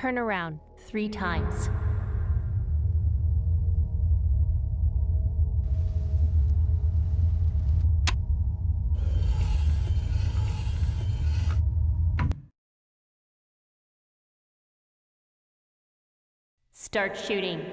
Turn around 3 times. Start shooting.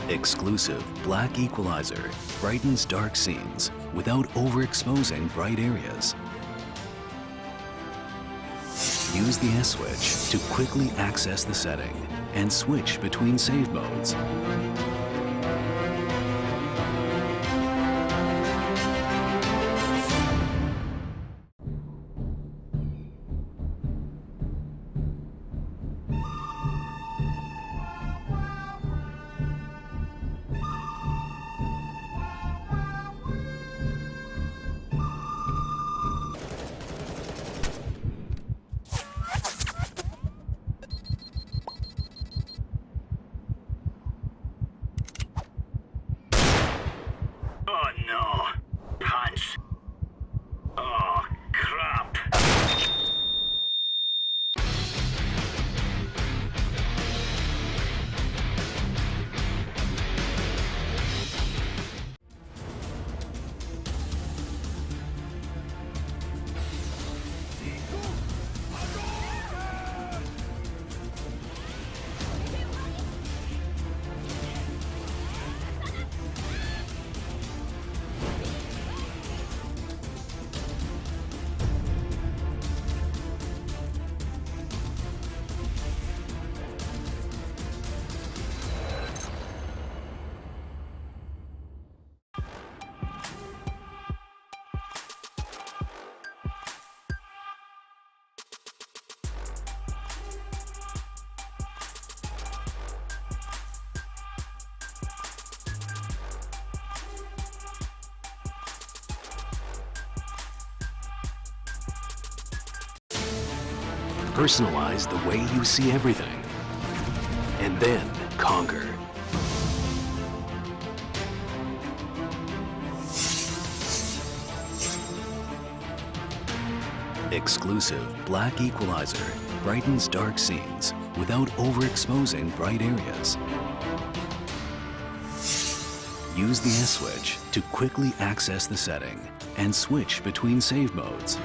Exclusive black equalizer brightens dark scenes without overexposing bright areas. Use the S switch to quickly access the setting and switch between save modes. Personalize the way you see everything, and then conquer. Exclusive black equalizer brightens dark scenes without overexposing bright areas. Use the S-switch to quickly access the setting and switch between save modes.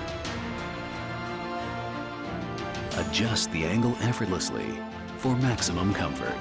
Adjust the angle effortlessly for maximum comfort.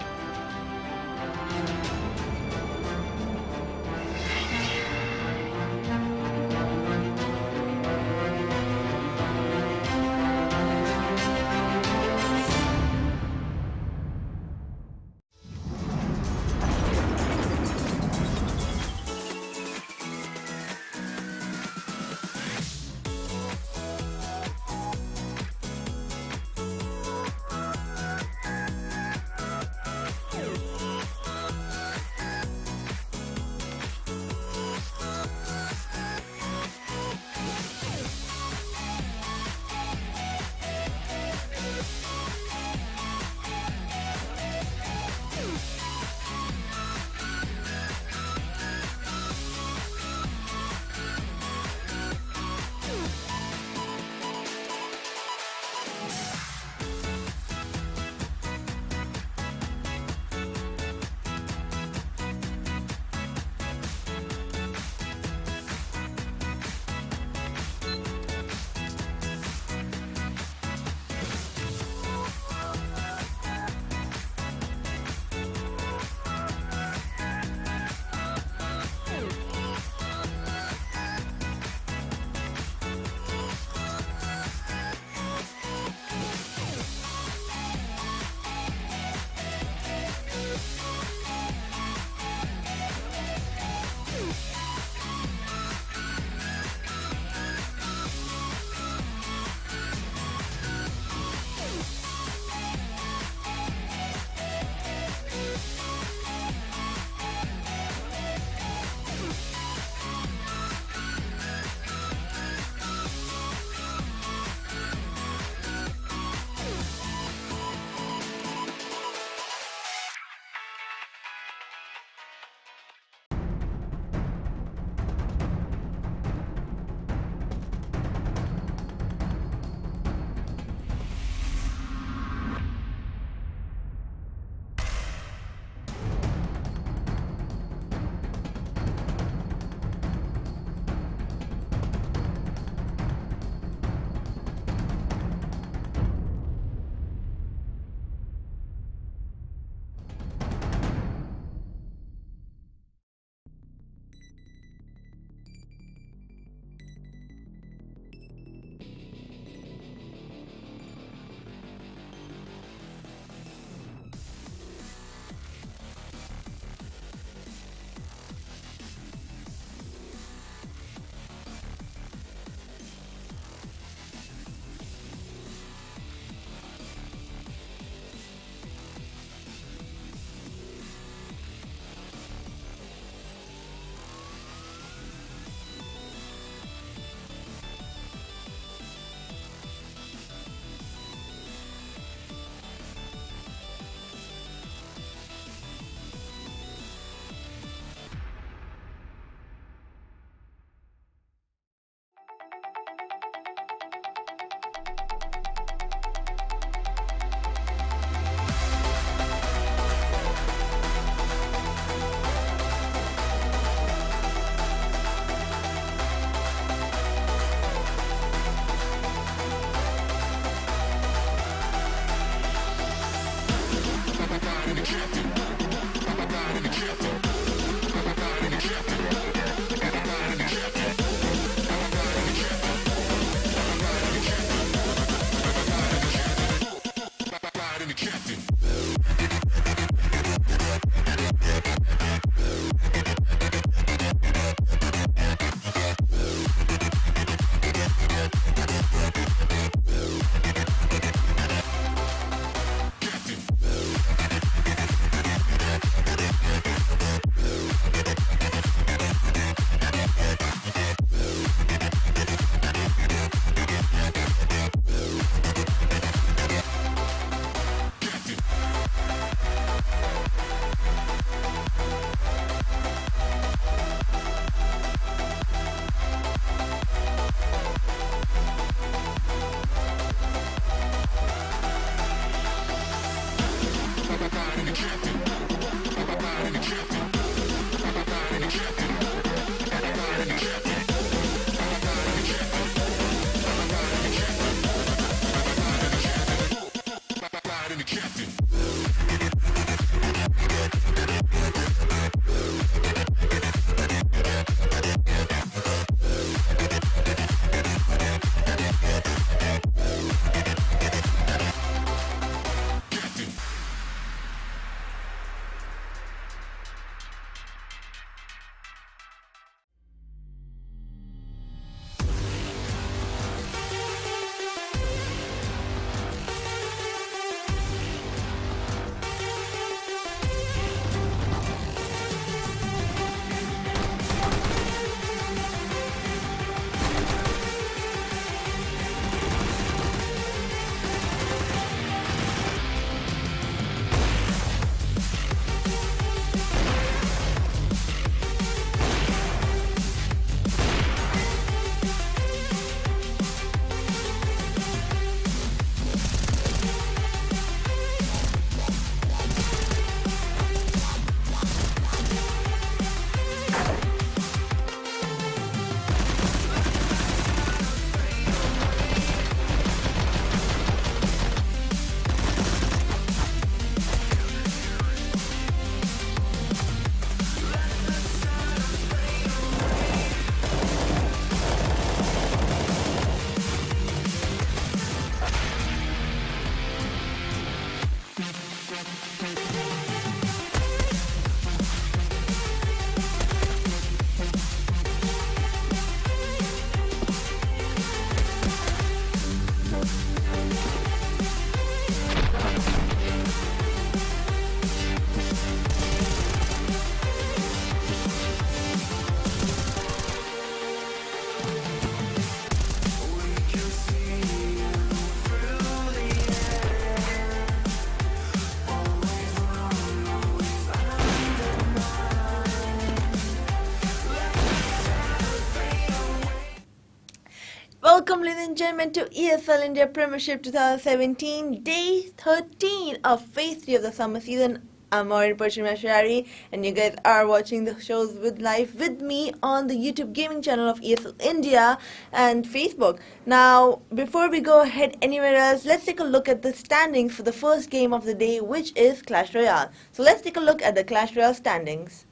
Welcome, ladies and gentlemen, to ESL India Premiership 2017, Day 13 of Phase 3 of the summer season. I'm Maureen Mashari, and you guys are watching the shows live with me on the YouTube gaming channel of ESL India and Facebook. Now, before we go ahead anywhere else, let's take a look at the standings for the first game of the day, which is Clash Royale. So let's take a look at the Clash Royale standings.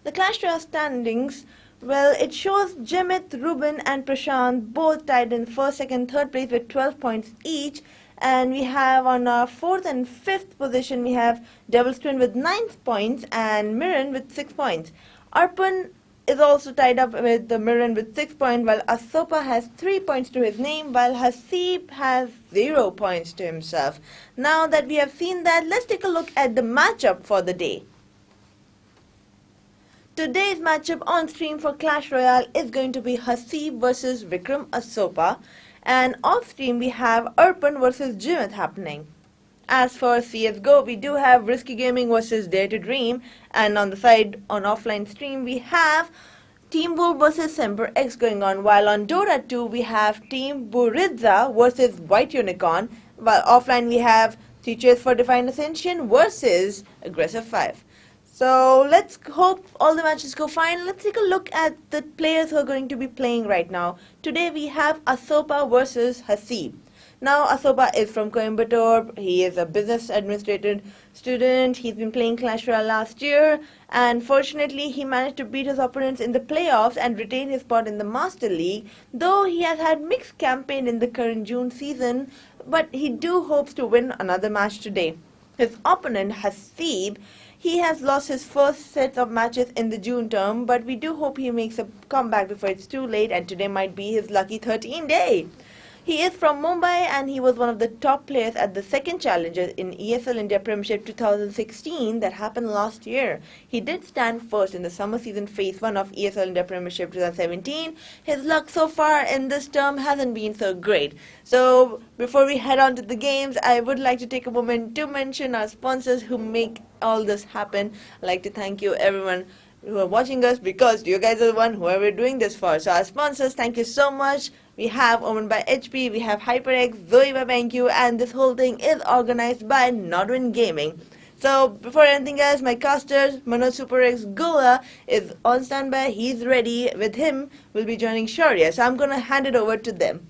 The Clash Royale standings, well, it shows Jimit, Ruben and Prashant both tied in first, second, third place with 12 points each. And we have on our 4th and 5th position, we have Devil's Twin with 9 points and Mirren with 6 points. Arpan is also tied up with the Mirren with 6 points, while Asopa has 3 points to his name, while Haseeb has 0 points to himself. Now that we have seen that, let's take a look at the matchup for the day. Today's matchup on stream for Clash Royale is going to be Haseeb versus Vikram Asopa, and off stream we have Arpan versus Jimit happening. As for CSGO, we do have Risky Gaming versus Dare to Dream, and on the side, on offline stream, we have Team Bull versus Semper X going on, while on Dota 2 we have Team Buriza versus White Unicorn, while offline we have Teachers for Divine Ascension versus Aggressive 5. So let's hope all the matches go fine. Let's take a look at the players who are going to be playing right now. Today we have Asopa versus Haseeb. Now Asopa is from Coimbatore. He is a business administrated student. He's been playing Clash Royale last year, and fortunately he managed to beat his opponents in the playoffs and retain his spot in the Master League, though he has had mixed campaign in the current June season, but he do hopes to win another match today. His opponent Haseeb, he has lost his first set of matches in the June term, but we do hope he makes a comeback before it's too late, and today might be his lucky 13th day. He is from Mumbai, and he was one of the top players at the second Challenger in ESL India Premiership 2016 that happened last year. He did stand first in the summer season Phase 1 of ESL India Premiership 2017. His luck so far in this term hasn't been so great. So before we head on to the games, I would like to take a moment to mention our sponsors who make all this happen. I'd like to thank you everyone who are watching us, because you guys are the one who are doing this for. So our sponsors, thank you so much. We have Omen by HP, we have HyperX, Zoe by BenQ, and this whole thing is organized by Nodwin Gaming. So before anything else, my caster, Manoj Super X Gola, is on standby. He's ready. With him will be joining Shaurya. So I'm gonna hand it over to them.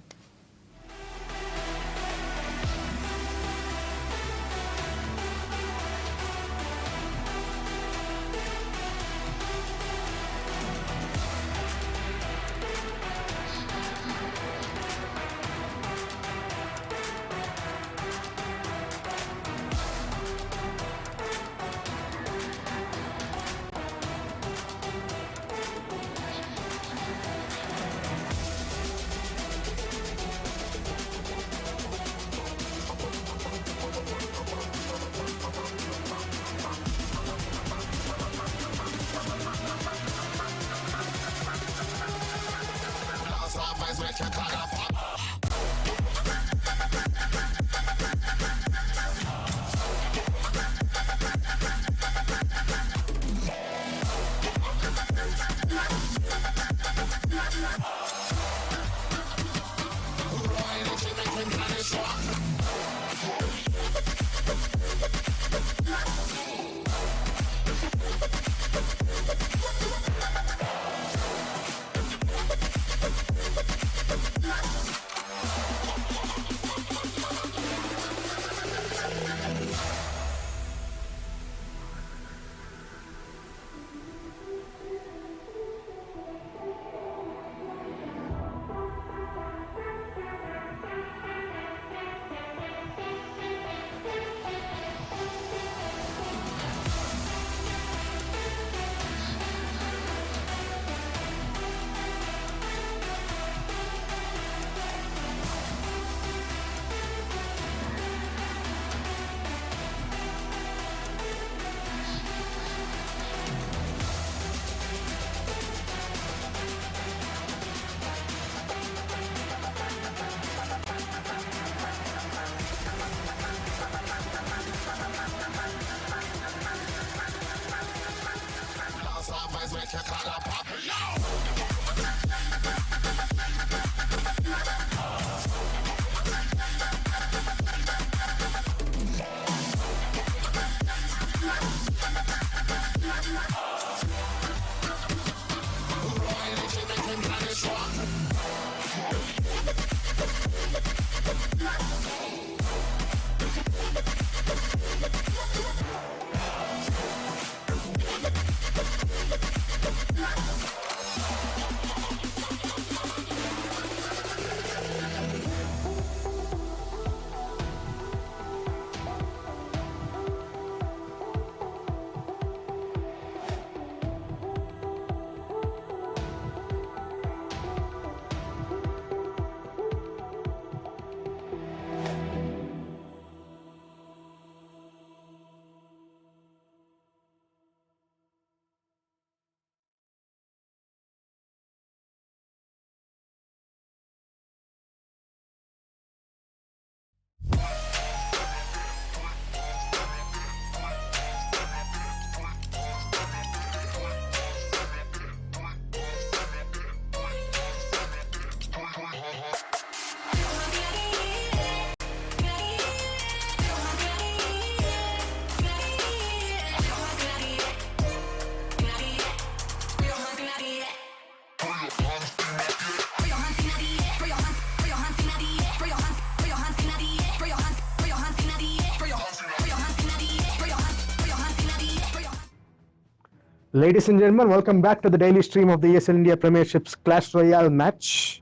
Ladies and gentlemen, welcome back to the daily stream of the ESL India Premiership's Clash Royale match.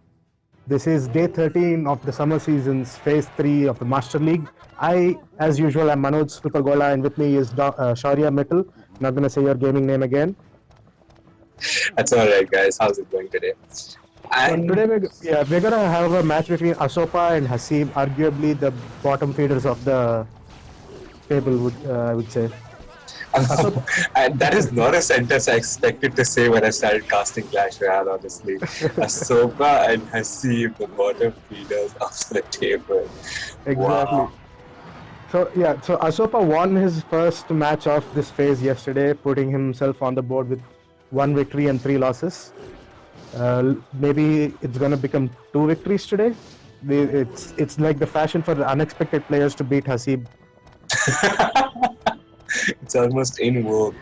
This is day 13 of the summer season's phase 3 of the Master League. I, as usual, am Manoj Supergola, and with me is Shaurya Mittal. Not going to say your gaming name again. That's alright, guys. How's it going today? So today we're going to have a match between Asopa and Haseeb, arguably the bottom feeders of the table, I would say. And that is not a sentence I expected to say when I started casting Clash Royale, honestly. Asopa and Haseeb, the bottom feeders of the table. Exactly. Wow. So Asopa won his first match of this phase yesterday, putting himself on the board with 1 victory and 3 losses. Maybe it's gonna become 2 victories today. It's like the fashion for the unexpected players to beat Haseeb. It's almost in vogue.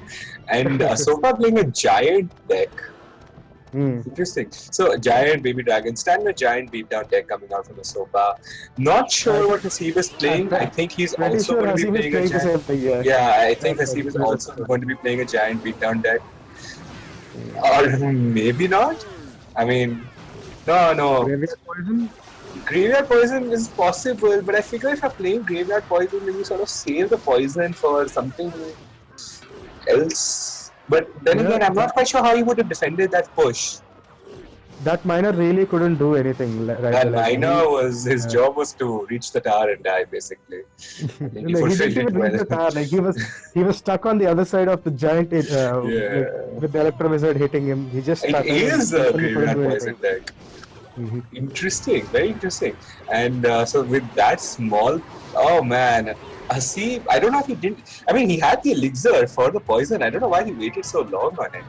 And Asopa playing a giant deck. Interesting. So, giant baby dragon, standard giant beatdown deck coming out from Asopa. Not sure what Haseeb is playing. I think he's Pretty also sure going to Haseeb be is playing a playing the same giant. thing. Yeah. Yeah, I think Haseeb is also going to be playing a giant beatdown deck. Or maybe not. I mean, no. Graveyard Poison? Graveyard Poison is possible, but I figure if you're playing Graveyard Poison, then you sort of save the poison for something else. But then again, I'm not quite sure how he would have defended that push. That miner really couldn't do anything. Right? That miner was his job was to reach the tower and die, basically. Like, he didn't even reach the tower. Like he was stuck on the other side of the giant. With the Electro Wizard hitting him, he just. It is a Graveyard Poison anything. deck. Interesting, very interesting. And so with that small, oh man, Haseeb, I don't know if he didn't. I mean, he had the elixir for the poison. I don't know why he waited so long on it.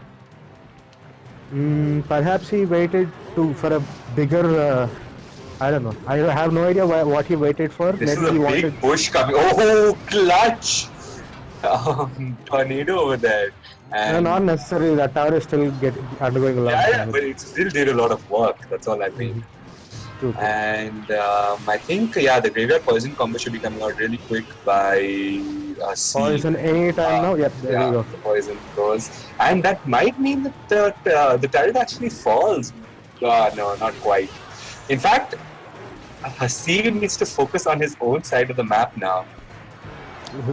Perhaps he waited for a bigger. I don't know. I have no idea what he waited for. This Maybe is a big push coming. Oh, clutch! Tornado over there. No, not necessarily. That tower is still undergoing a lot. Yeah, but it still did a lot of work. That's all I mean. True. And I think the Graveyard Poison combo should be coming out really quick by Poison anytime now. Yep, there you go. The poison goes, and that might mean that the turret actually falls. No, not quite. In fact, Haseeb needs to focus on his own side of the map now.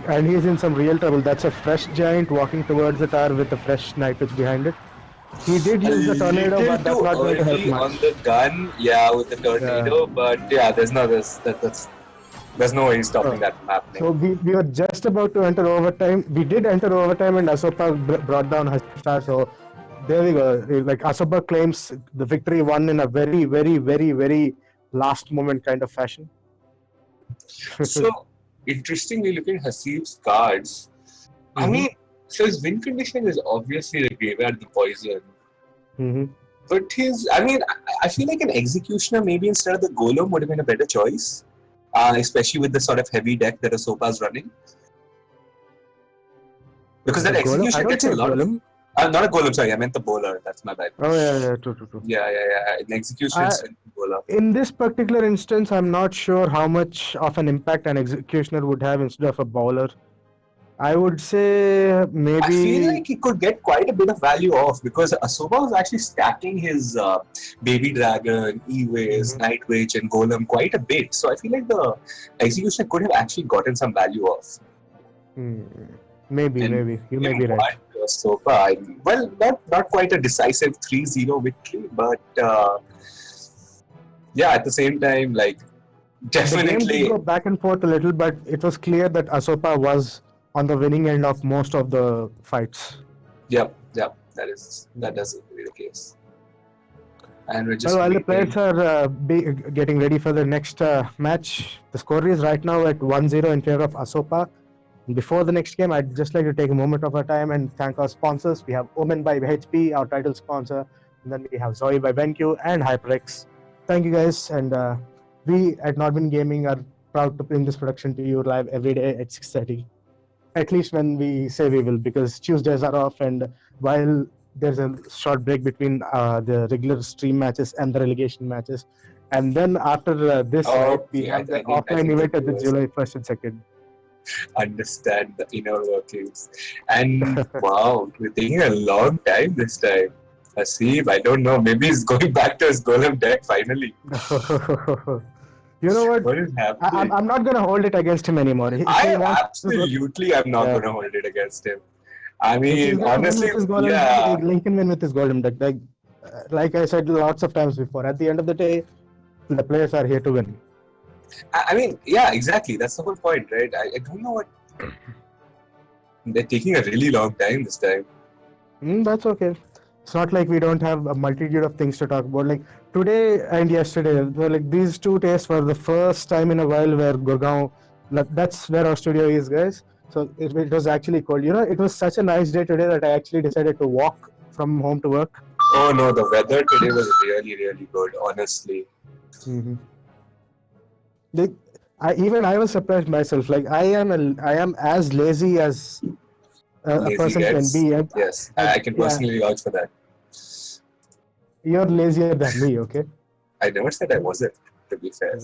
And he's in some real trouble. That's a fresh giant walking towards the tower with a fresh Night Witch behind it. He did use the tornado, but that's not going to help much. On the gun, with the tornado, but there's no way he's stopping that from happening. So we were just about to enter overtime. We did enter overtime, and Asopa brought down Haseeb. So there we go. Like Asopa claims the victory won in a very, very, very, very last moment kind of fashion. So interestingly, looking at Haseeb's cards, I mean, so his win condition is obviously the Graveyard, the poison. But I feel like an Executioner maybe instead of the Golem would have been a better choice, especially with the sort of heavy deck that Asopa is running. Because that Executioner gets a lot of... not a Golem, sorry, I meant the Bowler. That's my bad. Oh, yeah, true. Yeah. An Executioner instead of the Bowler. In this particular instance, I'm not sure how much of an impact an Executioner would have instead of a Bowler. I would say maybe... I feel like he could get quite a bit of value off because Asopa was actually stacking his Baby Dragon, E-Wiz, Night Witch and Golem quite a bit. So I feel like the Executioner could have actually gotten some value off. Maybe. You may be right. Asopa, well, not quite a decisive 3-0 victory, but at the same time, like, definitely... The game did go back and forth a little, but it was clear that Asopa was on the winning end of most of the fights. Yep, that does be the case. And we're just while the players are getting ready for the next match, the score is right now at 1-0 in favor of Asopa. Before the next game, I'd just like to take a moment of our time and thank our sponsors. We have Omen by HP, our title sponsor, and then we have Zoe by BenQ and HyperX. Thank you guys, and we at Nordman Gaming are proud to bring this production to you live every day at 6:30. At least when we say we will, because Tuesdays are off, and while there's a short break between the regular stream matches and the relegation matches, and then after this, we have the offline event at the July 1st and 2nd. Understand the inner workings. And wow, we're taking a long time this time. Haseeb, I don't know, maybe he's going back to his Golem deck finally. You know what? What is happening? I'm not going to hold it against him anymore. I'm not going to hold it against him. I mean, honestly, Lincoln win with his Golem deck. Like I said lots of times before, at the end of the day, the players are here to win. I mean, yeah, exactly. That's the whole point, right? I don't know what... They're taking a really long time this time. That's okay. It's not like we don't have a multitude of things to talk about. Like today and yesterday, like these two days were the first time in a while where Gurgaon, that's where our studio is, guys. So it was actually cold. You know, it was such a nice day today that I actually decided to walk from home to work? Oh no, the weather today was really, really good, honestly. Mm-hmm. I was surprised myself. Like I am as lazy as a Lazy person can gets. be. Yes, I, I can yeah, personally vouch for that. you're lazier than me. Okay. I never said I wasn't, to be fair.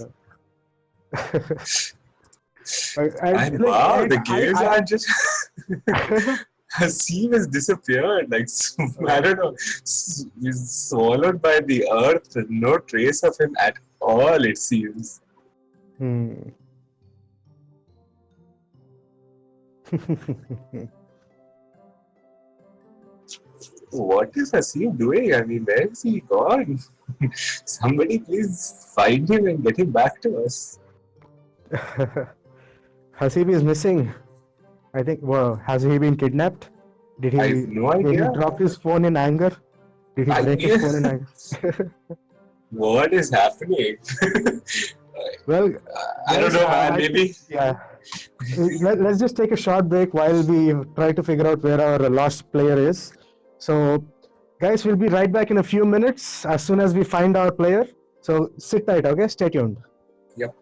And wow, the games are just. Haseeb has disappeared. Like, I don't know. He's swallowed by the earth. There's no trace of him at all, it seems. What is Haseeb doing? I mean, where is he gone? Somebody please find him and get him back to us. Haseeb is missing. I think. Well, has he been kidnapped? Did he? I have no Did idea. he drop his phone in anger? Did he break his phone in anger? What is happening? Well, I don't know, man. Maybe. Yeah. Let's just take a short break while we try to figure out where our lost player is. So, guys, we'll be right back in a few minutes as soon as we find our player. So, sit tight, okay? Stay tuned. Yep.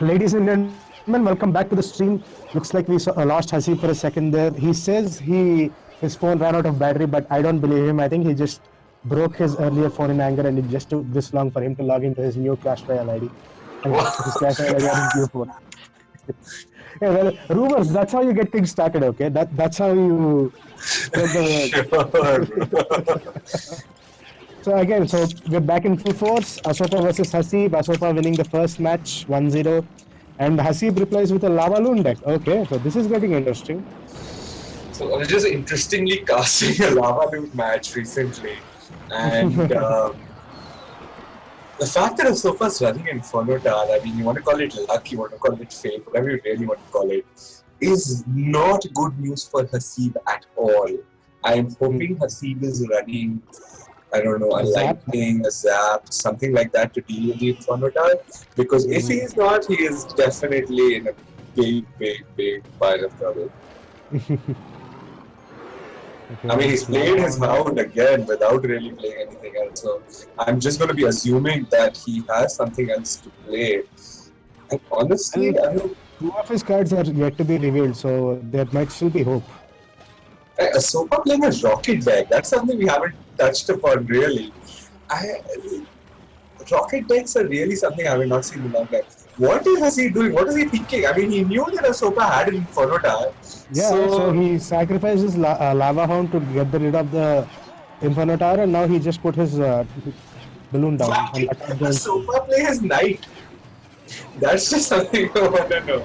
Ladies and gentlemen, welcome back to the stream. Looks like we lost Haseeb for a second there. He says his phone ran out of battery, but I don't believe him. I think he just broke his earlier phone in anger, and it just took this long for him to log into his new Clash Royale ID. And his Clash Royale ID on his new phone. Yeah, well, rumors. That's how you get things started. Okay, that's how you spread the word. Sure. So again, we're back in full force. Asopa versus Haseeb. Asopa winning the first match 1-0. And Haseeb replies with a lava loon deck. Okay, so this is getting interesting. So I was just interestingly casting a lava loot match recently. And the fact that Asopa's running Inferno Tower, I mean, you want to call it luck, you want to call it fate, whatever you really want to call it, is not good news for Haseeb at all. I'm hoping Haseeb is running, I don't know, a lightning, a zap, something like that to deal with the Inferno Tower. Because if he is not, he is definitely in a big pile of trouble. I mean, he's played his Hound again without really playing anything else. So I'm just going to be assuming that he has something else to play. And honestly, I mean, two of his cards are yet to be revealed, so there might still be hope. Asopa playing a rocket deck, that's something we haven't touched upon really. Rocket decks are really something I have not seen in a long time. What is he doing? What is he thinking? I mean, he knew that Asopa had an Inferno Tower. Yeah, so he sacrificed his Lava Hound to get rid of the Inferno Tower, and now he just put his balloon down. Why did Asopa play his Knight? That's just something I want to know.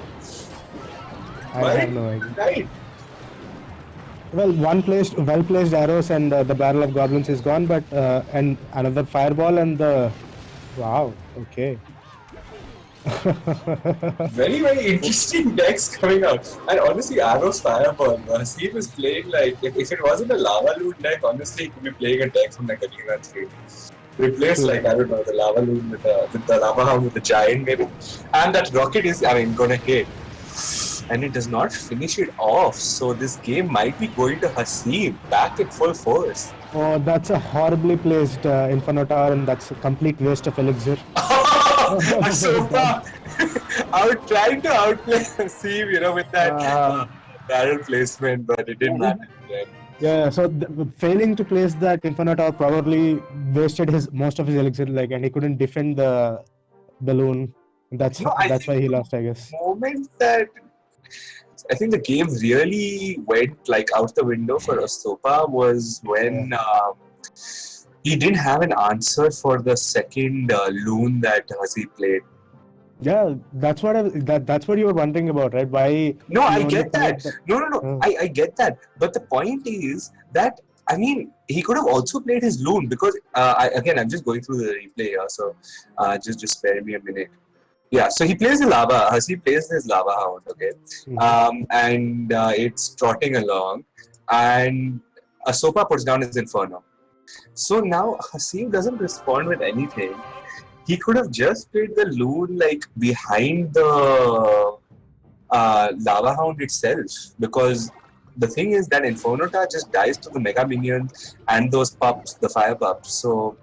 I have no idea. Knight? Well, well-placed arrows and the Barrel of Goblins is gone, but and another Fireball and the... Wow, okay. Very interesting decks coming out. And honestly, Arrow's Fireball, Haseeb is playing like, if it wasn't a Lava Loot deck, honestly, he could be playing a deck from like Arena 3. Replace like, I don't know, the Lava Loot with the Lava Hound with the Giant maybe. And that Rocket is, I mean, gonna hit. And it does not finish it off, so this game might be going to Haseeb back in full force. Oh, that's a horribly placed Inferno Tower, and that's a complete waste of elixir. Asopa! I was trying to outplay Haseeb, you know, with that barrel placement, but it didn't matter. Yeah, so failing to place that Inferno Tower probably wasted most of his elixir, like, and he couldn't defend the balloon. That's why he lost, I guess. The moment that I think the game really went like out the window for Asopa was when he didn't have an answer for the second loon that Haseeb played. Yeah, that's what you were wondering about, right? Why? No, I get that. No. I get that. But the point is that, I mean, he could have also played his loon because I'm just going through the replay here, so just spare me a minute. Yeah, so he plays the Lava. Haseeb plays his Lava Hound, okay? And it's trotting along, and Asopa puts down his Inferno. So now Haseeb doesn't respond with anything. He could have just played the loon like behind the Lava Hound itself, because the thing is that Inferno Tower just dies to the Mega Minion and those pups, the fire pups. So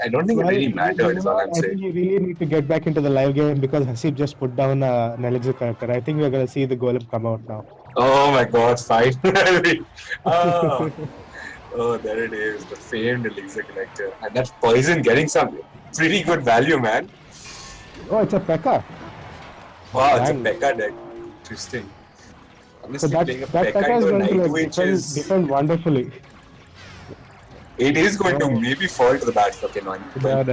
I don't think it really mattered, is all I'm saying. I think you really need to get back into the live game because Haseeb just put down an elixir character. I think we're going to see the golem come out now. Oh my god, finally! Oh, there it is, the famed elixir collector. And that poison getting some pretty good value, man. Oh, it's a P.E.K.K.A. Wow, it's a P.E.K.K.A. deck. Interesting. Honestly, so that P.E.K.K.A. is going to defend wonderfully. It is going to maybe fall to the bad for Kenon. No.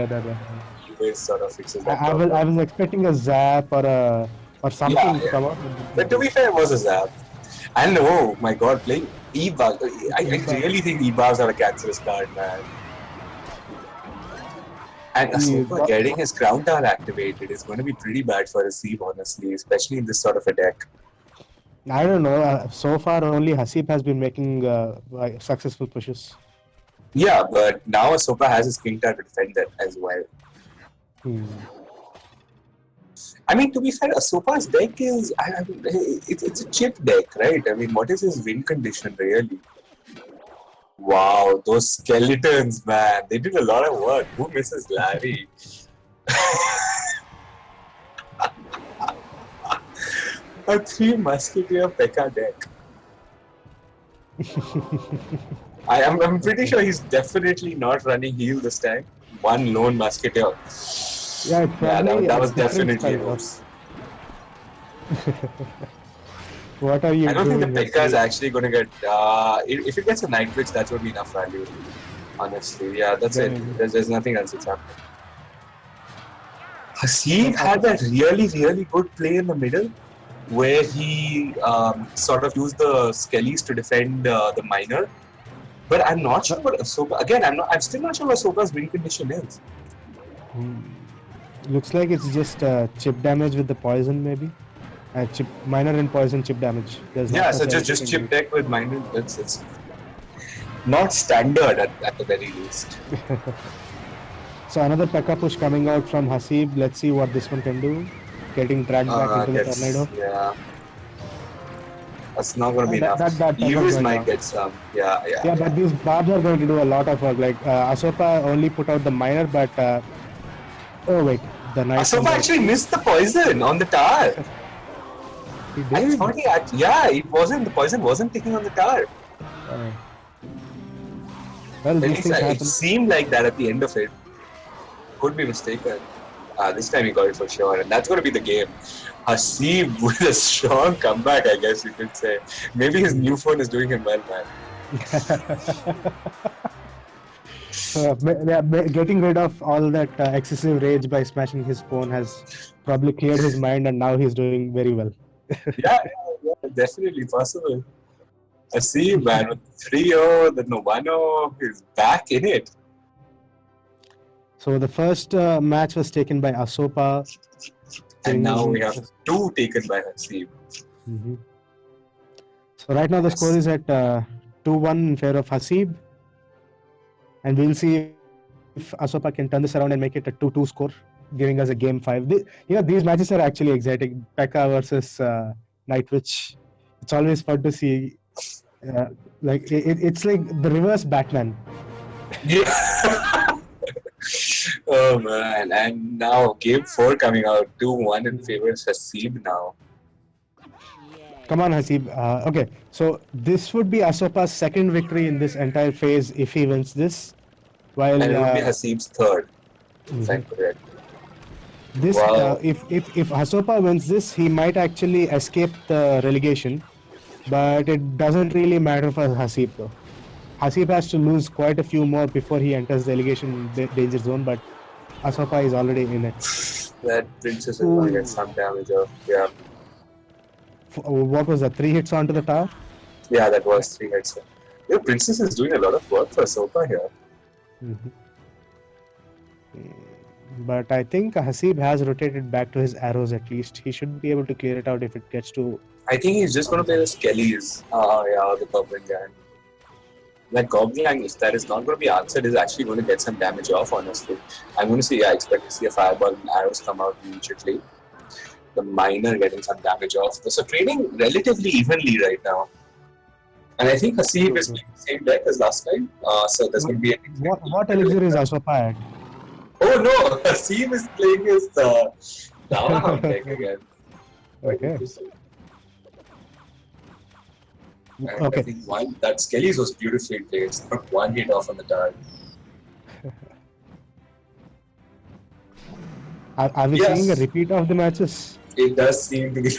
Sort of fixes that. I was expecting a zap or something to come out. But to be fair, it was a zap. And oh my god, playing E-Bugs. I really think E-Bugs are a cancerous card, man. And Asopa getting his Crown Tower activated is going to be pretty bad for Haseeb, honestly, especially in this sort of a deck. I don't know. So far, only Haseeb has been making successful pushes. Yeah, but now Asopa has his King Tower to defend that as well. I mean, to be fair, Asopa's deck is... it's a chip deck, right? I mean, what is his win condition, really? Wow, those skeletons, man. They did a lot of work. Who misses Larry? A 3 Musketeer P.E.K.K.A deck. I'm pretty sure he's definitely not running heal this time. One lone Musketeer. Yeah, that was different definitely an style, oops. What are you I don't doing? think the P.E.K.K.A is actually going to get... if it gets a Night Witch, that would be enough value. Honestly, yeah, that's it. There's nothing else that's happening. Haseeb had a really good play in the middle, where he sort of used the Skellies to defend the miner. But I'm not sure what Asopa. Again, I'm still not sure what Asopa's win condition is. Looks like it's just chip damage with the poison, maybe. Chip minor and poison chip damage. There's Yeah, so just chip deck with miner. It's not standard at the very least. So another P.E.K.K.A push coming out from Haseeb. Let's see what this one can do. Getting dragged back into the tornado. Yeah. That's not going to be enough. That Evers might get some. Yeah, but these barbs are going to do a lot of work. Like Asopa only put out the miner, but oh wait, the knight. Asopa actually missed the poison on the tower. He did? I thought it wasn't. The poison wasn't taking on the tower. Well, these things happen. It seemed like that at the end of it. Could be mistaken. This time he got it for sure, and that's going to be the game. Haseeb with a strong comeback, I guess you could say. Maybe his new phone is doing him well, man. Getting rid of all that excessive rage by smashing his phone has probably cleared his mind, and now he's doing very well. yeah, definitely possible. Haseeb, man, with 3-0, then no 1-0, he's back in it. So the first match was taken by Asopa. And now we have 2 taken by Haseeb. So right now the score is at 2-1 in favor of Haseeb. And we'll see if Asopa can turn this around and make it a 2-2 score, giving us a game 5. These matches are actually exciting. P.E.K.K.A versus Night Witch. It's always fun to see. It's like the reverse Batman. Yeah. Oh man, and now game 4 coming out, 2-1 in favor of Haseeb now. Come on, Haseeb. Okay, so this would be Asopa's second victory in this entire phase if he wins this. While and it would be Haseeb's third, if I'm correct. This, wow. If Asopa wins this, he might actually escape the relegation, but it doesn't really matter for Haseeb though. Haseeb has to lose quite a few more before he enters the relegation danger zone, but Asopa is already in it. That Princess is going to get some damage off, yeah. What was that, 3 hits onto the tower? Yeah, that was 3 hits. Yeah, Princess is doing a lot of work for Asopa here. But I think Haseeb has rotated back to his arrows at least. He should be able to clear it out if it gets to... I think he's just going to play the Skellies. The Goblin Gang. That Goblin Gang, if that is not going to be answered, is actually going to get some damage off, honestly. I'm going to see, I expect to see a fireball and arrows come out immediately. The miner getting some damage off. So trading relatively evenly right now. And I think Haseeb is playing the same deck as last time. So there's going to be a... What elixir is Asopa at? Oh no! Haseeb is playing his Dota deck again. Okay. I think that Skellies was beautifully placed. Not 1 hit off on the tower. Are we seeing a repeat of the matches? It does seem to be.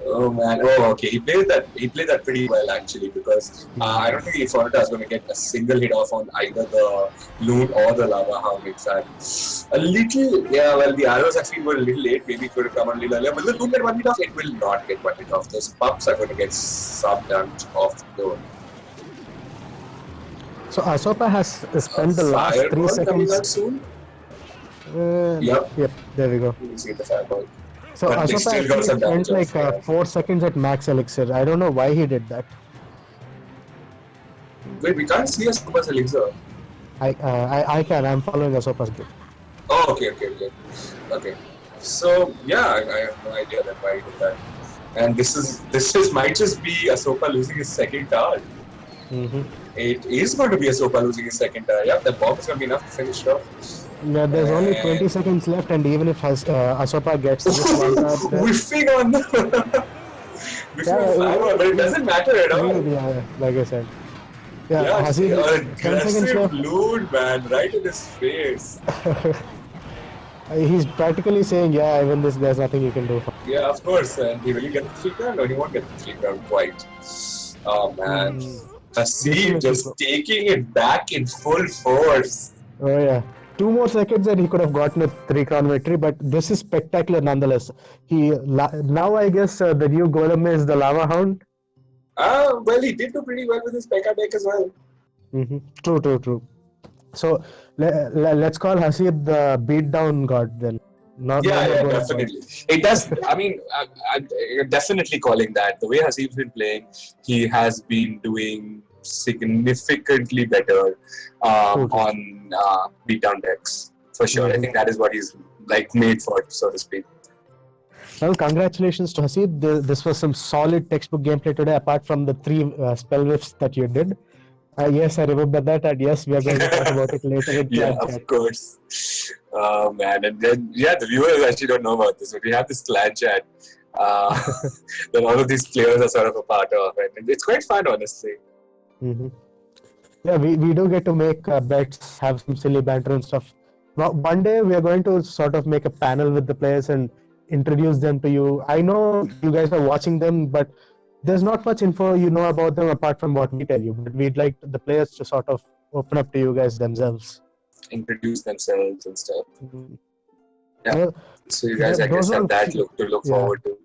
Oh man! Oh, okay. He played that pretty well actually, because I don't think Ifonita is going to get a single hit off on either the loon or the lava hound. In fact, a little, yeah. Well, the arrows actually were a little late. Maybe it could have come a little earlier. But the loon get 1 hit off. It will not get 1 hit off. Those pups are going to get some damage off though. So Asopa has spent the last 3 seconds. Coming out soon? Yep. There we go. You see the fireball. So Asopa actually spent like 4 seconds at max elixir. I don't know why he did that. Wait, we can't see Asopa's elixir. I can. I'm following Asopa's bit. Oh, okay. So yeah, I have no idea that why he did that. And this might just be Asopa losing his second tower. It is going to be Asopa losing his second tower. Yeah, that bomb is going to be enough to finish it off. Yeah, there's only 20 seconds left, and even if Asopa gets this one card, whiffing on the whiffing on the fireball, but it doesn't matter at all. Yeah, like I said. Yeah, Yeah, it's Haseeb, an 10 seconds aggressive left. loot, man, right in his face. He's practically saying, yeah, I win this, there's nothing you can do. Yeah, of course. And he will he get the 3 crown? No, he won't get the 3 crown quite. Oh, man. Haseeb just taking it back in full force. Oh, yeah. 2 more seconds and he could have gotten a 3 crown victory, but this is spectacular nonetheless. Now I guess the new golem is the Lava Hound. Well, he did do pretty well with his P.E.K.K.A deck as well. True. So let's call Haseeb the beatdown god then. Yeah, definitely. It does. I mean, I'm definitely calling that. The way Haseeb's been playing, he has been doing significantly better on beatdown decks for sure. I think that is what he's like made for, so to speak. Well, congratulations to Haseeb. This was some solid textbook gameplay today, apart from the 3 spell whiffs that you did. Yes, I remember that, and yes, we are going to talk about it later. Yeah, of course. Oh man, and then the viewers actually don't know about this, but we have this clan chat that all of these players are sort of a part of, and it's quite fun, honestly. Yeah, we do get to make bets, have some silly banter and stuff. One day we are going to sort of make a panel with the players and introduce them to you. I know you guys are watching them, but there's not much info you know about them apart from what we tell you. But we'd like the players to sort of open up to you guys themselves. Introduce themselves and stuff. Yeah. Well, so you guys, I guess, have that to look forward to.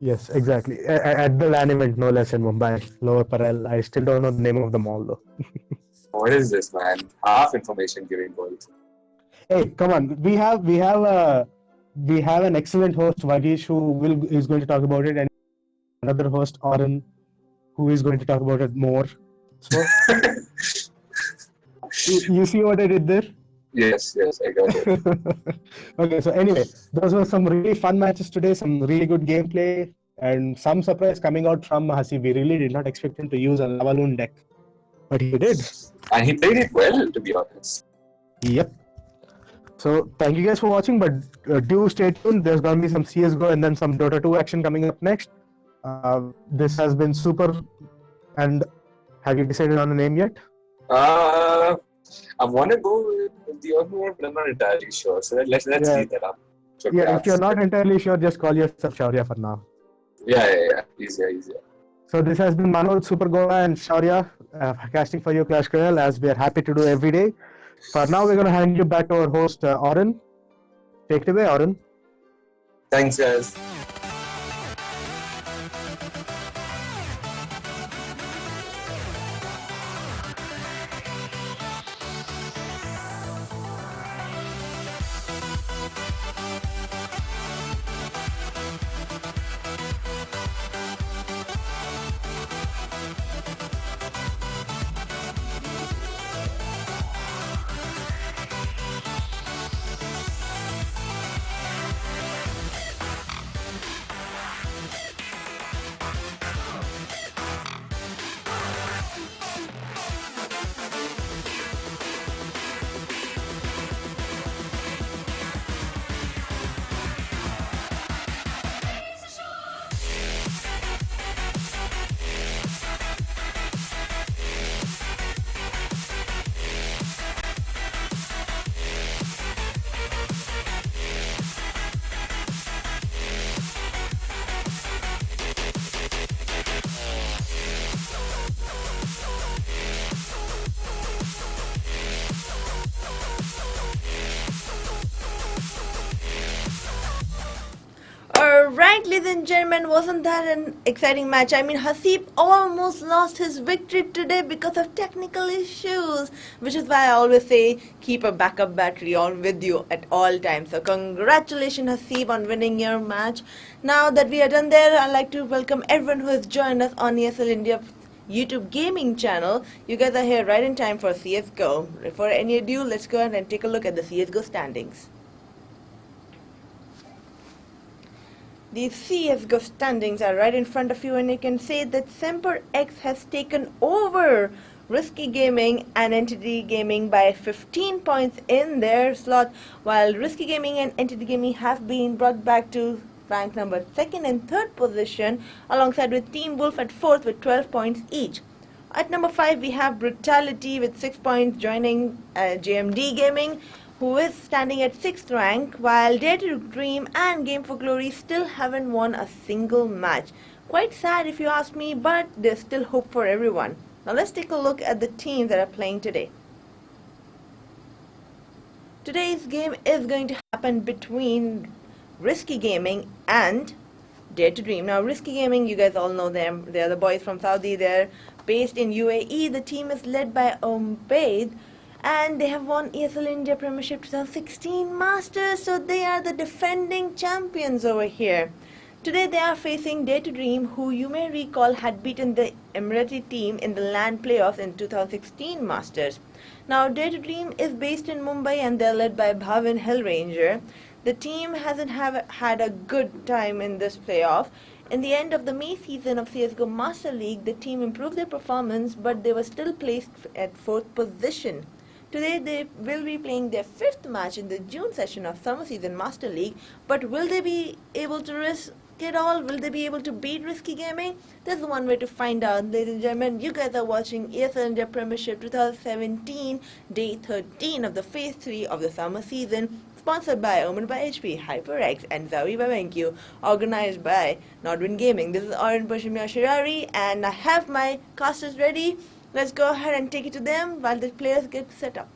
Yes, exactly. At the LAN event, no less in Mumbai, Lower Parel. I still don't know the name of the mall though. What is this, man? Half information giving balls. Hey, come on. We have an excellent host, Vagish, who is going to talk about it, and another host, Oren, who is going to talk about it more. So, you see what I did there? Yes, I got it. Okay, so anyway, those were some really fun matches today, some really good gameplay, and some surprise coming out from Haseeb. We really did not expect him to use a Lava Loon deck, but he did. And he played it well, to be honest. Yep. So thank you guys for watching, but do stay tuned. There's going to be some CSGO and then some Dota 2 action coming up next. This has been super. And have you decided on a name yet? I want to go with the other one, but I'm not entirely sure. So let's leave that up. If you're not entirely sure, just call yourself Shaurya for now. Yeah. Easier. So this has been Manoj, Super Goa, and Shaurya casting for you Clash Royale, as we are happy to do every day. For now, we're going to hand you back to our host, Oren. Take it away, Oren. Thanks, guys. Alright, ladies and gentlemen, wasn't that an exciting match? I mean, Haseeb almost lost his victory today because of technical issues, which is why I always say keep a backup battery on with you at all times. So congratulations, Haseeb, on winning your match. Now that we are done there, I'd like to welcome everyone who has joined us on ESL India YouTube gaming channel. You guys are here right in time for CSGO. Before any ado, let's go ahead and take a look at the CSGO standings. The CSGO standings are right in front of you, and you can say that Semper X has taken over Risky Gaming and Entity Gaming by 15 points in their slot, while Risky Gaming and Entity Gaming have been brought back to rank number 2nd and 3rd position, alongside with Team Wolf at 4th with 12 points each. At number 5 we have Brutality with 6 points joining JMD Gaming, who is standing at 6th rank, while Dare to Dream and Game for Glory still haven't won a single match. Quite sad if you ask me, but there's still hope for everyone. Now let's take a look at the teams that are playing today. Today's game is going to happen between Risky Gaming and Dare to Dream. Now Risky Gaming, you guys all know them. They're the boys from Saudi. They're based in UAE. The team is led by Ubaid, and they have won ESL India Premiership 2016 Masters, so they are the defending champions over here. Today they are facing Dare to Dream, who you may recall had beaten the Emirati team in the LAN playoffs in 2016 Masters. Now Dare to Dream is based in Mumbai and they're led by Bhavin Hellranger. The team hasn't had a good time in this playoff. In the end of the May season of CSGO Master League, the team improved their performance, but they were still placed at 4th position. Today they will be playing their 5th match in the June session of Summer Season Master League, but will they be able to risk it all? Will they be able to beat Risky Gaming? There's one way to find out, ladies and gentlemen. You guys are watching ESL India Premiership 2017, Day 13 of the Phase 3 of the Summer Season, sponsored by Omen by HP, HyperX, and Zawi by BenQ, organized by Nodwin Gaming. This is Oren Pashimia Shirari, and I have my casters ready. Let's go ahead and take it to them while the players get set up.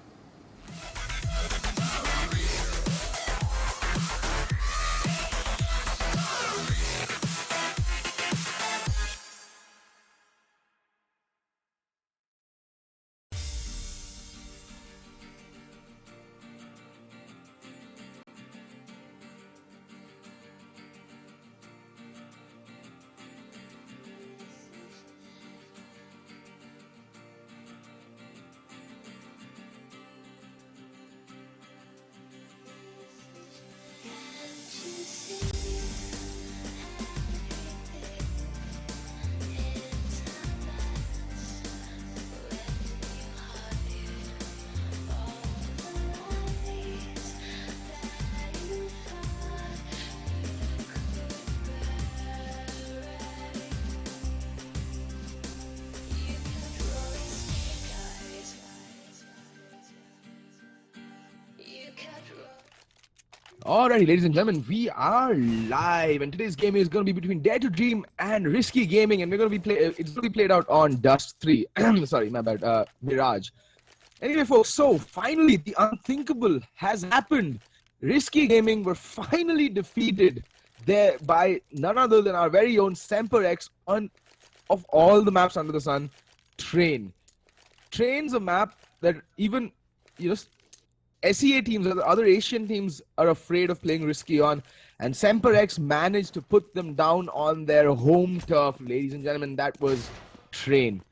Alrighty, ladies and gentlemen, we are live, and today's game is going to be between Dare to Dream and Risky Gaming, and we're going to be it's going to be played out on Dust 3. Sorry, my bad. Mirage. Anyway, folks, so finally the unthinkable has happened. Risky Gaming were finally defeated there by none other than our very own Semper X on, of all the maps under the sun, Train. Train's a map that even, you know, SEA teams or the other Asian teams are afraid of playing Risky on, and Semper X managed to put them down on their home turf. Ladies and gentlemen, that was Train.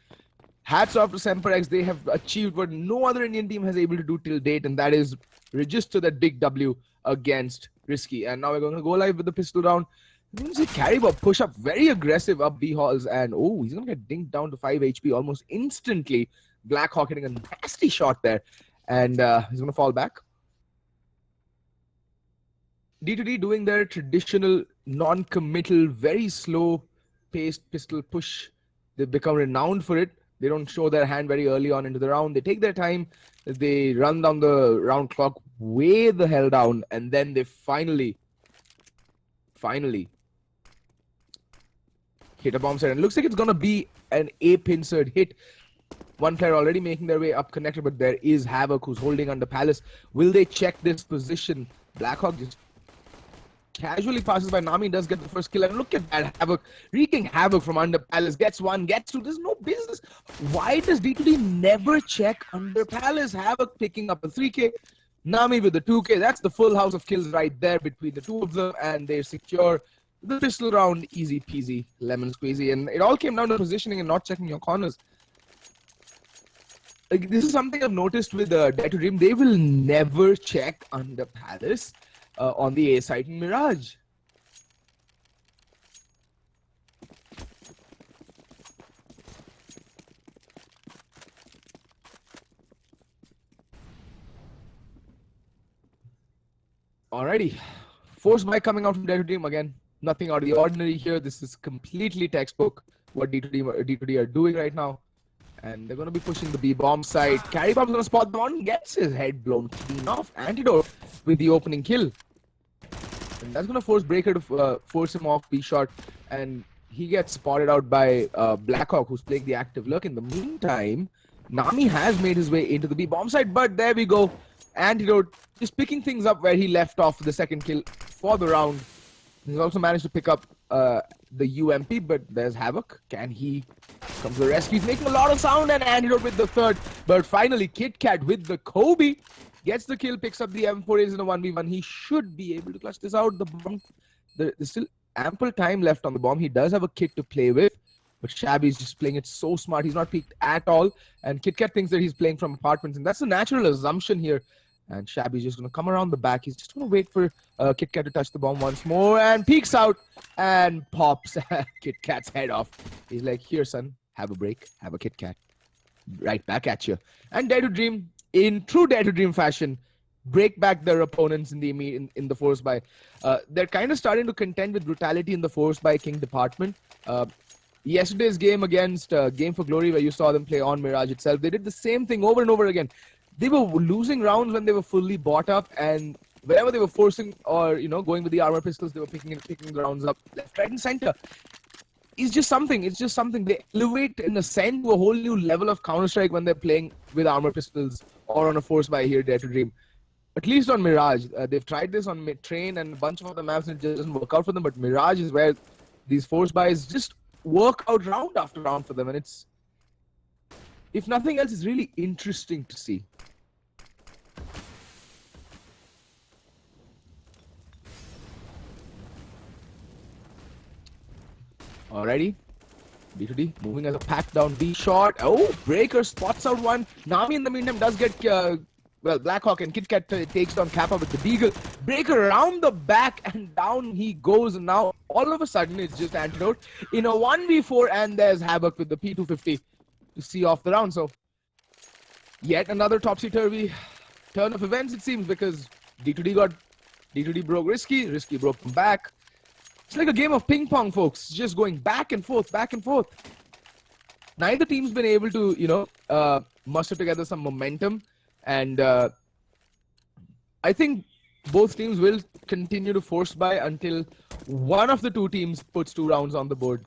Hats off to Semper X. They have achieved what no other Indian team has able to do till date, and that is register that big W against Risky. And now we're going to go live with the pistol round. You can see Caribou push up very aggressive up B halls, and oh, he's going to get dinked down to 5 HP almost instantly. Blackhawk hitting a nasty shot there. And he's going to fall back. D2D doing their traditional non-committal, very slow-paced pistol push. They've become renowned for it. They don't show their hand very early on into the round. They take their time. They run down the round clock way the hell down. And then they finally hit a bomb set. And it looks like it's going to be an A-pincered hit. One player already making their way up connected, but there is Havoc who's holding under Palace. Will they check this position? Blackhawk just casually passes by. Nami does get the first kill, and look at that Havoc wreaking havoc from under Palace. Gets one, gets two. There's no business. Why does D2D never check under Palace? Havoc picking up a 3K. Nami with the 2K. That's the full house of kills right there between the two of them, and they secure the pistol round. Easy peasy, lemon squeezy. And it all came down to positioning and not checking your corners. This is something I've noticed with Dare to Dream. They will never check under Palace on the A side in Mirage. Alrighty. Force buy coming out from Dare to Dream again. Nothing out of the ordinary here. This is completely textbook what D2D are doing right now. And they're going to be pushing the B bomb side. Carry Bomb's going to spot the one. Gets his head blown clean off. Antidote with the opening kill. And that's going to force Breaker to force him off B shot. And he gets spotted out by Blackhawk, who's playing the active lurk. In the meantime, Nami has made his way into the B bomb side. But there we go. Antidote just picking things up where he left off the second kill for the round. He's also managed to pick up the UMP, but there's Havoc. Can he come to the rescue? He's making a lot of sound, and Antidote with the third. But finally, KitKat with the Kobe gets the kill, picks up the M4, is in a 1v1. He should be able to clutch this out. The bomb, there's still ample time left on the bomb. He does have a kit to play with, but Shabby's just playing it so smart. He's not peeked at all, and KitKat thinks that he's playing from apartments, and that's a natural assumption here. And Shabby's just going to come around the back. He's just going to wait for KitKat to touch the bomb once more and peeks out and pops KitKat's head off. He's like, here, son, have a break, have a KitKat. Right back at you. And Dare to Dream, in true Dare to Dream fashion, break back their opponents in the force buy. They're kind of starting to contend with brutality in the force buy King department. Yesterday's game against Game for Glory, where you saw them play on Mirage itself, they did the same thing over and over again. They were losing rounds when they were fully bought up, and whenever they were forcing or going with the armor pistols, they were picking the rounds up left, right, and center. It's just something. They elevate and ascend to a whole new level of Counter-Strike when they're playing with armor pistols or on a force buy here, Dare to Dream. At least on Mirage, they've tried this on Train and a bunch of other maps, and it doesn't work out for them. But Mirage is where these force buys just work out round after round for them, and it's, if nothing else, it's really interesting to see. Alrighty, D2D moving as a pack down B shot. Oh, Breaker spots out one. Nami in the meantime does get, Blackhawk and KitKat takes down Kappa with the Deagle. Breaker around the back and down he goes. And now all of a sudden it's just Antidote in a 1v4, and there's Havoc with the P250 to see off the round. So yet another topsy-turvy turn of events, it seems, because D2D broke Risky broke them back. It's like a game of ping pong, folks. Just going back and forth, back and forth. Neither team's been able to, muster together some momentum. And I think both teams will continue to force buy until one of the two teams puts 2 rounds on the board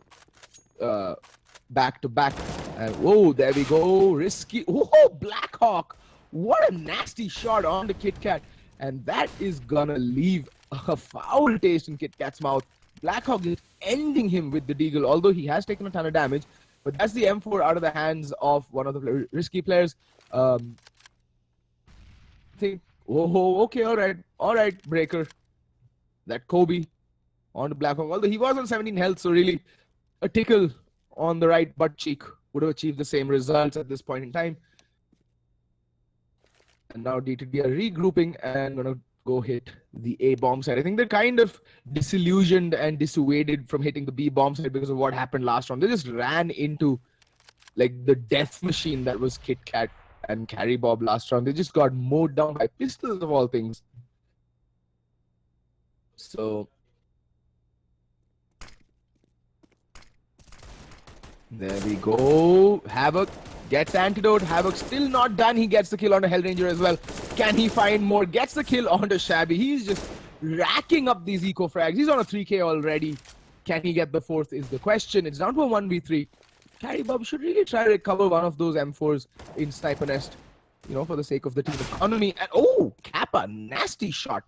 back to back. And whoa, there we go. Risky. Oh, Blackhawk. What a nasty shot on the KitKat. And that is gonna leave a foul taste in KitKat's mouth. Blackhawk is ending him with the Deagle, although he has taken a ton of damage. But that's the M4 out of the hands of one of the Risky players. I think, oh, okay, all right, Breaker. That Kobe on to Blackhawk, although he was on 17 health, so really a tickle on the right butt cheek would have achieved the same results at this point in time. And now D2D are regrouping and gonna go hit the A bomb side. I think they're kind of disillusioned and dissuaded from hitting the B bomb side because of what happened last round. They just ran into like the death machine that was KitKat and Carry Bob last round. They just got mowed down by pistols of all things. So there we go. Havoc gets Antidote. Havoc still not done. He gets the kill on a Hellranger as well. Can he find more? Gets the kill onto Shabby. He's just racking up these eco frags. He's on a 3k already. Can he get the 4th is the question. It's down to a 1v3. Carry Bob should really try to recover one of those M4s in Sniper Nest, for the sake of the team economy. And oh, Kappa, nasty shot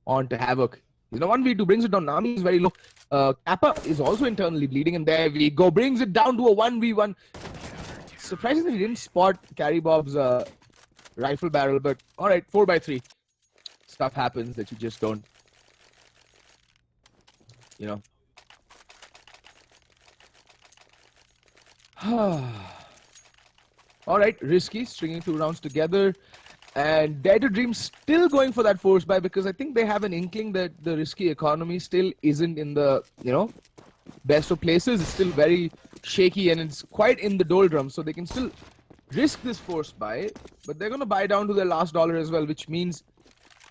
onto Havoc. 1v2 brings it down. Nami is very low. Kappa is also internally bleeding, and there we go. Brings it down to a 1v1. Surprisingly, he didn't spot Carry Bob's rifle barrel, but alright, 4x3. Stuff happens that you just don't, Alright, Risky stringing 2 rounds together. And Dare to Dream still going for that force buy because I think they have an inkling that the Risky economy still isn't in the, best of places. It's still very shaky and it's quite in the doldrums. So they can still risk this force buy, but they're going to buy down to their last dollar as well, which means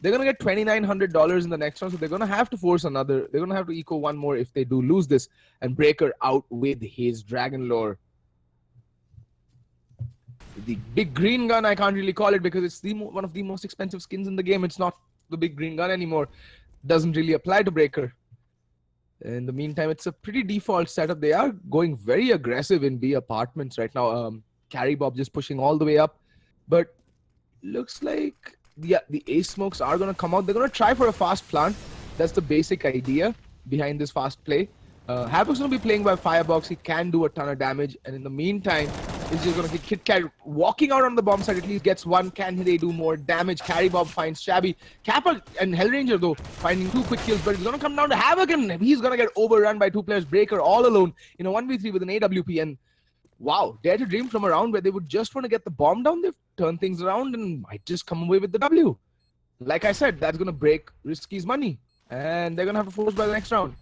They're going to get $2,900 in the next round, so they're going to have to force another. They're going to have to eco one more if they do lose this. And Breaker out with his Dragon Lore. The big green gun, I can't really call it because it's one of the most expensive skins in the game. It's not the big green gun anymore. Doesn't really apply to Breaker. In the meantime, it's a pretty default setup. They are going very aggressive in B apartments right now. Carry Bob just pushing all the way up. But looks like the ace smokes are going to come out. They're going to try for a fast plant. That's the basic idea behind this fast play. Havoc's going to be playing by Firebox. He can do a ton of damage. And in the meantime, he's just going to get KitKat walking out on the bomb side. At least gets one. Can they do more damage? Carry Bob finds Shabby. Kappa and Hellranger, though, finding 2 quick kills. But it's going to come down to Havoc. And he's going to get overrun by 2 players. Breaker all alone in a 1v3 with an AWP. And wow, Dare to Dream from a round where they would just want to get the bomb down. They've turned things around and might just come away with the W. Like I said, that's going to break Risky's money. And they're going to have to force by the next round.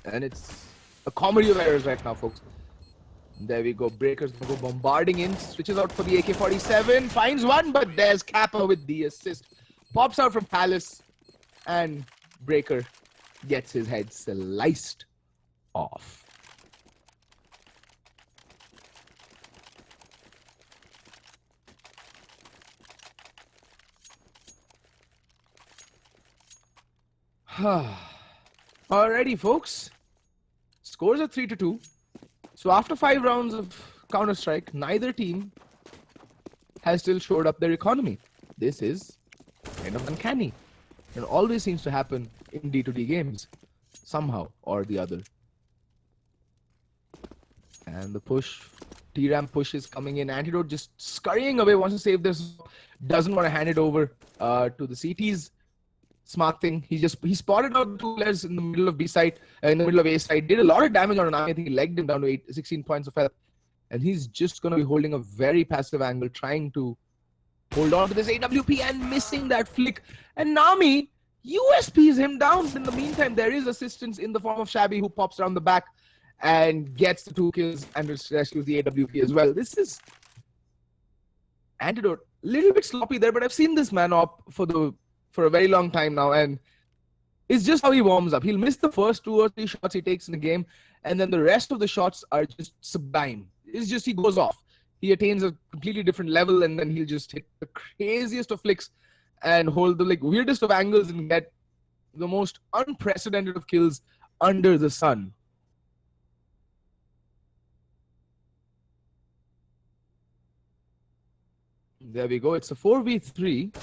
And it's a comedy of errors right now, folks. There we go. Breaker's going to go bombarding in. Switches out for the AK-47. Finds one, but there's Kappa with the assist. Pops out from Palace. And Breaker gets his head sliced off. Alrighty, folks. Scores are 3-2. So after 5 rounds of Counter-Strike, neither team has still shored up their economy. This is kind of uncanny. It always seems to happen in D2D games, somehow or the other. And the push, T-Ram push is coming in. Antidote just scurrying away, wants to save this, doesn't want to hand it over to the CTs. Smart thing. He spotted out the 2 players in the middle of B side, in the middle of A side. Did a lot of damage on an eye. I think he legged him down to 16 points of health. And he's just going to be holding a very passive angle, trying to hold on to this AWP and missing that flick. And Nami USPs him down. In the meantime, there is assistance in the form of Shabby, who pops around the back and gets the 2 kills and rescues the AWP as well. This is Antidote. A little bit sloppy there, but I've seen this man up for a very long time now, and it's just how he warms up. He'll miss the first 2 or 3 shots he takes in the game, and then the rest of the shots are just sublime. It's just he goes off. He attains a completely different level, and then he'll just hit the craziest of flicks and hold the weirdest of angles and get the most unprecedented of kills under the sun. There we go. It's a 4v3.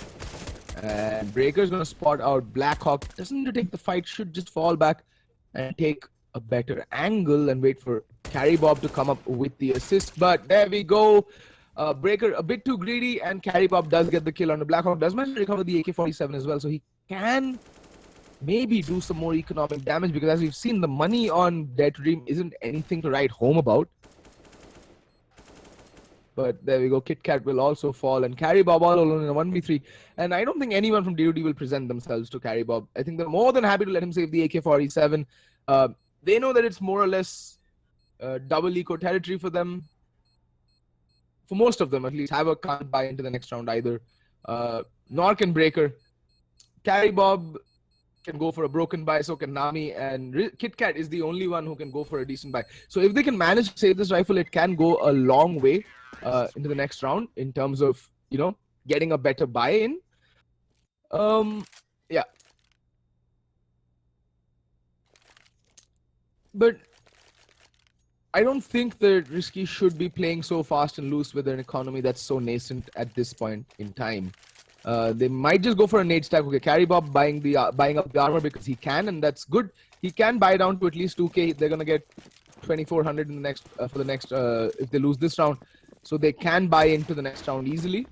And Breaker's going to spot out Blackhawk. Doesn't need to take the fight. Should just fall back and take a better angle and wait for Carry Bob to come up with the assist. But there we go. Breaker a bit too greedy, and Carry Bob does get the kill on the Blackhawk. Does manage to recover the AK-47 as well. So he can maybe do some more economic damage, because as we've seen, the money on Dare to Dream isn't anything to write home about. But there we go. KitKat will also fall, and Carry Bob all alone in a 1v3. And I don't think anyone from D2D will present themselves to Carry Bob. I think they're more than happy to let him save the AK-47. They know that it's more or less double eco territory for them. For most of them, at least. Havoc can't buy into the next round either. Nor can Breaker. Carry Bob can go for a broken buy, so can Nami, and KitKat is the only one who can go for a decent buy. So if they can manage to save this rifle, it can go a long way into the next round in terms of, getting a better buy-in. Yeah. But I don't think that Risky should be playing so fast and loose with an economy that's so nascent at this point in time. They might just go for a nade stack. Okay, Carry Bob buying up the armor because he can, and that's good. He can buy down to at least 2k. They're gonna get 2,400 in the next for the next if they lose this round, so they can buy into the next round easily.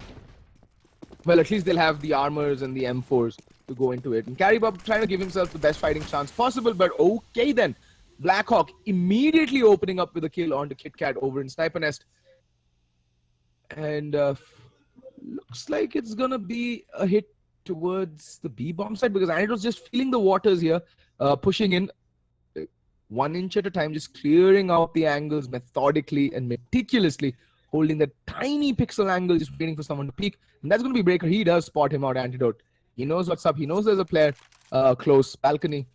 Well, at least they'll have the armors and the M4s to go into it. And Carry Bob trying to give himself the best fighting chance possible, but okay then. Blackhawk immediately opening up with a kill onto KitKat over in Sniper Nest. And looks like it's gonna be a hit towards the B bomb side, because Antidote's just feeling the waters here, pushing in 1 inch at a time, just clearing out the angles methodically and meticulously, holding that tiny pixel angle, just waiting for someone to peek. And that's gonna be Breaker. He does spot him out, Antidote. He knows what's up. He knows there's a player close. Balcony.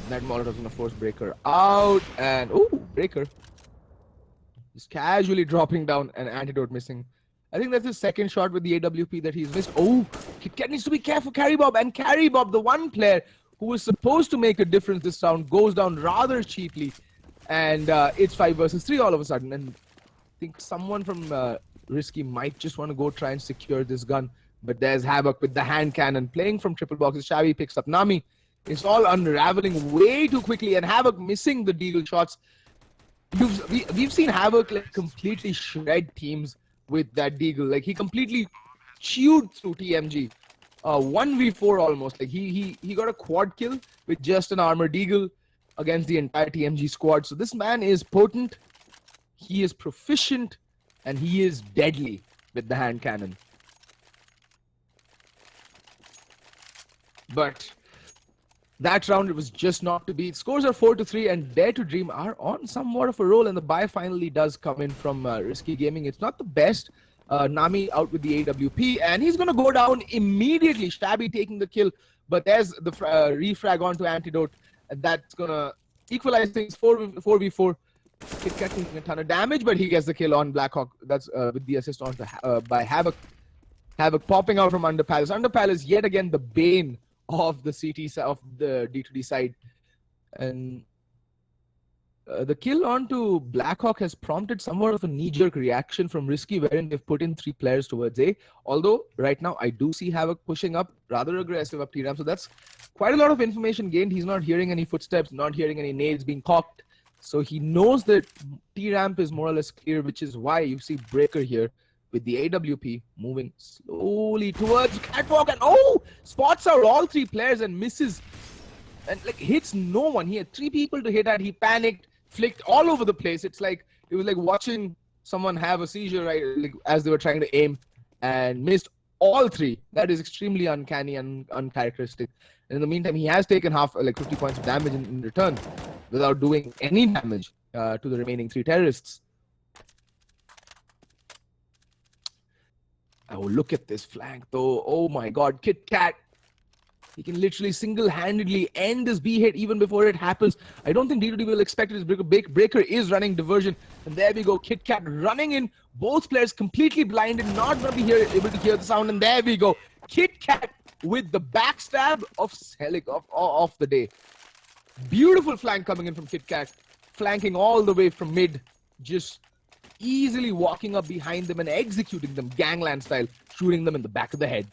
That Molotov's gonna force Breaker out. And, ooh, Breaker. Just casually dropping down, an antidote missing. I think that's his second shot with the AWP that he's missed. Oh, KitKat needs to be careful. Carry Bob, and Carry Bob, the one player who was supposed to make a difference this round, goes down rather cheaply. And it's 5 versus 3 all of a sudden. And I think someone from Risky might just want to go try and secure this gun. But there's Havoc with the hand cannon playing from triple boxes. Shabby picks up Nami. It's all unraveling way too quickly, and Havoc missing the deagle shots. We've seen Havoc like completely shred teams with that deagle. Like, he completely chewed through TMG. 1v4 almost. Like, he got a quad kill with just an armor deagle against the entire TMG squad. So this man is potent, he is proficient, and he is deadly with the hand cannon. But that round, it was just not to beat. Scores are 4-3, and Dare to Dream are on somewhat of a roll, and the buy finally does come in from Risky Gaming. It's not the best. Nami out with the AWP, and he's going to go down immediately. Stabby taking the kill, but there's the refrag onto Antidote, and that's going to equalize things 4v4. KitKat taking a ton of damage, but he gets the kill on Blackhawk. That's with the assist on by Havoc. Havoc popping out from Under Palace. Under Palace yet again the bane of the CT of the D2D side, and the kill onto Blackhawk has prompted somewhat of a knee-jerk reaction from Risky, wherein they've put in 3 players towards A. Although right now I do see Havoc pushing up rather aggressive up T-Ramp, so that's quite a lot of information gained. He's not hearing any footsteps, not hearing any nades being cocked, so he knows that T-Ramp is more or less clear, which is why you see Breaker here with the AWP moving slowly towards Catwalk, and spots out all 3 players and misses, and like hits no one. He had 3 people to hit at. He panicked, flicked all over the place. It was like watching someone have a seizure, right? Like, as they were trying to aim, and missed all 3. That is extremely uncanny and uncharacteristic. And in the meantime, he has taken 50 points of damage in return without doing any damage to the remaining 3 terrorists. Oh, look at this flank though. Oh my god, KitKat. He can literally single-handedly end this B hit even before it happens. I don't think D2D will expect it. Breaker is running diversion. And there we go, KitKat running in. Both players completely blinded, not going to be able to hear the sound. And there we go, KitKat with the backstab of the day. Beautiful flank coming in from KitKat. Flanking all the way from mid. Just easily walking up behind them and executing them gangland style, shooting them in the back of the head.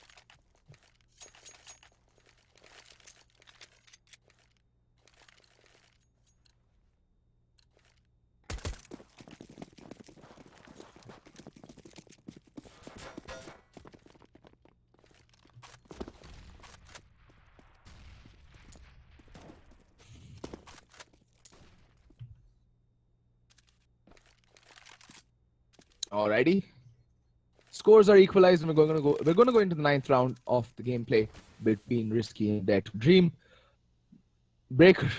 Alrighty. Scores are equalized, and we're going to go into the 9th round of the gameplay between Risky and Dare to Dream. Breaker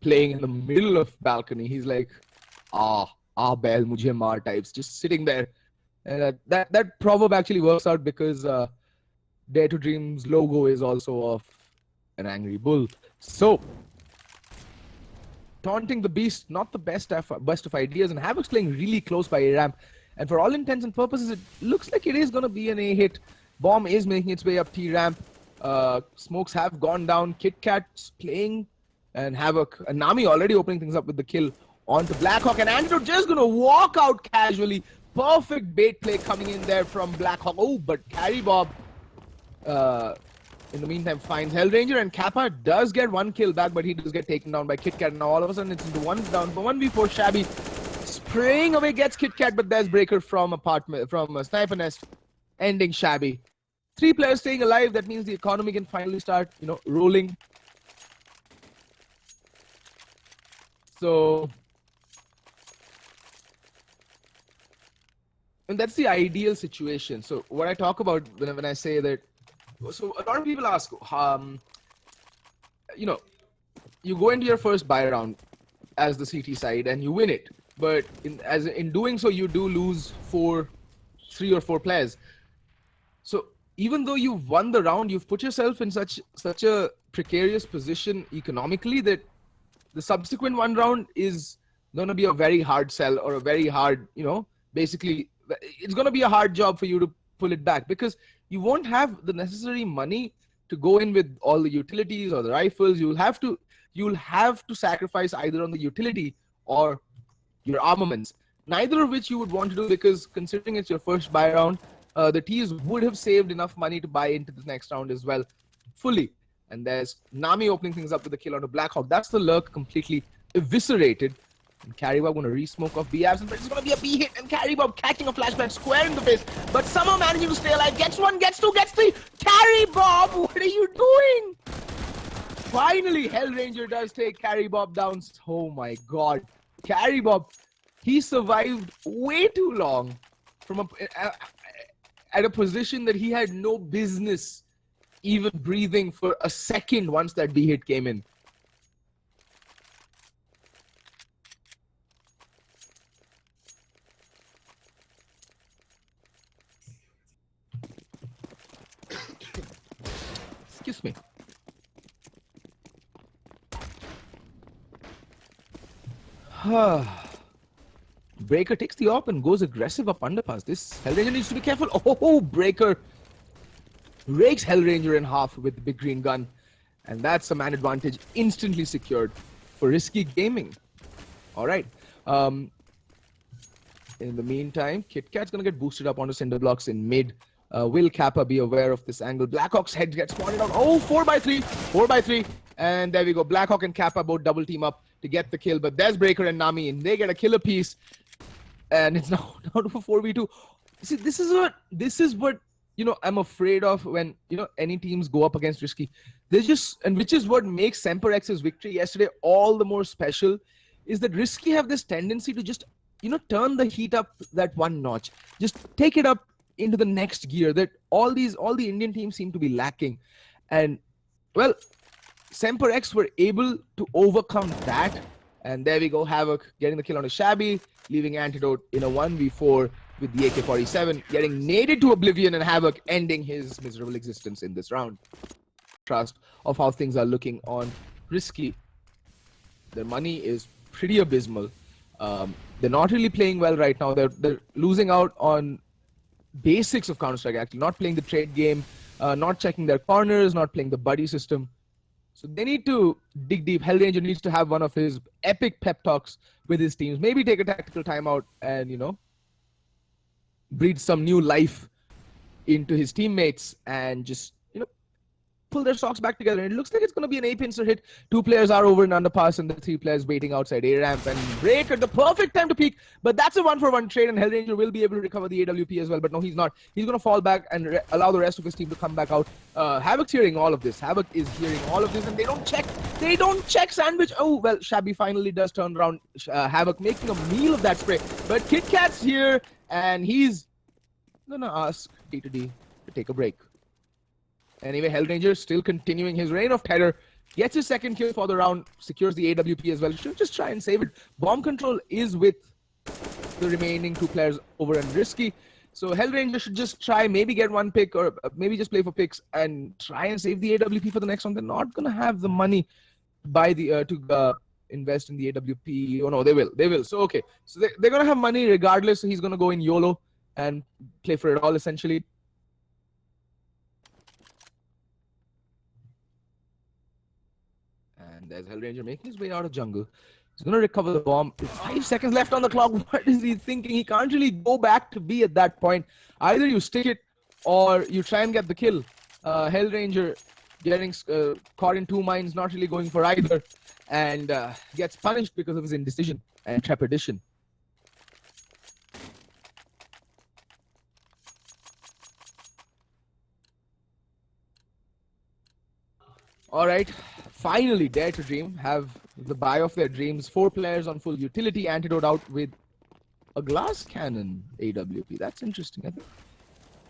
playing in the middle of balcony. He's like, bell mujhe maar types, just sitting there. And that proverb actually works out because Dare to Dream's logo is also of an angry bull. So, taunting the beast, not the best of ideas, and Havoc's playing really close by A-Ramp. And for all intents and purposes, it looks like it is going to be an A hit. Bomb is making its way up T-Ramp. Smokes have gone down. KitKat's playing, and Havoc. And Nami already opening things up with the kill onto Blackhawk. And Antidote just going to walk out casually. Perfect bait play coming in there from Blackhawk. Oh, but Carry Bob, in the meantime, finds Hellranger. And Kappa does get 1 kill back, but he does get taken down by KitKat. And now all of a sudden, it's into 1 down. But 1v4 Shabby. Spraying away gets KitKat, but there's Breaker from a Sniper Nest, ending Shabby. 3 players staying alive. That means the economy can finally start, rolling. So, and that's the ideal situation. So, what I talk about when I say that, so a lot of people ask, you go into your first buy round as the CT side and you win it. But in doing so, you do lose 4 3 or 4 players. So even though you've won the round, you've put yourself in such a precarious position economically that the subsequent one round is going to be a very hard sell, or a very hard, basically it's going to be a hard job for you to pull it back, because you won't have the necessary money to go in with all the utilities or the rifles. You'll have to sacrifice either on the utility or your armaments, neither of which you would want to do, because considering it's your first buy round, the T's would have saved enough money to buy into the next round as well fully. And there's Nami opening things up with the kill onto Blackhawk. That's the lurk completely eviscerated. And Carrybob going to re-smoke off B absent, but it's going to be a B hit, and Carrybob catching a flashback square in the face, but somehow managing to stay alive. Gets 1, gets 2, gets 3. Carrybob, what are you doing? Finally, Hellranger does take Carrybob down. Oh my god. Carrybob, he survived way too long from at a position that he had no business even breathing for a second once that B hit came in. Excuse me. Breaker takes the op and goes aggressive up underpass. This Hellranger needs to be careful. Oh, Breaker rakes Hellranger in half with the big green gun. And that's a man advantage instantly secured for Risky Gaming. Alright. In the meantime, KitKat's going to get boosted up onto cinder blocks in mid. Will Kappa be aware of this angle? Blackhawk's head gets spotted out. Oh, 4x3. 4x3. And there we go. Blackhawk and Kappa both double team up to get the kill. But there's Breaker and Nami, and they get a kill apiece. And it's now down to 4v2. See, this is what I'm afraid of when any teams go up against Risky. Which is what makes Semper X's victory yesterday all the more special, is that Risky have this tendency to just turn the heat up that one notch, just take it up into the next gear that all the Indian teams seem to be lacking. And well, Semper X were able to overcome that. And there we go, Havoc getting the kill on a Shabby, leaving Antidote in a 1v4 with the AK-47, getting naded to oblivion, and Havoc ending his miserable existence in this round. Trust of how things are looking on Risky. Their money is pretty abysmal. They're not really playing well right now. They're losing out on basics of Counter-Strike, actually. Not playing the trade game, not checking their corners, not playing the buddy system. So they need to dig deep. Hellranger needs to have one of his epic pep talks with his teams. Maybe take a tactical timeout and, breathe some new life into his teammates and just, pull their socks back together. And it looks like it's going to be an A-pincer hit. 2 players are over in underpass, and the 3 players waiting outside A-ramp. And Breaker, the perfect time to peek. But that's a 1-for-1 trade, and Hellranger will be able to recover the AWP as well. But no, he's not. He's going to fall back and allow the rest of his team to come back out. Havoc's hearing all of this. Havoc is hearing all of this, and they don't check. They don't check sandwich. Oh, well, Shabby finally does turn around. Havoc making a meal of that spray. But KitKat's here, and he's going to ask D2D to take a break. Anyway, Hellranger still continuing his reign of terror. Gets his second kill for the round. Secures the AWP as well. Should just try and save it. Bomb control is with the remaining 2 players over and Risky. So Hellranger should just try, maybe get 1 pick, or maybe just play for picks and try and save the AWP for the next one. They're not going to have the money to buy to invest in the AWP. Oh no, they will. They will. So okay. So they're going to have money regardless. So he's going to go in YOLO and play for it all essentially. And there's Hellranger making his way out of jungle. He's going to recover the bomb. 5 seconds left on the clock. What is he thinking? He can't really go back to B at that point. Either you stick it or you try and get the kill. Hellranger getting caught in 2 mines, not really going for either. And gets punished because of his indecision and trepidation. Alright, finally Dare to Dream have the buy of their dreams. 4 players on full utility, Antidote out with a glass cannon AWP. That's interesting. I think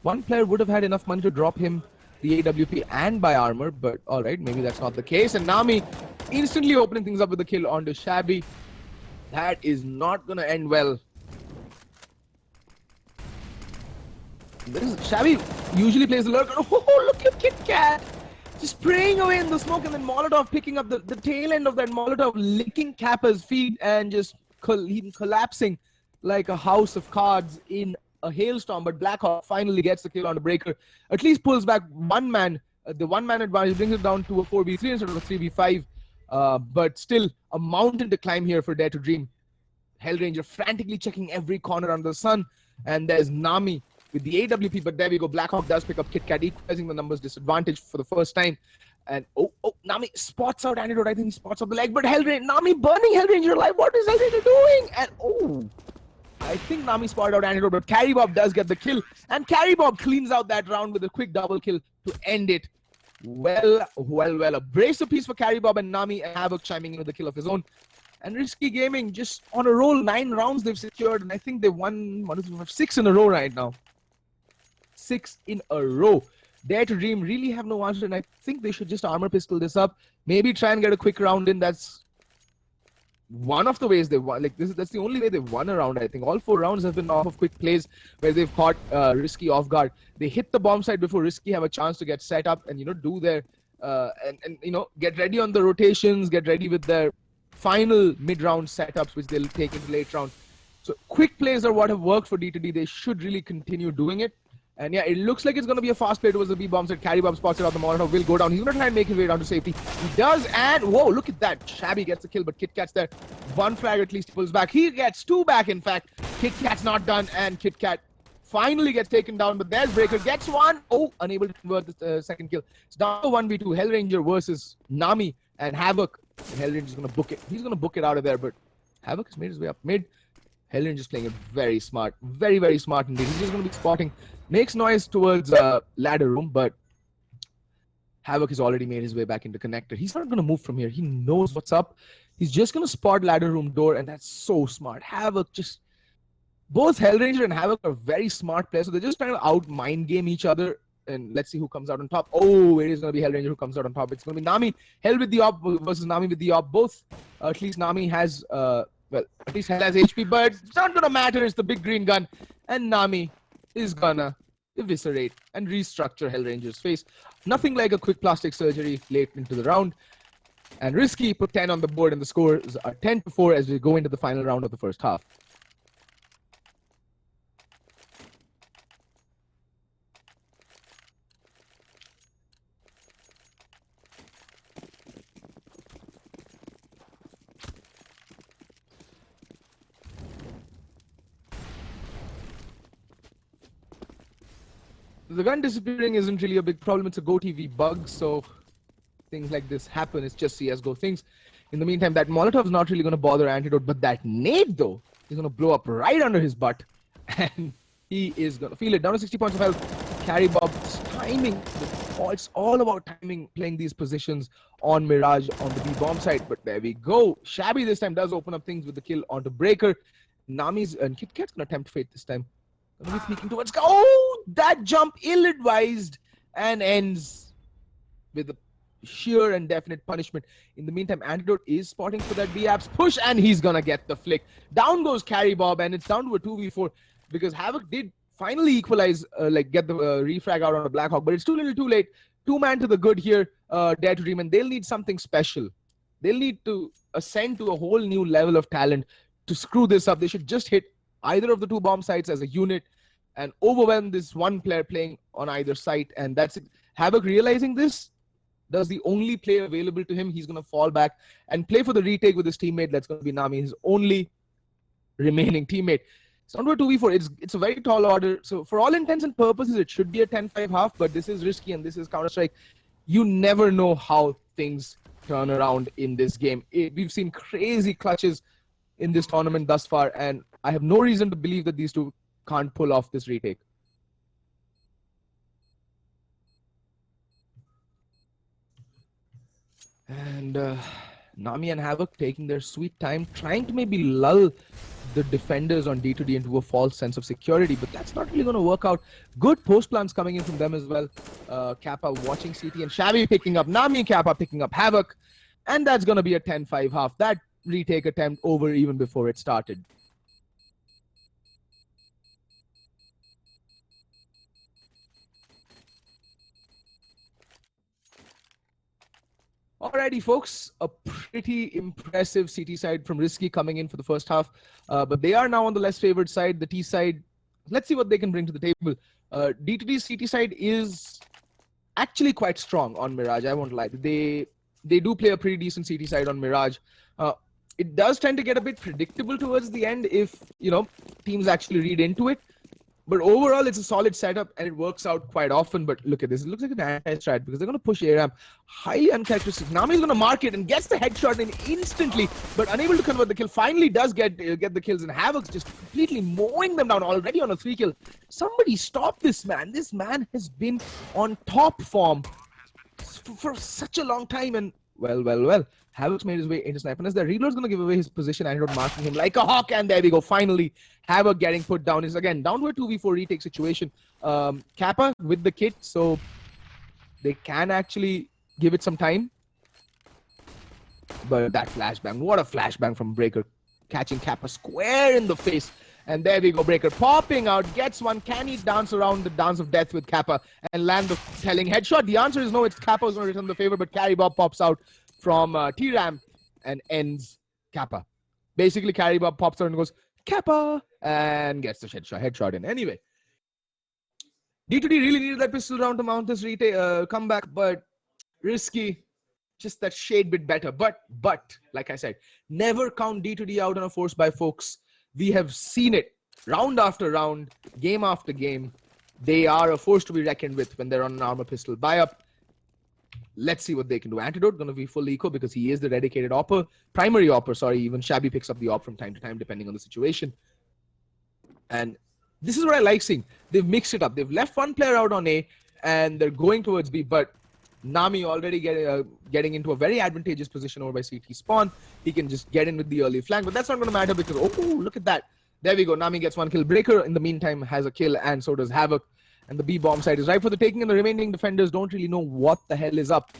1 player would have had enough money to drop him the AWP and buy armor, but alright, maybe that's not the case. And Nami instantly opening things up with the kill onto Shabby. That is not going to end well. Shabby usually plays the lurker. Oh, look at Kit Kat! Just spraying away in the smoke, and then Molotov picking up the tail end of that Molotov, licking Kappa's feet and just collapsing like a house of cards in a hailstorm. But Blackhawk finally gets the kill on the breaker. At least pulls back one man. The one-man advantage brings it down to a 4v3 instead of a 3v5. But still a mountain to climb here for Dare to Dream. Hellranger frantically checking every corner under the sun. And there's Nami with the AWP, but there we go. Blackhawk does pick up Kit Kat, equalizing the numbers disadvantage for the first time. And Nami spots out Antidote. I think he spots out the leg, but Nami burning Hellranger alive. What is Hellranger doing? And I think Nami spotted out Antidote, but Carry Bob does get the kill. And Carry Bob cleans out that round with a quick double kill to end it. Well. A brace apiece for Carry Bob and Nami, and Havoc chiming in with the kill of his own. And Risky Gaming just on a roll. 9 rounds they've secured, and I think they won 6 in a row right now. 6 in a row. Dare to Dream really have no answer, and I think they should just armor pistol this up. Maybe try and get a quick round in. That's one of the ways they've won. That's the only way they've won a round, I think. All 4 rounds have been off of quick plays where they've caught Risky off guard. They hit the bomb site before Risky have a chance to get set up and do their and get ready on the rotations, get ready with their final mid-round setups, which they'll take into late round. So quick plays are what have worked for D2D. They should really continue doing it. And yeah, it looks like it's going to be a fast play towards the B bomb set. Carry Bob spots it out. The Molotov will go down. He's going to try and make his way down to safety. He does, and whoa, look at that. Shabby gets the kill, but Kit Kat's there. 1 frag at least pulls back. He gets 2 back, in fact. Kit Kat's not done, and Kit Kat finally gets taken down, but there's Breaker. Gets 1. Unable to convert the second kill. It's down to 1v2. Hellranger versus Nami and Havoc. Hellranger's going to book it. He's going to book it out of there, but Havoc has made his way up mid. Hellranger's playing it very smart. Very, very smart indeed. He's just going to be spotting. Makes noise towards ladder room, but Havoc has already made his way back into connector. He's not going to move from here. He knows what's up. He's just going to spot ladder room door, and that's so smart. Havoc just... Both Hellranger and Havoc are very smart players, so they're just trying to out-mind game each other, and let's see who comes out on top. It is going to be Hellranger who comes out on top. It's going to be Nami. Hell with the op versus Nami with the op. Both, at least Nami has... at least Hell has HP, but it's not going to matter. It's the big green gun, and Nami is gonna eviscerate and restructure Hellranger's face. Nothing like a quick plastic surgery late into the round. And Risky put 10 on the board, and the scores are 10-4 as we go into the final round of the first half. The gun disappearing isn't really a big problem. It's a GoTV bug, so things like this happen. It's just CSGO things. In the meantime, that Molotov's not really going to bother Antidote, but that nade, though, is going to blow up right under his butt. And he is going to feel it. Down to 60 points of health. Carry Bob's timing. It's all about timing, playing these positions on Mirage on the B-bomb side. But there we go. Shabby this time does open up things with the kill onto Breaker. Nami's and Kit Kat's going to attempt fate this time. Gonna be sneaking towards... that jump ill-advised and ends with a sheer and definite punishment. In the meantime, Antidote is spotting for that B-Apps push, and he's gonna get the flick. Down goes Carry Bob, and it's down to a 2v4 because Havoc did finally equalize, get the refrag out on a Blackhawk, but it's too little too late. 2-man to the good here, Dare to Dream, and they'll need something special. They'll need to ascend to a whole new level of talent to screw this up. They should just hit either of the 2 bomb sites as a unit and overwhelm this one player playing on either site, and that's it. Havoc realizing this, does the only play available to him, he's going to fall back and play for the retake with his teammate. That's going to be Nami, his only remaining teammate. It's not a 2v4. It's a very tall order. So for all intents and purposes, it should be a 10-5 half, but this is Risky and this is Counter-Strike. You never know how things turn around in this game. We've seen crazy clutches in this tournament thus far, and I have no reason to believe that these two can't pull off this retake. And Nami and Havoc taking their sweet time, trying to maybe lull the defenders on D2D into a false sense of security, but that's not really going to work out. Good post plans coming in from them as well. Kappa watching CT, and Shabby picking up Nami, Kappa picking up Havoc, and that's going to be a 10-5 half. That retake attempt over even before it started. Alrighty, folks, a pretty impressive CT side from Risky coming in for the first half, but they are now on the less favored side. The T side, let's see what they can bring to the table. D2D's CT side is actually quite strong on Mirage, I won't lie. They do play a pretty decent CT side on Mirage. It does tend to get a bit predictable towards the end if, teams actually read into it. But overall, it's a solid setup and it works out quite often. But look at this. It looks like an anti-strat because they're going to push A-Ramp. Highly uncharacteristic. Nami's going to mark it and gets the headshot in instantly, but unable to convert the kill. Finally does get the kills, and Havoc's just completely mowing them down already on a 3-kill. Somebody stop this man. This man has been on top form for such a long time. And well. Havoc's made his way into Sniper. The Reload's going to give away his position and marking him like a hawk. And there we go. Finally, Havoc getting put down. Is again down to a 2v4 retake situation. Kappa with the kit, so they can actually give it some time. But that flashbang, what a flashbang from Breaker. Catching Kappa square in the face. And there we go. Breaker popping out. Gets one. Can he dance around the dance of death with Kappa and land the telling headshot? The answer is no. It's Kappa who's going to return the favor. But Carry Bob pops out from T-Ramp and ends Kappa. Basically, Carry Bob pops out and goes, Kappa! And gets the headshot in. Anyway, D2D really needed that pistol round to mount this comeback, but Risky, just that shade bit better. But, like I said, never count D2D out on a force by folks. We have seen it round after round, game after game. They are a force to be reckoned with when they're on an armor pistol buy-up. Let's see what they can do. Antidote going to be full eco because he is the dedicated primary opper. Sorry, even Shabby picks up the op from time to time depending on the situation. And this is what I like seeing. They've mixed it up. They've left one player out on A and they're going towards B, but Nami already getting into a very advantageous position over by CT spawn. He can just get in with the early flank, but that's not going to matter because, oh, look at that. There we go. Nami gets one kill. Breaker in the meantime has a kill, and so does Havoc. And the B bomb side is right for the taking, and the remaining defenders don't really know what the hell is up.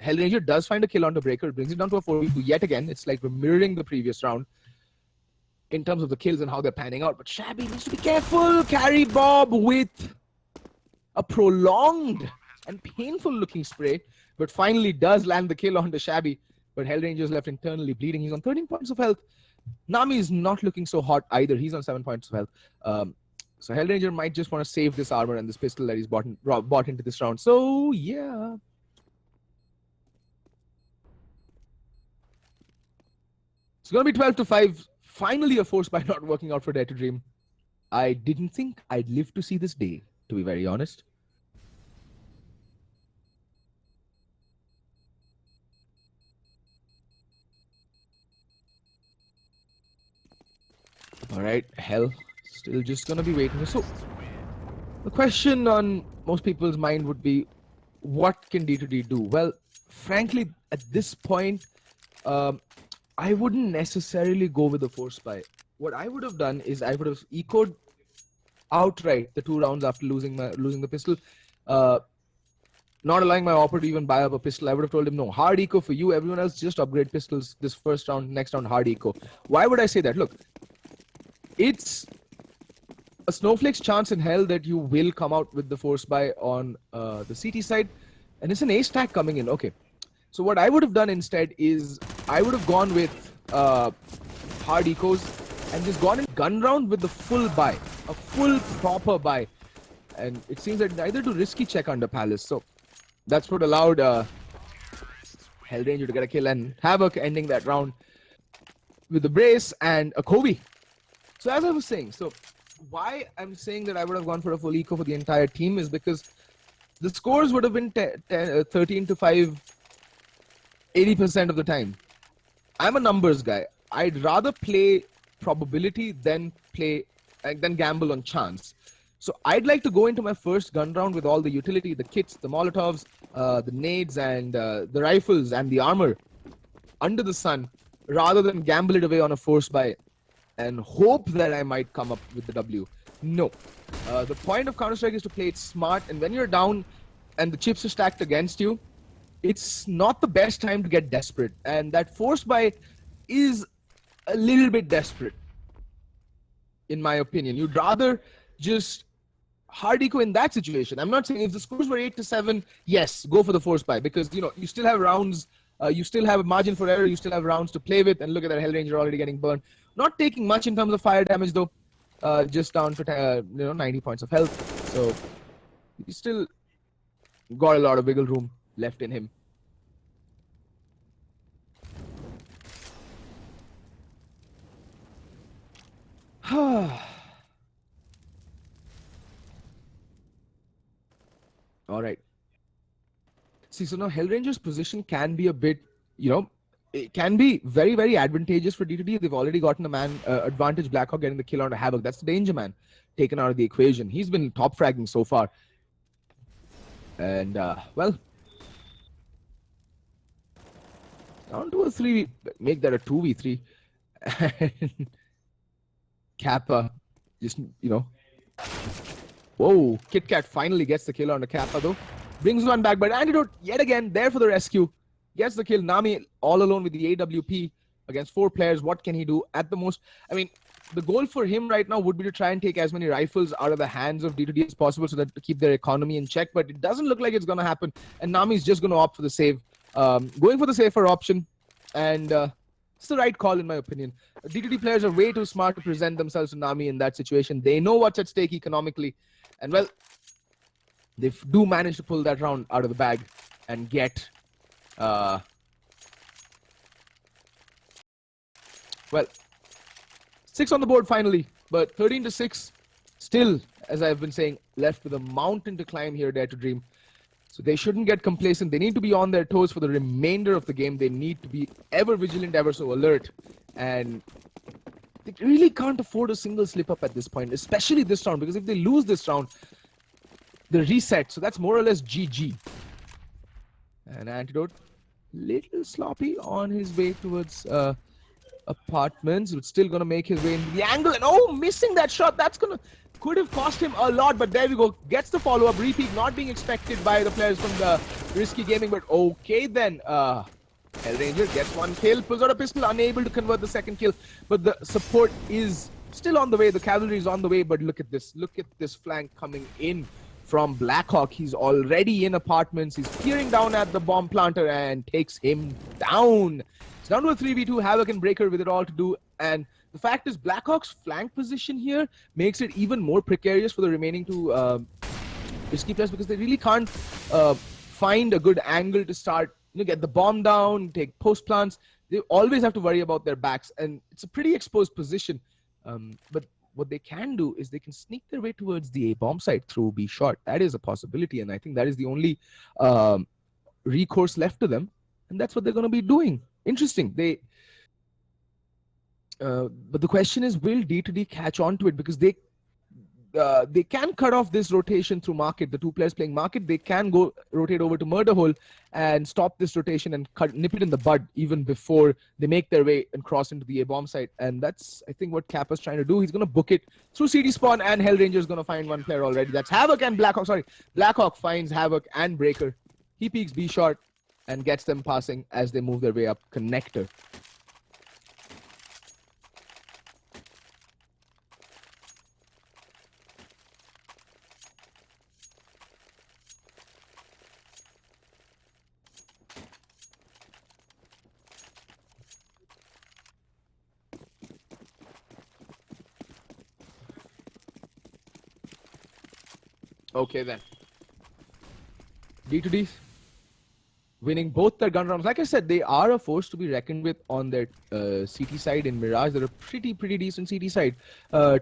Hellranger does find a kill onto Breaker, brings it down to a 4v2 yet again. It's like we're mirroring the previous round in terms of the kills and how they're panning out. But Shabby needs to be careful. Carry Bob with a prolonged and painful looking spray, but finally does land the kill onto Shabby. But Hellranger's left internally bleeding. He's on 13 points of health. Nami is not looking so hot either. He's on 7 points of health. So Hellranger might just want to save this armor and this pistol that he's bought into this round. So yeah. It's going to be 12-5. Finally a force by not working out for Dare to Dream. I didn't think I'd live to see this day, to be very honest. Alright, Hell. Still just gonna be waiting. So, the question on most people's mind would be, what can D2D do? Well, frankly, at this point, I wouldn't necessarily go with the force buy. What I would have done is I would have ecoed outright the 2 rounds after losing the pistol, not allowing my operator to even buy up a pistol. I would have told him, no, hard eco for you. Everyone else just upgrade pistols this first round, next round hard eco. Why would I say that? Look, it's a snowflake's chance in hell that you will come out with the force buy on the CT side, and it's an A stack coming in. Okay, so what I would have done instead is I would have gone with hard ecos and just gone in gun round with the full buy, a full proper buy, and it seems that neither do Risky check under Palace, so that's what allowed Hellranger to get a kill and Havoc ending that round with the brace and a Kobe. So as I was saying, so why I'm saying that I would have gone for a full eco for the entire team is because the scores would have been 13-5 80% of the time. I'm a numbers guy. I'd rather play probability than gamble on chance. So I'd like to go into my first gun round with all the utility, the kits, the Molotovs, the nades, and the rifles and the armor under the sun, rather than gamble it away on a force buy and hope that I might come up with the W. No. The point of Counter-Strike is to play it smart, and when you're down and the chips are stacked against you, it's not the best time to get desperate. And that force buy is a little bit desperate, in my opinion. You'd rather just hard eco in that situation. I'm not saying if the scores were 8-7, yes, go for the force buy, because you still have rounds You still have a margin for error. You still have rounds to play with. And look at that, Hellranger already getting burned. Not taking much in terms of fire damage though. Just down to 90 points of health. So he still got a lot of wiggle room left in him. All right. See, so now Hellranger's position can be a bit, it can be very, very advantageous for D2D. They've already gotten a man advantage. Blackhawk getting the kill on Havoc. That's the danger man taken out of the equation. He's been top fragging so far. And, well, down to a 3, make that a 2v3. Kappa, just, whoa, KitKat finally gets the kill on the Kappa though. Brings one back, but Antidote yet again there for the rescue. Gets the kill. Nami all alone with the AWP against 4 players. What can he do at the most? I mean, the goal for him right now would be to try and take as many rifles out of the hands of D2D as possible so that to keep their economy in check, but it doesn't look like it's going to happen. And Nami's just going to opt for the save. Going for the safer option. And it's the right call in my opinion. D2D players are way too smart to present themselves to Nami in that situation. They know what's at stake economically. And well, they do manage to pull that round out of the bag and get, well, 6 on the board finally, but 13-6, still, as I've been saying, left with a mountain to climb here, Dare to Dream. So they shouldn't get complacent. They need to be on their toes for the remainder of the game. They need to be ever vigilant, ever so alert. And they really can't afford a single slip up at this point, especially this round, because if they lose this round, the reset, so that's more or less GG. And Antidote, little sloppy on his way towards apartments, but still gonna make his way into the angle, and oh, missing that shot. That's could have cost him a lot, but there we go. Gets the follow-up, repeat, not being expected by the players from the Risky Gaming, but okay then. Hellranger gets 1 kill, pulls out a pistol, unable to convert the 2nd kill, but the support is still on the way. The cavalry is on the way, but look at this flank coming in from Blackhawk. He's already in apartments. He's peering down at the bomb planter and takes him down. It's down to a 3v2. Havoc and Breaker with it all to do. And the fact is, Blackhawk's flank position here makes it even more precarious for the remaining 2 risky players, because they really can't find a good angle to start, get the bomb down, take post plants. They always have to worry about their backs, and it's a pretty exposed position. But what they can do is they can sneak their way towards the A bomb site through B short. That is a possibility, and I think that is the only recourse left to them, and that's what they're going to be doing. Interesting. But the question is, will D2D catch on to it? Because they can cut off this rotation through market. The 2 players playing market, they can go rotate over to Murder Hole and stop this rotation and nip it in the bud even before they make their way and cross into the A-bomb site. And that's, I think, what Kappa's trying to do. He's going to book it through CD spawn, and Hellranger's going to find 1 player already. That's Havoc and Blackhawk. Sorry, Blackhawk finds Havoc and Breaker. He peeks B short and gets them passing as they move their way up connector. Okay then. D2D winning both their gun rounds. Like I said, they are a force to be reckoned with on their CT side in Mirage. They're a pretty decent CT side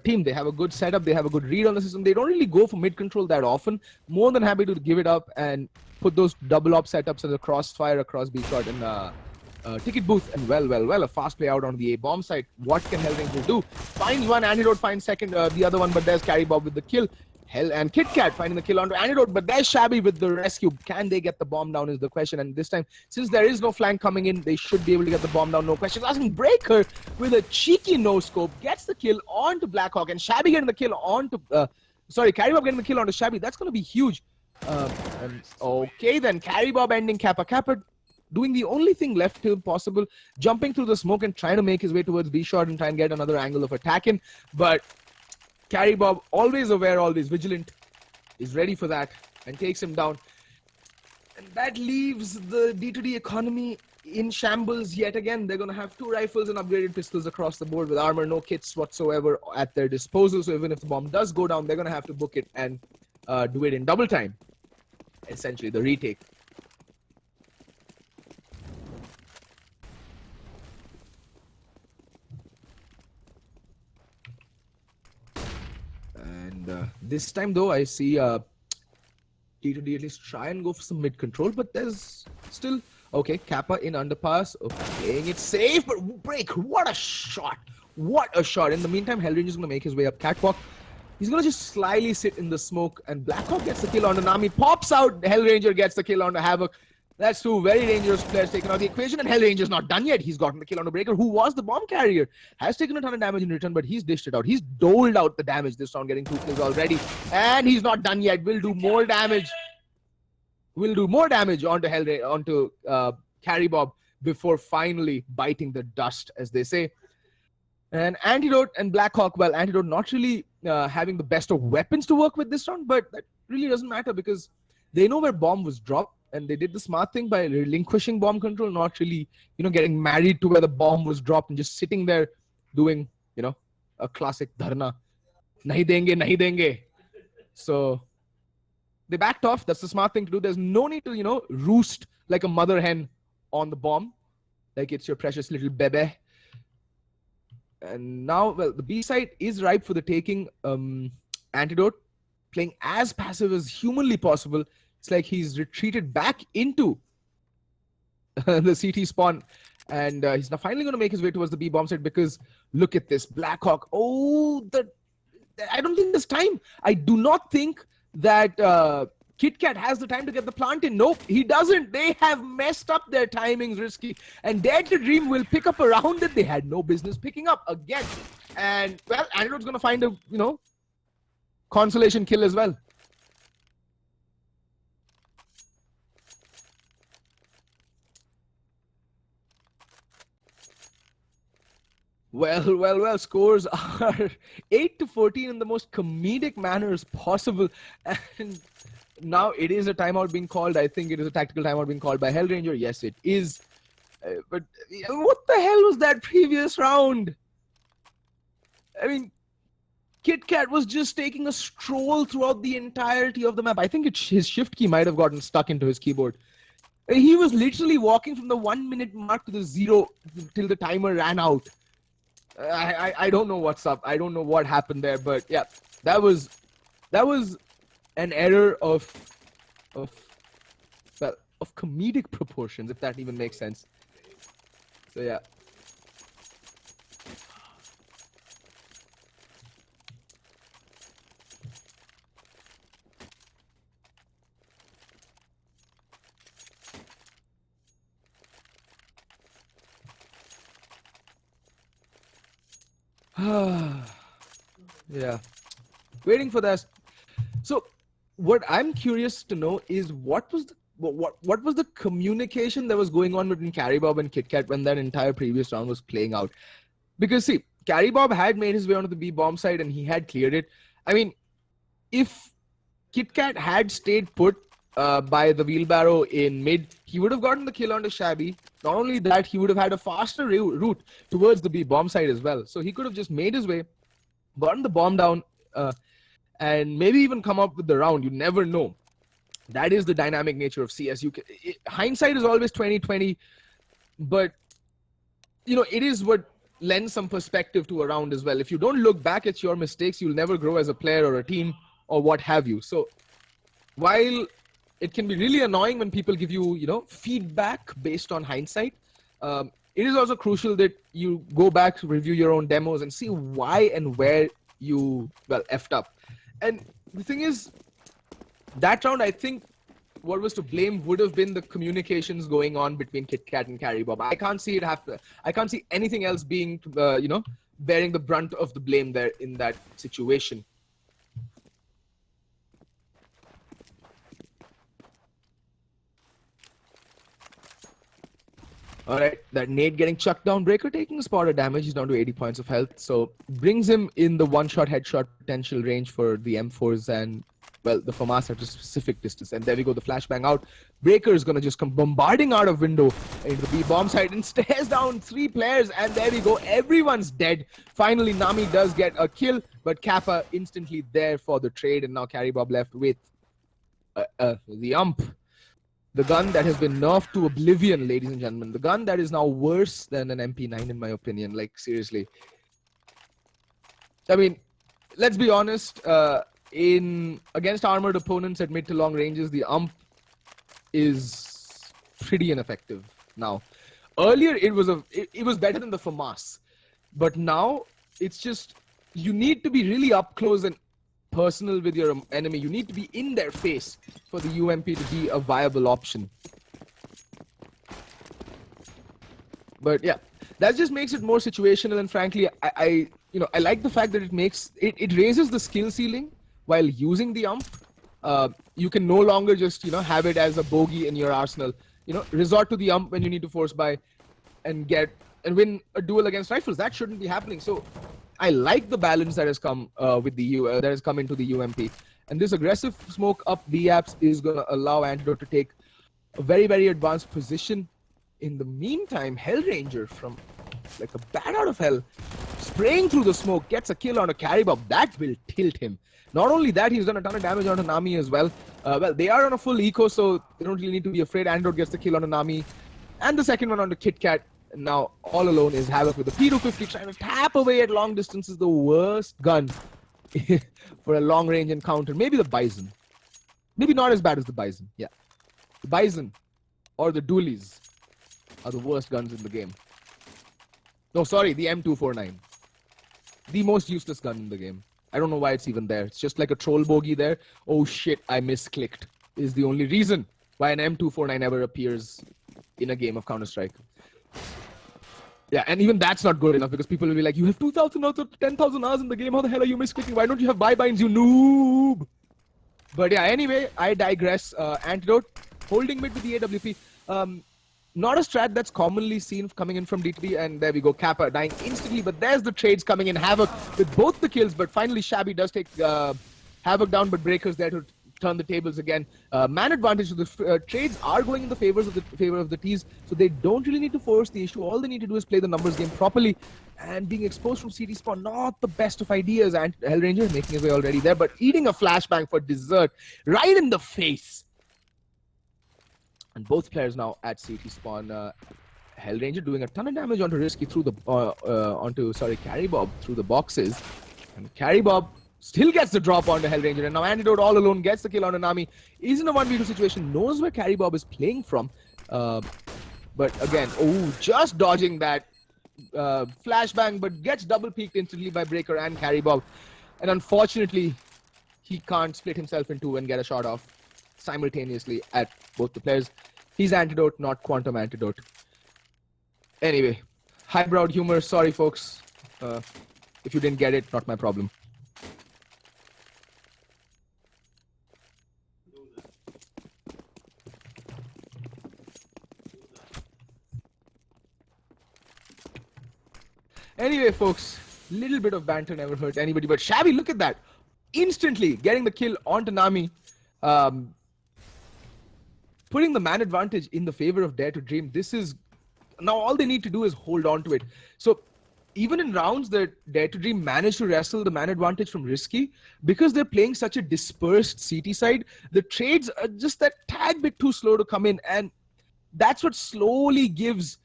team. They have a good setup. They have a good read on the system. They don't really go for mid control that often. More than happy to give it up and put those double op setups as a crossfire across B shot and ticket booth. And well, a fast play out on the A bomb side. What can Hellranger do? Finds one, Antidote finds second, the other one, but there's Carry Bob with the kill. Hell and KitKat finding the kill onto Antidote, but there's Shabby with the rescue. Can they get the bomb down is the question, and this time, since there is no flank coming in, they should be able to get the bomb down, no question. Asking Breaker with a cheeky no-scope, gets the kill onto Blackhawk, and Shabby getting the kill onto, Carry Bob getting the kill onto Shabby. That's going to be huge. Okay then, Carry Bob ending Kappa. Kappa doing the only thing left to him possible, jumping through the smoke and trying to make his way towards B shot and try and get another angle of attack in, but Carry Bob, always aware, always vigilant, is ready for that and takes him down. And that leaves the D2D economy in shambles yet again. They're going to have 2 rifles and upgraded pistols across the board with armor, no kits whatsoever at their disposal. So even if the bomb does go down, they're going to have to book it and do it in double time. Essentially, the retake. And this time, though, I see T2D at least try and go for some mid control, but there's still... Okay, Kappa in underpass, playing it safe, but break, what a shot! What a shot! In the meantime, Hellranger's gonna make his way up catwalk. He's gonna just slyly sit in the smoke, and Blackhawk gets the kill on Nami, pops out, Hellranger gets the kill on the Havoc. That's 2 very dangerous players taken out of the equation, and Hellranger's not done yet. He's gotten the kill on the Breaker, who was the bomb carrier. Has taken a ton of damage in return, but he's dished it out. He's doled out the damage this round, getting 2 kills already. And he's not done yet. Will do more damage. Will do more damage onto Carry Bob before finally biting the dust, as they say. And Antidote and Blackhawk, well, Antidote not really having the best of weapons to work with this round, but that really doesn't matter because they know where bomb was dropped, and they did the smart thing by relinquishing bomb control, not really, getting married to where the bomb was dropped and just sitting there doing, a classic dharna. Nahi denge, nahi denge. So they backed off. That's the smart thing to do. There's no need to, roost like a mother hen on the bomb, like it's your precious little bebe. And now, well, the B side is ripe for the taking. Antidote playing as passive as humanly possible. It's like he's retreated back into the CT spawn, and he's now finally going to make his way towards the B bomb site because look at this Blackhawk. Oh, I don't think there's time. I do not think that KitKat has the time to get the plant in. Nope, he doesn't. They have messed up their timings, Risky. And Dare to Dream will pick up a round that they had no business picking up again. And, well, Antidote's going to find a, consolation kill as well. Well, scores are 8-14 in the most comedic manners possible. And now it is a timeout being called. I think it is a tactical timeout being called by Hellranger. Yes, it is. But what the hell was that previous round? I mean, KitKat was just taking a stroll throughout the entirety of the map. I think his shift key might have gotten stuck into his keyboard. He was literally walking from the 1 minute mark to the 0 till the timer ran out. I don't know what's up. I don't know what happened there, but yeah, that was an error of comedic proportions, if that even makes sense. So yeah. Yeah, waiting for that. So what I'm curious to know is what was the communication that was going on between Carry Bob and KitKat when that entire previous round was playing out? Because see, Carry Bob had made his way onto the B bomb side and he had cleared it. I mean, if KitKat had stayed put by the wheelbarrow in mid, he would have gotten the kill onto Shabby. Not only that, he would have had a faster route towards the B bomb side as well. So he could have just made his way, gotten the bomb down, and maybe even come up with the round. You never know. That is the dynamic nature of CS. Hindsight is always 20/20, but it is what lends some perspective to a round as well. If you don't look back at your mistakes, you'll never grow as a player or a team or what have you. So while it can be really annoying when people give you, feedback based on hindsight, it is also crucial that you go back, review your own demos and see why and where you, effed up. And the thing is, that round, I think what was to blame would have been the communications going on between KitKat and Carry Bob. I can't see it happen. I can't see anything else being, bearing the brunt of the blame there in that situation. Alright, that nade getting chucked down. Breaker taking a spot of damage. He's down to 80 points of health. So brings him in the one-shot headshot potential range for the M4s and, well, the FAMAS at a specific distance. And there we go, the flashbang out. Breaker is going to just come bombarding out of window into the B bomb side and stares down 3 players. And there we go, everyone's dead. Finally, Nami does get a kill, but Kappa instantly there for the trade. And now Carry Bob left with the ump. The gun that has been nerfed to oblivion, ladies and gentlemen. The gun that is now worse than an MP9 in my opinion. Like, seriously. I mean, let's be honest. Against armored opponents at mid to long ranges, the ump is pretty ineffective now. Earlier, it was better than the FAMAS. But now, it's just, you need to be really up close and personal with your enemy. You need to be in their face for the UMP to be a viable option. But yeah, that just makes it more situational, and frankly, I like the fact that it raises the skill ceiling while using the ump. You can no longer just have it as a bogey in your arsenal. Resort to the ump when you need to force buy and win a duel against rifles. That shouldn't be happening. So I like the balance that has come that has come into the UMP, and this aggressive smoke up B apps is going to allow Antidote to take a very, very advanced position. In the meantime, Hellranger from like a bat out of hell, spraying through the smoke, gets a kill on a Carry Bob. That will tilt him. Not only that, he's done a ton of damage on Nami as well. Well, they are on a full eco, so they don't really need to be afraid. Antidote gets the kill on Nami, and the second one on the Kit Kat. Now, all alone is Havoc with the P250 trying to tap away at long distances. The worst gun for a long-range encounter. Maybe the Bison. Maybe not as bad as the Bison. Yeah. The Bison or the Dualies are the worst guns in the game. No, sorry, the M249. The most useless gun in the game. I don't know why it's even there. It's just like a troll bogey there. Oh shit, I misclicked. Is the only reason why an M249 ever appears in a game of Counter-Strike. Yeah, and even that's not good enough because people will be like, you have 2,000 hours or 10,000 hours in the game. How the hell are you misclicking? Why don't you have buy-binds, you noob? But yeah, anyway, I digress. Antidote holding mid with the AWP. Not a strat that's commonly seen coming in from D2D, and there we go, Kappa dying instantly, but there's the trades coming in. Havoc with both the kills, but finally Shabby does take Havoc down, but Breaker's there to turn the tables again. Man advantage, so the trades are going in the favor of the T's, so they don't really need to force the issue. All they need to do is play the numbers game properly, and being exposed from CT spawn, not the best of ideas, and Hellranger making his way already there, but eating a flashbang for dessert right in the face. And both players now at CT spawn. Hellranger doing a ton of damage onto Risky through the Carry Bob through the boxes, and Carry Bob still gets the drop onto Hellranger, and now Antidote all alone gets the kill on Nami. Is in a 1v2 situation, knows where Carry Bob is playing from, but again, just dodging that flashbang, but gets double peeked instantly by Breaker and Carry Bob, and unfortunately he can't split himself in two and get a shot off simultaneously at both the players. He's Antidote, not Quantum Antidote. Anyway, highbrow humor, sorry folks. If you didn't get it, not my problem. Anyway, folks, little bit of banter never hurt anybody, but Shabby, look at that. Instantly getting the kill onto Nami. Putting the man advantage in the favor of Dare to Dream. This is now all they need to do is hold on to it. So even in rounds that Dare to Dream managed to wrestle the man advantage from Risky, because they're playing such a dispersed CT side, the trades are just that tad bit too slow to come in, and that's what slowly gives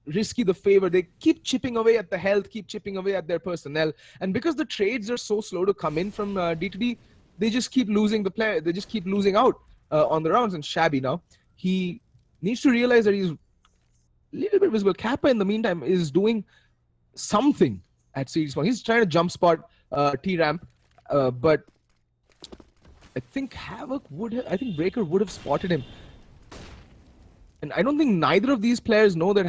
Risky the favor. They keep chipping away at the health, keep chipping away at their personnel, and because the trades are so slow to come in from D2D, they just keep losing the player. They just keep losing out on the rounds. And Shabby now, he needs to realize that he's a little bit visible. Kappa in the meantime is doing something at CT spawn. He's trying to jump spot T-ramp, but I think Breaker would have spotted him. And I don't think neither of these players know that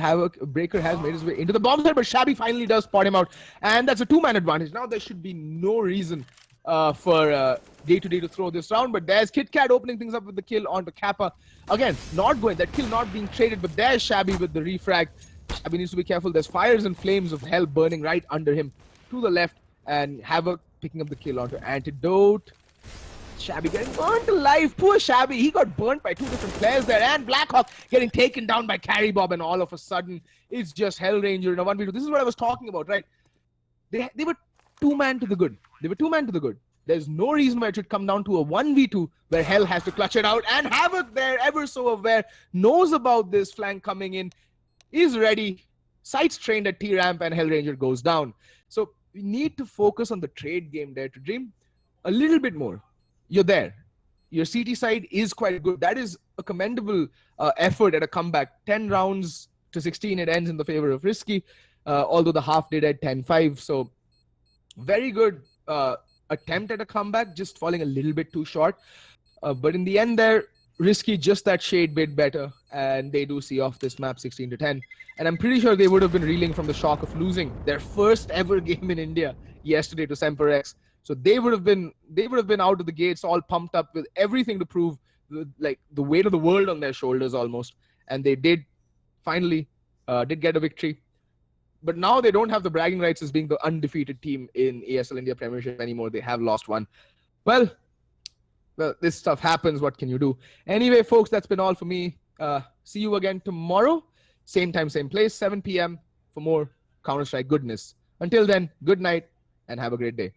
Breaker has made his way into the bomb site, but Shabby finally does spot him out. And that's a two-man advantage. Now there should be no reason for Day-to-Day to throw this round. But there's KitKat opening things up with the kill onto Kappa. Again, not going, that kill not being traded, but there's Shabby with the refrag. Shabby needs to be careful. There's fires and flames of hell burning right under him to the left, and Havoc picking up the kill onto Antidote. Shabby getting burnt alive. Poor Shabby. He got burnt by two different players there. And Blackhawk getting taken down by Carry Bob. And all of a sudden, it's just Hell Ranger in a 1v2. This is what I was talking about, right? They were two-man to the good. They were two-man to the good. There's no reason why it should come down to a 1v2 where Hell has to clutch it out. And Havoc there, ever so aware, knows about this flank coming in, is ready. Sights trained at T-Ramp, and Hell Ranger goes down. So we need to focus on the trade game there to Dream a little bit more. You're there. Your CT side is quite good. That is a commendable effort at a comeback. 10 rounds to 16, it ends in the favor of Risky, although the half did at 10-5. So very good attempt at a comeback, just falling a little bit too short. But in the end there, Risky just that shade bit better, and they do see off this map 16-10. And I'm pretty sure they would have been reeling from the shock of losing their first ever game in India yesterday to Semper X. So they would have been out of the gates all pumped up with everything to prove, like the weight of the world on their shoulders almost. And they did finally did get a victory. But now they don't have the bragging rights as being the undefeated team in ESL India Premiership anymore. They have lost one. Well, this stuff happens. What can you do? Anyway, folks, that's been all for me. See you again tomorrow. Same time, same place, 7 p.m. for more Counter-Strike goodness. Until then, good night and have a great day.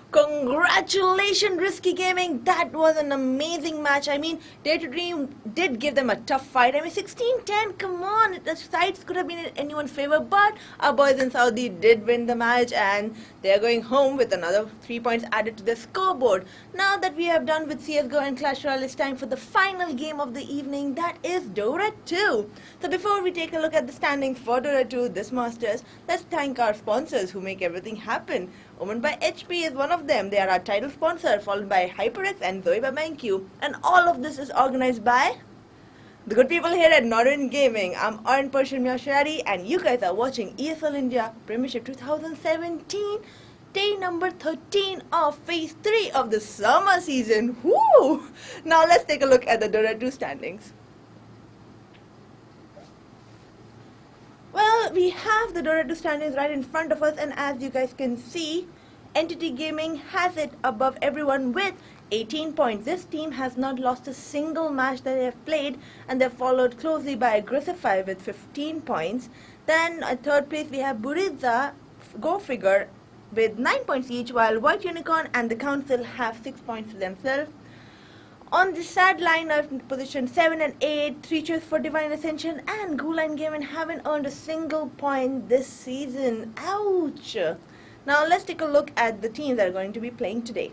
Congratulations, Risky Gaming. That was an amazing match. I mean, Dare to Dream did give them a tough fight. I mean, 16-10, come on. The sides could have been in anyone's favor, but our boys in Saudi did win the match, and they're going home with another 3 points added to the scoreboard. Now that we have done with CSGO and Clash Royale, it's time for the final game of the evening. That is Dota 2. So before we take a look at the standings for Dota 2 this Masters, let's thank our sponsors who make everything happen. Owned by HP is one of them. They are our title sponsor, followed by HyperX and Zoiba BenQ. And all of this is organized by the good people here at Northern Gaming. I'm Arun Persian Myashari, and you guys are watching ESL India Premiership 2017, day number 13 of Phase 3 of the summer season. Woo! Now let's take a look at the Dota 2 standings. Well, we have the Dota 2 standings right in front of us, and as you guys can see, Entity Gaming has it above everyone with 18 points. This team has not lost a single match that they have played, and they're followed closely by Aggressify with 15 points. Then at third place we have Buriza, go figure, with 9 points each, while White Unicorn and the Council have 6 points to themselves. On the sad line of position 7 and 8, 3 cheers for Divine Ascension and Guline Gaming haven't earned a single point this season. Ouch! Now let's take a look at the teams that are going to be playing today.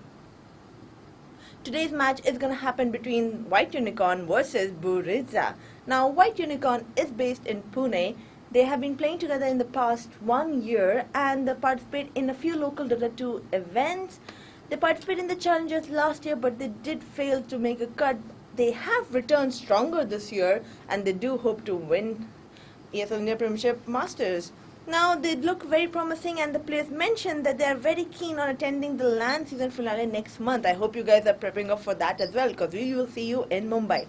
Today's match is going to happen between White Unicorn versus Buriza. Now White Unicorn is based in Pune. They have been playing together in the past 1 year, and they participate in a few local Dota 2 events. They participated in the challenges last year, but they did fail to make a cut. They have returned stronger this year, and they do hope to win ESL India Premiership Masters. Now, they look very promising, and the players mentioned that they are very keen on attending the LAN season finale next month. I hope you guys are prepping up for that as well, because we will see you in Mumbai.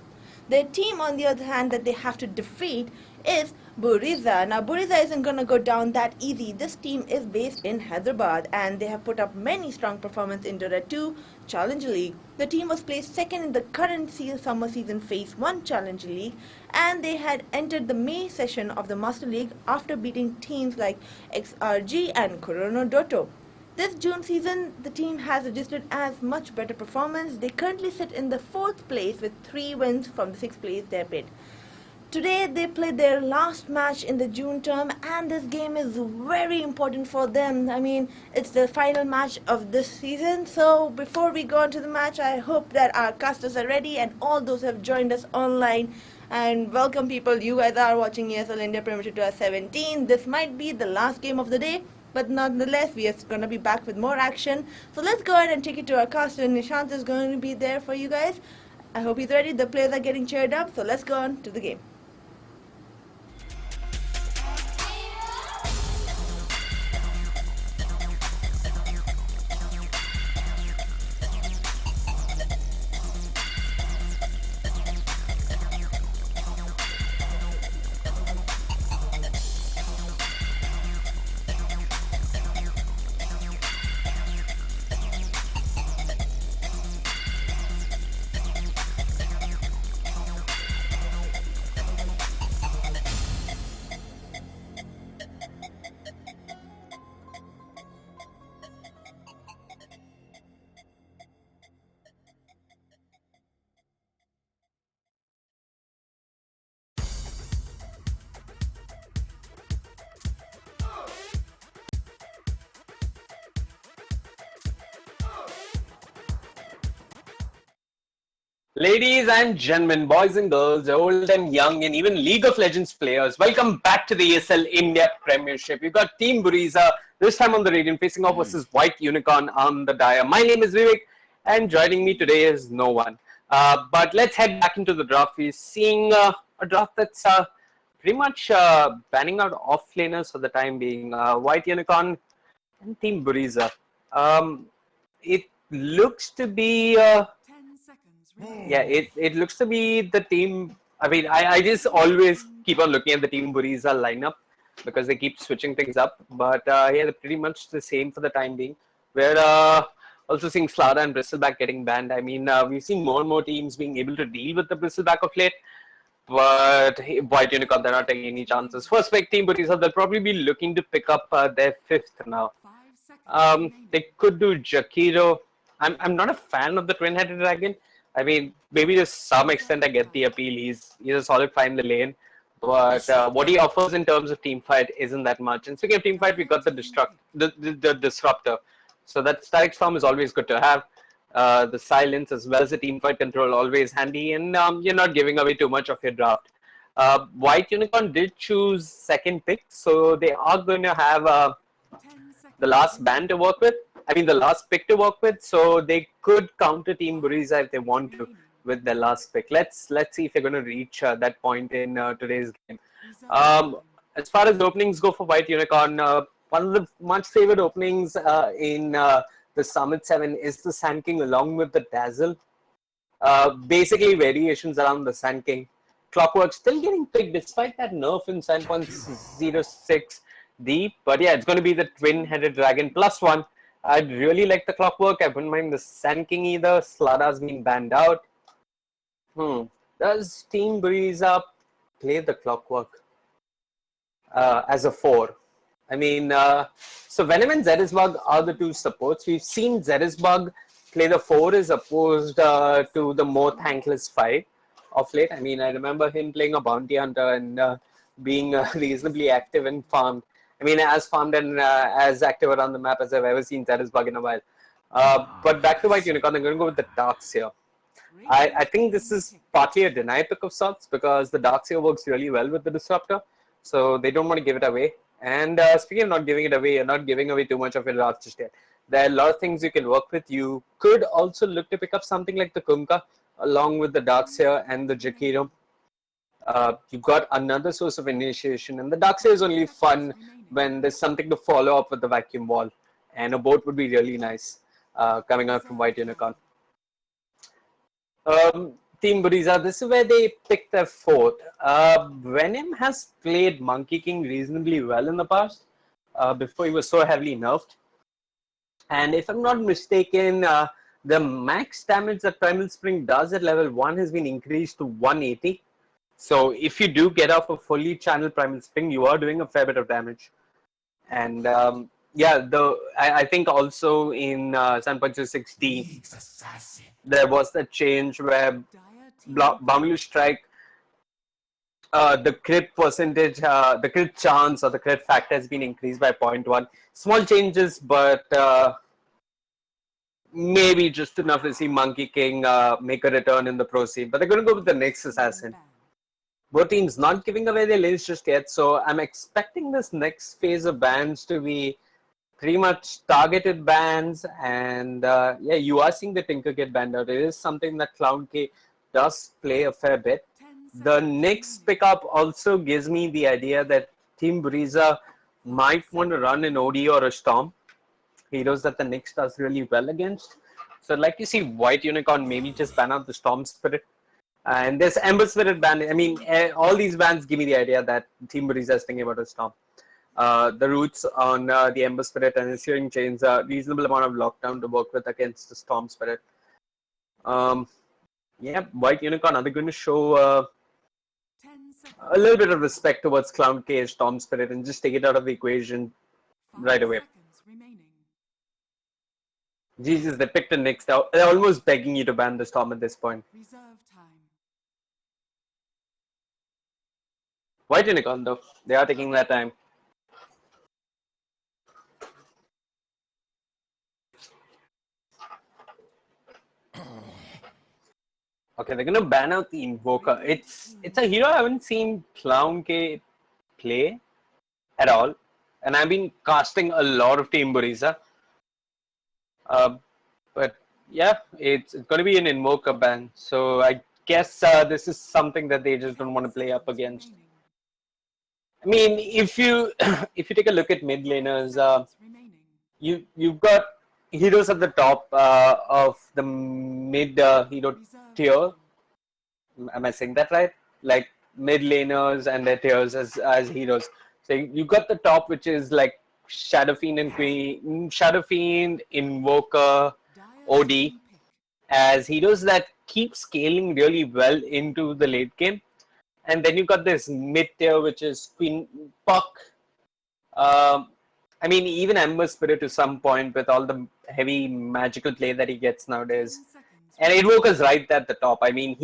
Their team, on the other hand, that they have to defeat is Buriza. Now, Buriza isn't going to go down that easy. This team is based in Hyderabad and they have put up many strong performances in Dota 2 Challenger League. The team was placed second in the current summer season Phase 1 Challenger League, and they had entered the May session of the Master League after beating teams like XRG and Corona Dotto. This June season, the team has registered as much better performance. They currently sit in the 4th place with 3 wins from the 6th place they played. Today they played their last match in the June term, and this game is very important for them. I mean, it's the final match of this season. So before we go on to the match, I hope that our casters are ready and all those who have joined us online. And welcome people, you guys are watching ESL India Premiership 2017. This might be the last game of the day, but nonetheless, we are going to be back with more action. So let's go ahead and take it to our caster. Nishant is going to be there for you guys. I hope he's ready. The players are getting cheered up. So let's go on to the game. Ladies and gentlemen, boys and girls, old and young, and even League of Legends players, welcome back to the ESL India Premiership. You've got Team Buriza, this time on the Radiant, facing off versus White Unicorn on the Dire. My name is Vivek, and joining me today is no one. But let's head back into the draft. We're seeing a draft that's pretty much banning out off-laners for the time being. White Unicorn and Team Buriza. It looks to be... it looks to be the team. I mean, I just always keep on looking at the Team Buriza lineup because they keep switching things up. But yeah, they're pretty much the same for the time being. We're also seeing Slada and Bristleback getting banned. I mean, we've seen more and more teams being able to deal with the Bristleback of late. But White Unicorn, they're not taking any chances. First pick, Team Buriza, they'll probably be looking to pick up their 5th now. They could do Jakiro. I'm not a fan of the Twin-Headed Dragon. I mean, maybe to some extent I get the appeal. He's a solid fight in the lane. But what he offers in terms of team fight isn't that much. And speaking of team fight, we got the Disruptor. So that static storm is always good to have. The silence as well as the team fight control always handy. And you're not giving away too much of your draft. White Unicorn did choose 2nd pick. So they are going to have the last ban to work with. I mean, the last pick to work with, so they could counter Team Buriza if they want to with their last pick. Let's see if they're going to reach that point in today's game. As far as openings go for White Unicorn, one of the much favored openings in the Summit 7 is the Sand King along with the Dazzle. Basically, variations around the Sand King. Clockwork still getting picked despite that nerf in 7.06 deep. But yeah, it's going to be the Twin-Headed Dragon +1. I'd really like the Clockwork. I wouldn't mind the Sand King either. Slada's been banned out. Does Team Buriza play the Clockwork as a 4? I mean, so Venom and Zerisbug are the 2 supports. We've seen Zerisbug play the 4 as opposed to the more thankless 5 of late. I mean, I remember him playing a Bounty Hunter and being reasonably active and farmed. I mean, as farmed and as active around the map as I've ever seen Zerisbug in a while. But back to White Unicorn, I'm going to go with the Darkseer. I think this is partly a deny pick of sorts because the Darkseer works really well with the Disruptor. So they don't want to give it away. And speaking of not giving it away, you're not giving away too much of your draft just yet. There are a lot of things you can work with. You could also look to pick up something like the Kunkka along with the Darkseer and the Jakiro. You've got another source of initiation, and the Darkseer is only fun when there's something to follow up with the Vacuum Wall, and a boat would be really nice coming out from White Unicorn. Team Buriza, this is where they picked their fourth. Venom has played Monkey King reasonably well in the past, before he was so heavily nerfed. And if I'm not mistaken, the max damage that Primal Spring does at level 1 has been increased to 180. So if you do get off a fully channeled Primal Spring, you are doing a fair bit of damage. And yeah, I think also in Sun Puncher 60, there was that change where Bamilu Strike, the crit percentage, the crit chance or the crit factor has been increased by 0.1. Small changes, but maybe just enough to see Monkey King make a return in the pro scene. But they're going to go with the next assassin. Both teams not giving away their lanes just yet, so I'm expecting this next phase of bans to be pretty much targeted bans. And yeah, you are seeing the Tinker get banned out. It is something that Clown K does play a fair bit. The next pickup also gives me the idea that Team Buriza might want to run an OD or a Storm, heroes that the Nyx does really well against. So I'd like to see White Unicorn maybe just ban out the Storm Spirit. And this Ember Spirit ban, I mean, all these bans give me the idea that Team Buriza is thinking about a Storm. The roots on the Ember Spirit and the Searing Chains are reasonable amount of lockdown to work with against the Storm Spirit. Yeah, White Unicorn, are they going to show a little bit of respect towards Clown K, Storm Spirit, and just take it out of the equation right away? Jesus, they picked a Nyx. They're almost begging you to ban the Storm at this point. White Unicorn, though, they are taking their time. Okay, they're gonna ban out the Invoker. It's a hero I haven't seen Clown K play at all, and I've been casting a lot of Team Buriza. But yeah, it's going to be an Invoker ban. So I guess this is something that they just don't want to play up against. I mean, if you if you take a look at mid laners, you've got heroes at the top of the mid hero tier. Am I saying that right? Like mid laners and their tiers as heroes. So you've got the top, which is like Shadow Fiend and Queen, Shadow Fiend, Invoker, OD, as heroes that keep scaling really well into the late game. And then you've got this mid tier, which is Queen Puck. I mean, even Ember Spirit to some point with all the heavy magical play that he gets nowadays. And Invoker's right at the top. I mean,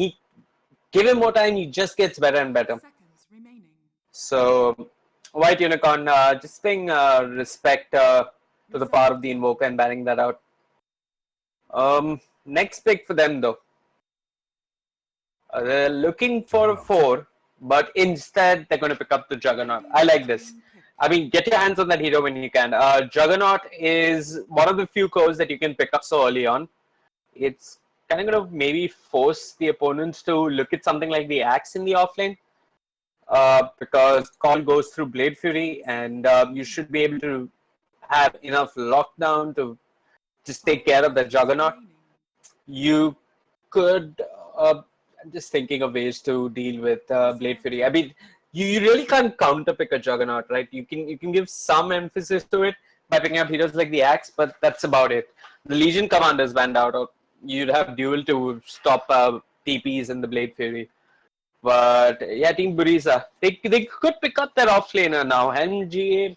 give him more time, he just gets better and better. So, White Unicorn, just paying respect to the power of the Invoker and banning that out. Next pick for them, though. They're looking for a 4, but instead they're going to pick up the Juggernaut. I like this. I mean, get your hands on that hero when you can. Juggernaut is one of the few cores that you can pick up so early on. It's kind of going to maybe force the opponents to look at something like the Axe in the offlane. Because call goes through Blade Fury, and you should be able to have enough lockdown to just take care of the Juggernaut. You could, I'm just thinking of ways to deal with Blade Fury. I mean, you really can't counter pick a Juggernaut, right? You can give some emphasis to it by picking up heroes like the Axe, but that's about it. The Legion Commander's banned out, or you'd have Duel to stop TPs in the Blade Fury. But yeah, Team Buriza, they could pick up their offlaner now. NGA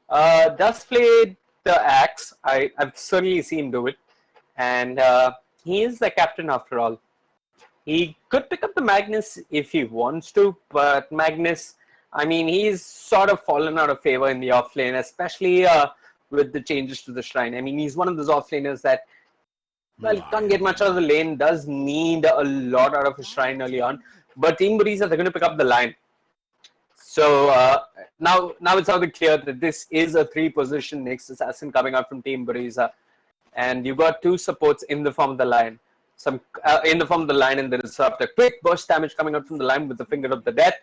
does play the Axe. I've certainly seen him do it. And he is the captain after all. He could pick up the Magnus if he wants to, but Magnus, I mean, he's sort of fallen out of favor in the offlane, especially with the changes to the shrine. I mean, he's one of those offlaners that, well, can't get much out of the lane, does need a lot out of his shrine early on. But Team Buriza, they're going to pick up the line. So now it's out clear that this is a 3-position next assassin coming out from Team Buriza. And you've got 2 supports in the form of the line. In the form of the line and the disruptor. Quick burst damage coming out from the line with the Finger of the Death.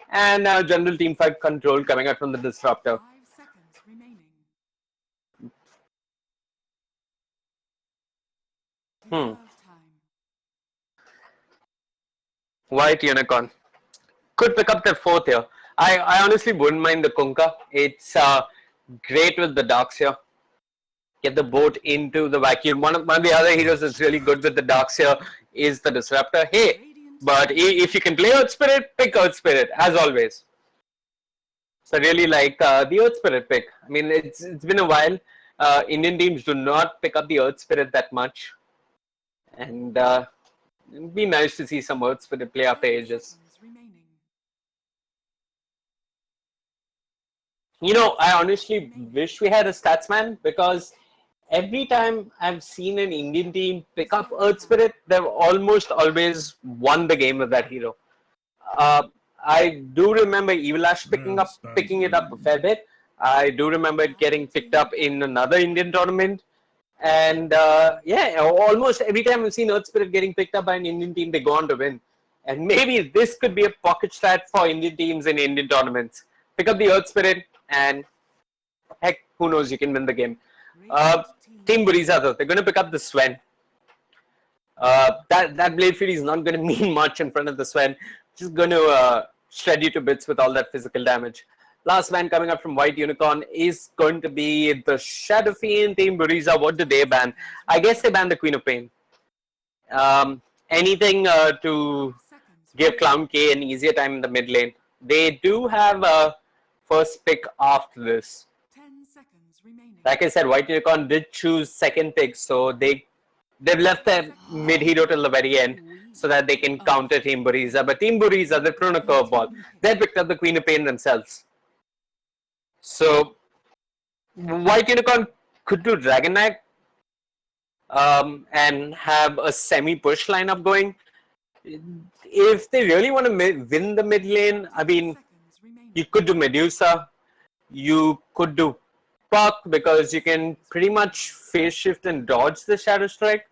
And general team fight control coming out from the disruptor. White Unicorn could pick up their fourth here. I honestly wouldn't mind the Kunkka. It's great with the Darks here. Get the boat into the vacuum. One of the other heroes that's really good with the Darks here is the Disruptor. Hey, but if you can play Earth Spirit, pick Earth Spirit, as always. So I really like the Earth Spirit pick. I mean, it's been a while. Indian teams do not pick up the Earth Spirit that much. And it'd be nice to see some Earth Spirit play after ages. You know, I honestly wish we had a Statsman, because every time I've seen an Indian team pick up Earth Spirit, they've almost always won the game with that hero. I do remember Evil-Ash picking it up a fair bit. I do remember it getting picked up in another Indian tournament. And yeah, almost every time I've seen Earth Spirit getting picked up by an Indian team, they go on to win. And maybe this could be a pocket strat for Indian teams in Indian tournaments. Pick up the Earth Spirit, and heck, who knows, you can win the game. Team Buriza, though, they're going to pick up the Sven. That Blade Fury is not going to mean much in front of the Sven. Just going to shred you to bits with all that physical damage. Last man coming up from White Unicorn is going to be the Shadow Fiend. Team Buriza, what do they ban? I guess they banned the Queen of Pain. Anything to give Clown K an easier time in the mid lane. They do have a first pick after this. Like I said, White Unicorn did choose second pick, so they've left their mid hero till the very end so that they can counter Team Buriza. But Team Buriza, they've thrown a curveball. They picked up the Queen of Pain themselves. So White Unicorn could do Dragon Knight and have a semi-push lineup going. If they really want to win the mid lane, I mean, you could do Medusa, you could do Puck, because you can pretty much phase shift and dodge the Shadow Strike.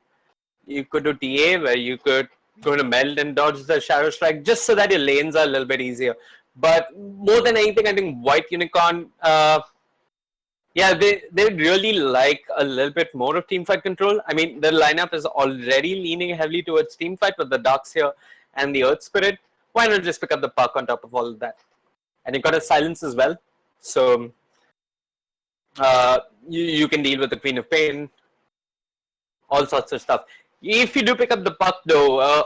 You could do TA, where you could go to Meld and dodge the Shadow Strike, just so that your lanes are a little bit easier. But more than anything, I think White Unicorn, yeah, they really like a little bit more of teamfight control. I mean, the lineup is already leaning heavily towards teamfight with the Darks here and the Earth Spirit. Why not just pick up the Puck on top of all of that? And you got a Silence as well. So you can deal with the Queen of Pain, all sorts of stuff. If you do pick up the Puck, though,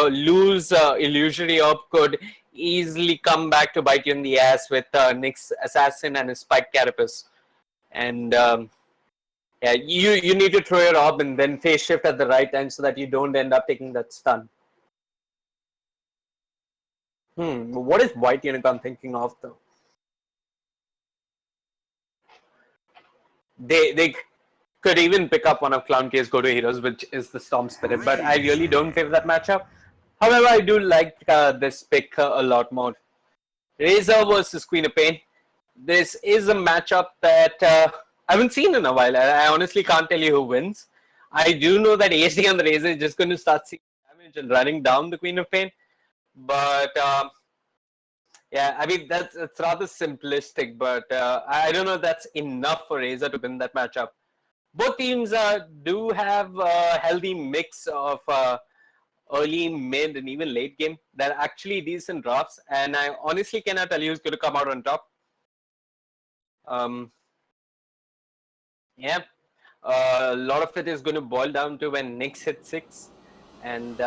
lose Illusory Orb could easily come back to bite you in the ass with Nyx Assassin and his Spike Carapace. And yeah, you need to throw your orb and then phase shift at the right time so that you don't end up taking that stun. What is White Unicorn thinking of, though? They could even pick up one of Clown K's go-to heroes, which is the Storm Spirit, but I really don't favor that matchup. However, I do like this pick a lot more. Razor versus Queen of Pain. This is a matchup that I haven't seen in a while. I honestly can't tell you who wins. I do know that HD on the Razor is just going to start seeing damage and running down the Queen of Pain. But yeah, I mean, it's rather simplistic, but I don't know if that's enough for Razor to win that matchup. Both teams do have a healthy mix of early, mid, and even late game. They're actually decent drafts, and I honestly cannot tell you who's going to come out on top. Yeah, a lot of it is going to boil down to when Nyx hits 6, and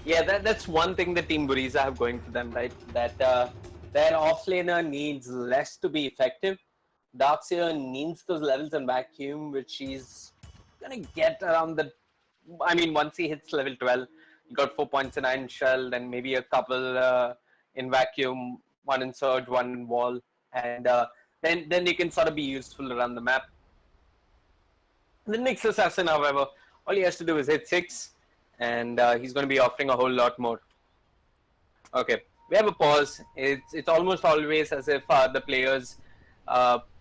yeah, that's one thing that Team Buriza have going for them, right? That their offlaner needs less to be effective. Darkseer needs those levels in vacuum, which he's gonna get around the. I mean, once he hits level 12, he got 4 points in Iron Shell, then maybe a couple in vacuum, one in Surge, one in Wall, and then you can sort of be useful around the map. The Nyx Assassin, however, all he has to do is hit 6, and he's going to be offering a whole lot more. Okay, we have a pause. It's almost always as if the players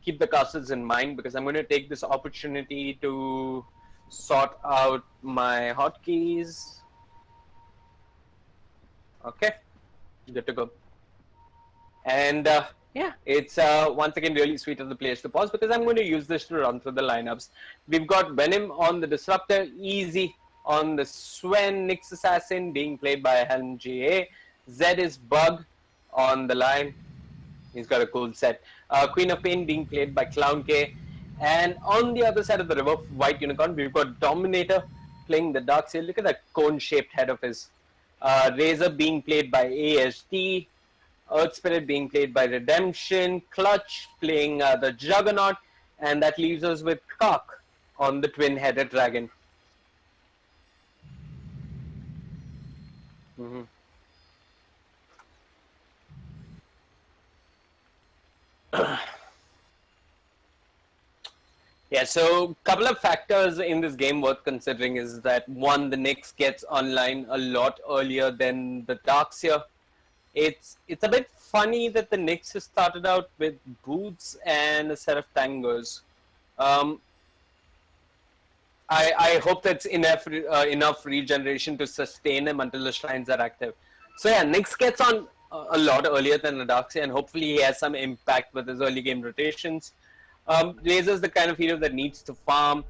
keep the castles in mind, because I'm going to take this opportunity to sort out my hotkeys. Okay, good to go. And yeah, it's once again really sweet of the players to pause, because I'm going to use this to run through the lineups. We've got Venom on the Disruptor, easy. on the Sven. Nyx Assassin being played by Helm GA. Zed is Bug on the line. He's got a cool set. Queen of Pain being played by Clown K. And on the other side of the river, White Unicorn, we've got Dominator playing the Darkseer. Look at that cone-shaped head of his. Razor being played by AST. Earth Spirit being played by Redemption. Clutch playing the Juggernaut. And that leaves us with Cock on the twin-headed dragon. Yeah, so a couple of factors in this game worth considering is that one, the Nyx gets online a lot earlier than the Darkseer. It's a bit funny that the Nyx has started out with boots and a set of tangos. I hope that's enough regeneration to sustain him until the shrines are active. So yeah, Nyx gets on a lot earlier than the Darkseer, and hopefully he has some impact with his early game rotations. Razor's the kind of hero that needs to farm.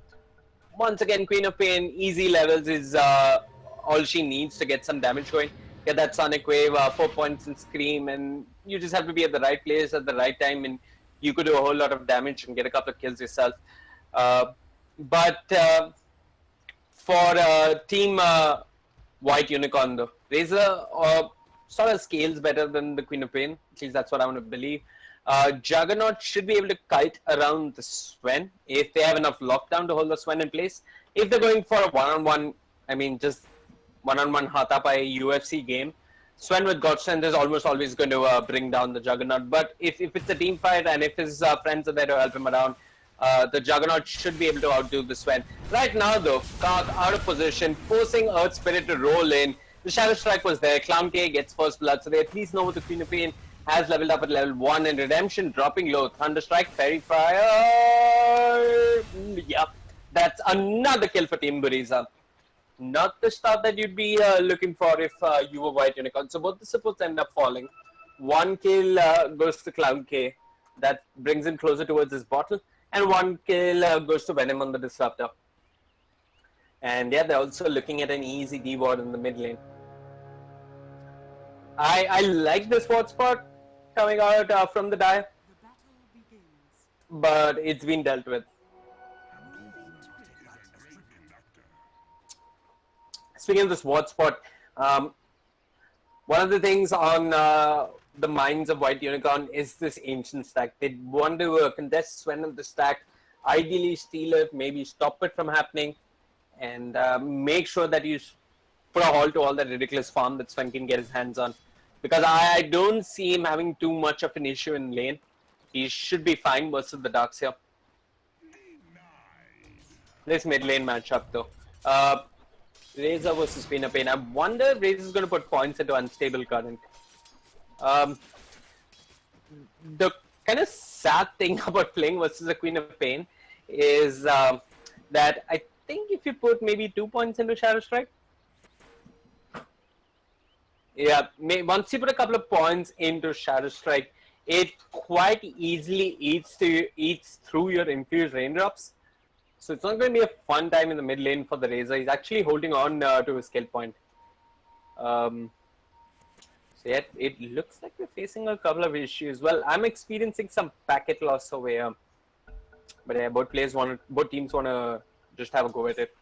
Once again, Queen of Pain, easy levels is all she needs to get some damage going. Get that Sonic Wave, 4 points in Scream, and you just have to be at the right place at the right time, and you could do a whole lot of damage and get a couple of kills yourself. But for Team White Unicorn, though, Razor sort of scales better than the Queen of Pain. At least that's what I want to believe. Juggernaut should be able to kite around the Sven if they have enough lockdown to hold the Sven in place. If they're going for a one-on-one, I mean just one-on-one Hatapai UFC game, Sven with God Strength is almost always going to bring down the Juggernaut. But if it's a team fight and if his friends are there to help him around, the Juggernaut should be able to outdo the Sven. Right now though, Kark out of position, forcing Earth Spirit to roll in. The Shadow Strike was there, Clown K gets first blood, so they at least know what the Queen of Pain has leveled up at level 1, and Redemption dropping low. Thunderstrike, Fairy Fire. Yep, that's another kill for Team Buriza. Not the start that you'd be looking for if you were White Unicorn. So both the supports end up falling. One kill goes to Clown K. That brings him closer towards his bottle. And one kill goes to Venom on the Disruptor. And yeah, they're also looking at an easy D ward in the mid lane. I like this ward spot coming out from the dive, but it's been dealt with. Speaking of this ward spot, one of the things on the minds of White Unicorn is this ancient stack. They want to contest Sven of the stack, ideally steal it, maybe stop it from happening, and make sure that you put a halt to all that ridiculous farm that Sven can get his hands on. Because I don't see him having too much of an issue in lane. He should be fine versus the Darkseer. This mid lane matchup though. Razor versus Queen of Pain. I wonder if Razor is going to put points into Unstable Current. The kind of sad thing about playing versus the Queen of Pain is that I think if you put maybe 2 points into Shadow Strike, yeah, once you put a couple of points into Shadow Strike, it quite easily eats through your infused raindrops. So it's not going to be a fun time in the mid lane for the Razor. He's actually holding on to his skill point. So yeah, it looks like we're facing a couple of issues. Well, I'm experiencing some packet loss over here. But yeah, both teams want to just have a go at it.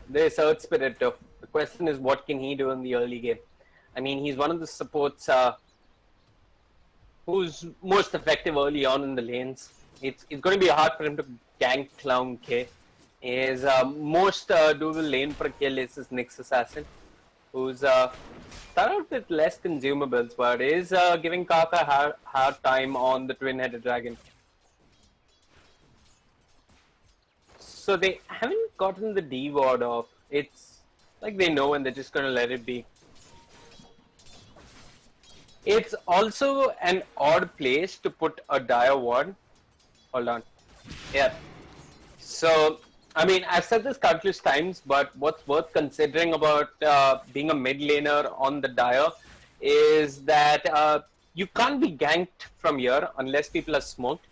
There's Earth Spirit though. The question is, what can he do in the early game? I mean, he's one of the supports who's most effective early on in the lanes. It's going to be hard for him to gank Clown K. His most doable lane for a kill is his Nyx Assassin, who's started out with less consumables, but is giving Kaka hard time on the twin-headed dragon. So they haven't gotten the D ward off. It's like they know and they're just going to let it be. It's also an odd place to put a dire ward. Hold on. Yeah. So, I mean, I've said this countless times, but what's worth considering about being a mid laner on the dire is that you can't be ganked from here unless people are smoked.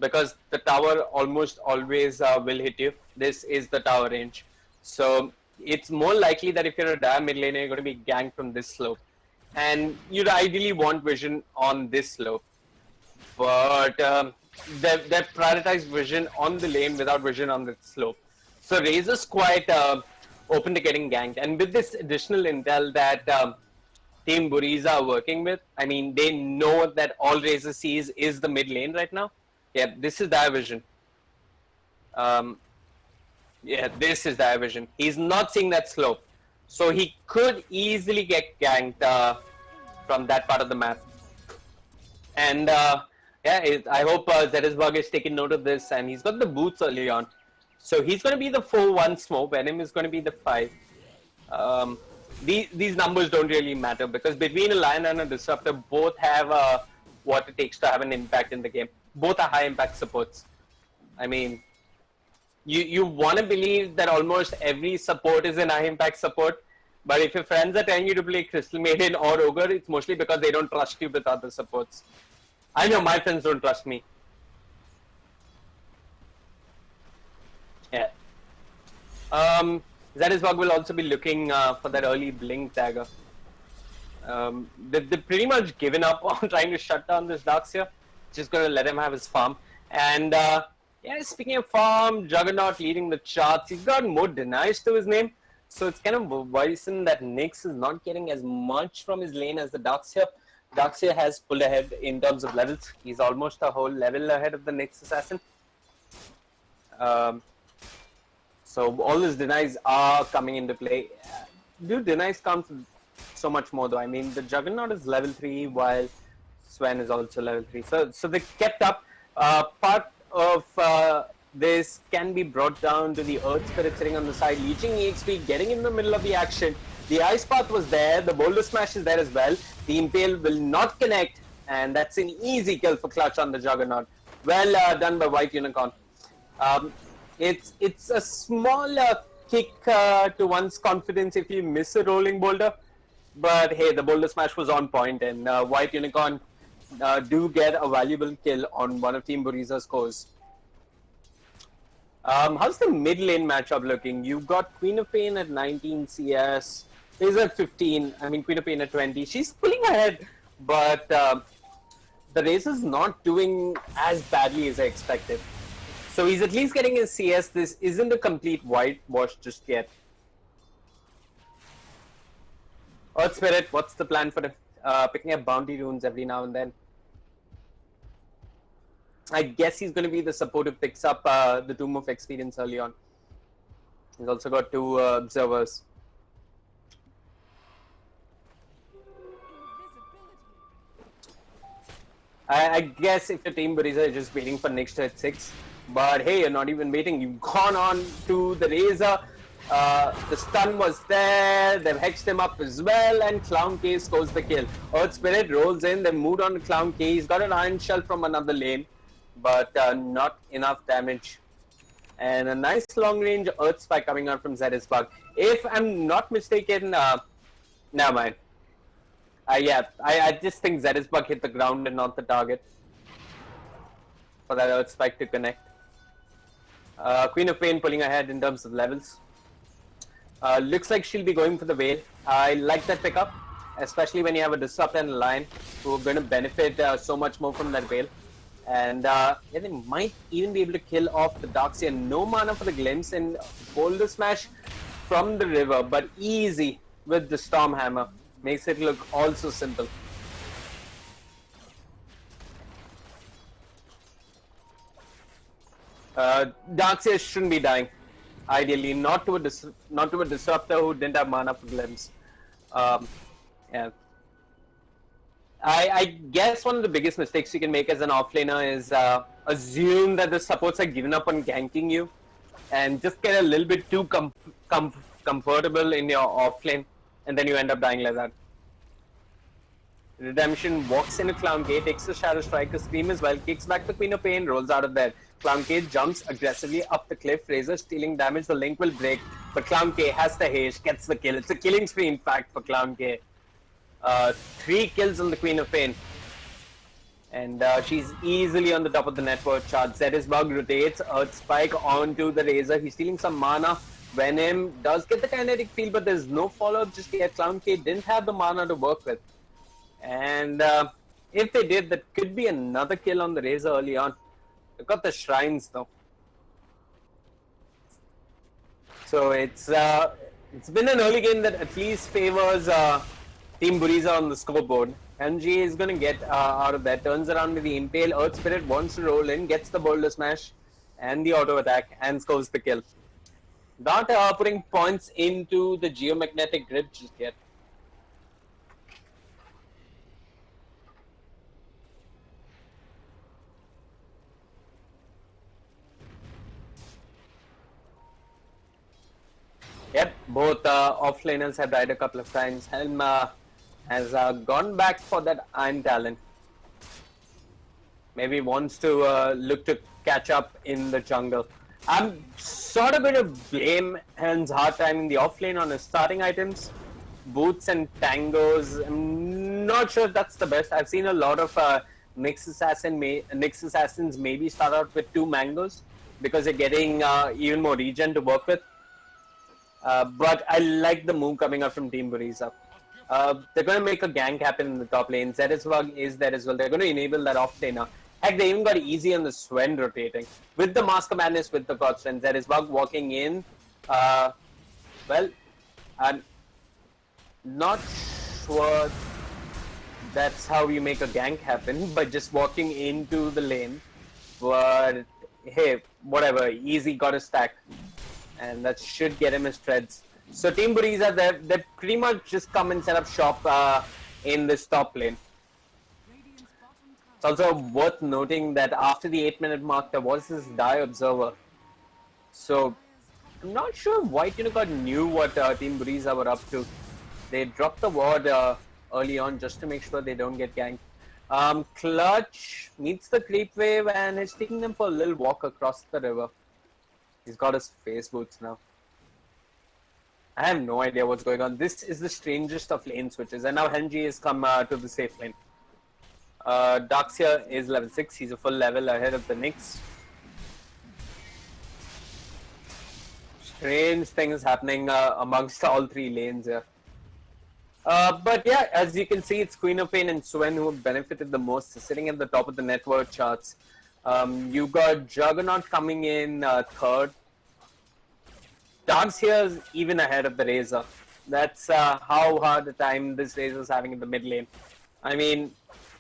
because the tower almost always will hit you. This is the tower range. So it's more likely that if you're a dire mid laner, you're going to be ganked from this slope. And you'd ideally want vision on this slope. But they've prioritized vision on the lane without vision on the slope. So Razor's quite open to getting ganked. And with this additional intel that Team Buriza are working with, I mean, they know that all Razor sees is the mid lane right now. Yeah, this is dire vision. Yeah, this is dire vision. He's not seeing that slope. So he could easily get ganked from that part of the map. And yeah, I hope Zeresbug is taking note of this, and he's got the boots early on. So he's going to be the 4-1 smoke. Venom is going to be the 5. These numbers don't really matter because between a Lion and a Disruptor, both have what it takes to have an impact in the game. Both are high impact supports. I mean, you want to believe that almost every support is an high impact support, but if your friends are telling you to play Crystal Maiden or Ogre, it's mostly because they don't trust you with other supports. I know my friends don't trust me. Yeah. Zeresbug will also be looking for that early blink dagger. They've pretty much given up on trying to shut down this Darkseer. Just going to let him have his farm. And yeah, speaking of farm, Juggernaut leading the charts. He's got more denies to his name. So it's kind of worrisome that Nyx is not getting as much from his lane as the Darkseer. Darkseer has pulled ahead in terms of levels. He's almost a whole level ahead of the Nyx assassin. So all his denies are coming into play. Do denies count so much more though? I mean, the Juggernaut is level 3 while Sven is also level 3. So they kept up. Part of this can be brought down to the Earth Spirit sitting on the side, leeching EXP, getting in the middle of the action. The Ice Path was there, the Boulder Smash is there as well. The Impale will not connect, and that's an easy kill for Clutch on the Juggernaut. Well done by White Unicorn. It's a small kick to one's confidence if you miss a rolling boulder. But hey, the Boulder Smash was on point, and White Unicorn do get a valuable kill on one of Team Buriza's cores. How's the mid lane matchup looking? You've got Queen of Pain at 19 CS, is at 15, I mean Queen of Pain at 20. She's pulling ahead, but the Razor's not doing as badly as I expected. So he's at least getting his CS. This isn't a complete whitewash just yet. Earth Spirit, what's the plan for picking up bounty runes every now and then? I guess he's going to be the support who picks up the Tomb of Experience early on. He's also got 2 observers. I guess if your Team Buriza is just waiting for Nyx to hit 6. But hey, you're not even waiting. You've gone on to the Razor. The stun was there. They've hexed him up as well. And Clown K scores the kill. Earth Spirit rolls in. They've moved on to Clown K. He's got an Iron Shell from another lane. But not enough damage. And a nice long range Earth Spike coming out from Zeresbug. If I'm not mistaken, never mind. Yeah, I just think Zeresbug hit the ground and not the target for that Earth Spike to connect. Queen of Pain pulling ahead in terms of levels. Looks like she'll be going for the Veil. I like that pickup, especially when you have a Disrupt and a Lion who are going to benefit so much more from that Veil. And yeah, they might even be able to kill off the Darkseer. No mana for the Glimpse and Boulder Smash from the river, but easy with the Storm Hammer. Makes it look all so simple. Darkseer shouldn't be dying. Ideally, not to a Disruptor who didn't have mana for Glimpse. Yeah. I guess one of the biggest mistakes you can make as an offlaner is assume that the supports are given up on ganking you and just get a little bit too comfortable in your offlane, and then you end up dying like that. Redemption walks into Clown K, takes the Shadow Striker, Scream as well, kicks back the Queen of Pain, rolls out of there. Clown K jumps aggressively up the cliff, Razor stealing damage, the link will break, but Clown K has the haste, gets the kill. It's a killing spree in fact for Clown K. 3 kills on the Queen of Pain. And she's easily on the top of the network chart. Zetisbug rotates Earth Spike onto the Razor. He's stealing some mana. Venom does get the kinetic field, but there's no follow-up just yet. Clown K didn't have the mana to work with. And if they did, that could be another kill on the Razor early on. They've got the shrines though. So it's been an early game that at least favors Team Buriza on the scoreboard. NG is going to get out of there, turns around with the Impale. Earth Spirit wants to roll in, gets the Boulder Smash and the auto attack and scores the kill. Not putting points into the Geomagnetic Grip just yet. Yep, both offlaners have died a couple of times. Helm has gone back for that Iron Talon. Maybe wants to look to catch up in the jungle. I'm sort of going to blame Helm's hard time in the offlane on his starting items. Boots and tangos. I'm not sure if that's the best. I've seen a lot of Nyx Assassins maybe start out with 2 mangoes because they're getting even more regen to work with. But I like the move coming up from Team Buriza. They're going to make a gank happen in the top lane. Zetisbug is there as well. They're going to enable that offlaner. Heck, they even got easy on the Sven rotating. With the Mask of Madness, with the Godstrand, Zetisbug walking in. Well, I'm not sure that's how you make a gank happen, but just walking into the lane. But hey, whatever, easy, got a stack. And that should get him his treads. So Team Buriza, they pretty much just come and set up shop in this top lane. It's also worth noting that after the 8-minute mark, there was this Die Observer. So I'm not sure White Unicorn knew what Team Buriza were up to. They dropped the ward early on just to make sure they don't get ganked. Clutch meets the creep wave and is taking them for a little walk across the river. He's got his face boots now. I have no idea what's going on. This is the strangest of lane switches. And now Henji has come to the safe lane. Darkseer is level 6. He's a full level ahead of the Nyx. Strange things happening amongst all 3 lanes here. But yeah, as you can see, it's Queen of Pain and Swen who have benefited the most, sitting at the top of the network charts. You got Juggernaut coming in 3rd. Darkseer is even ahead of the Razor. That's how hard a time this Razor is having in the mid lane. I mean,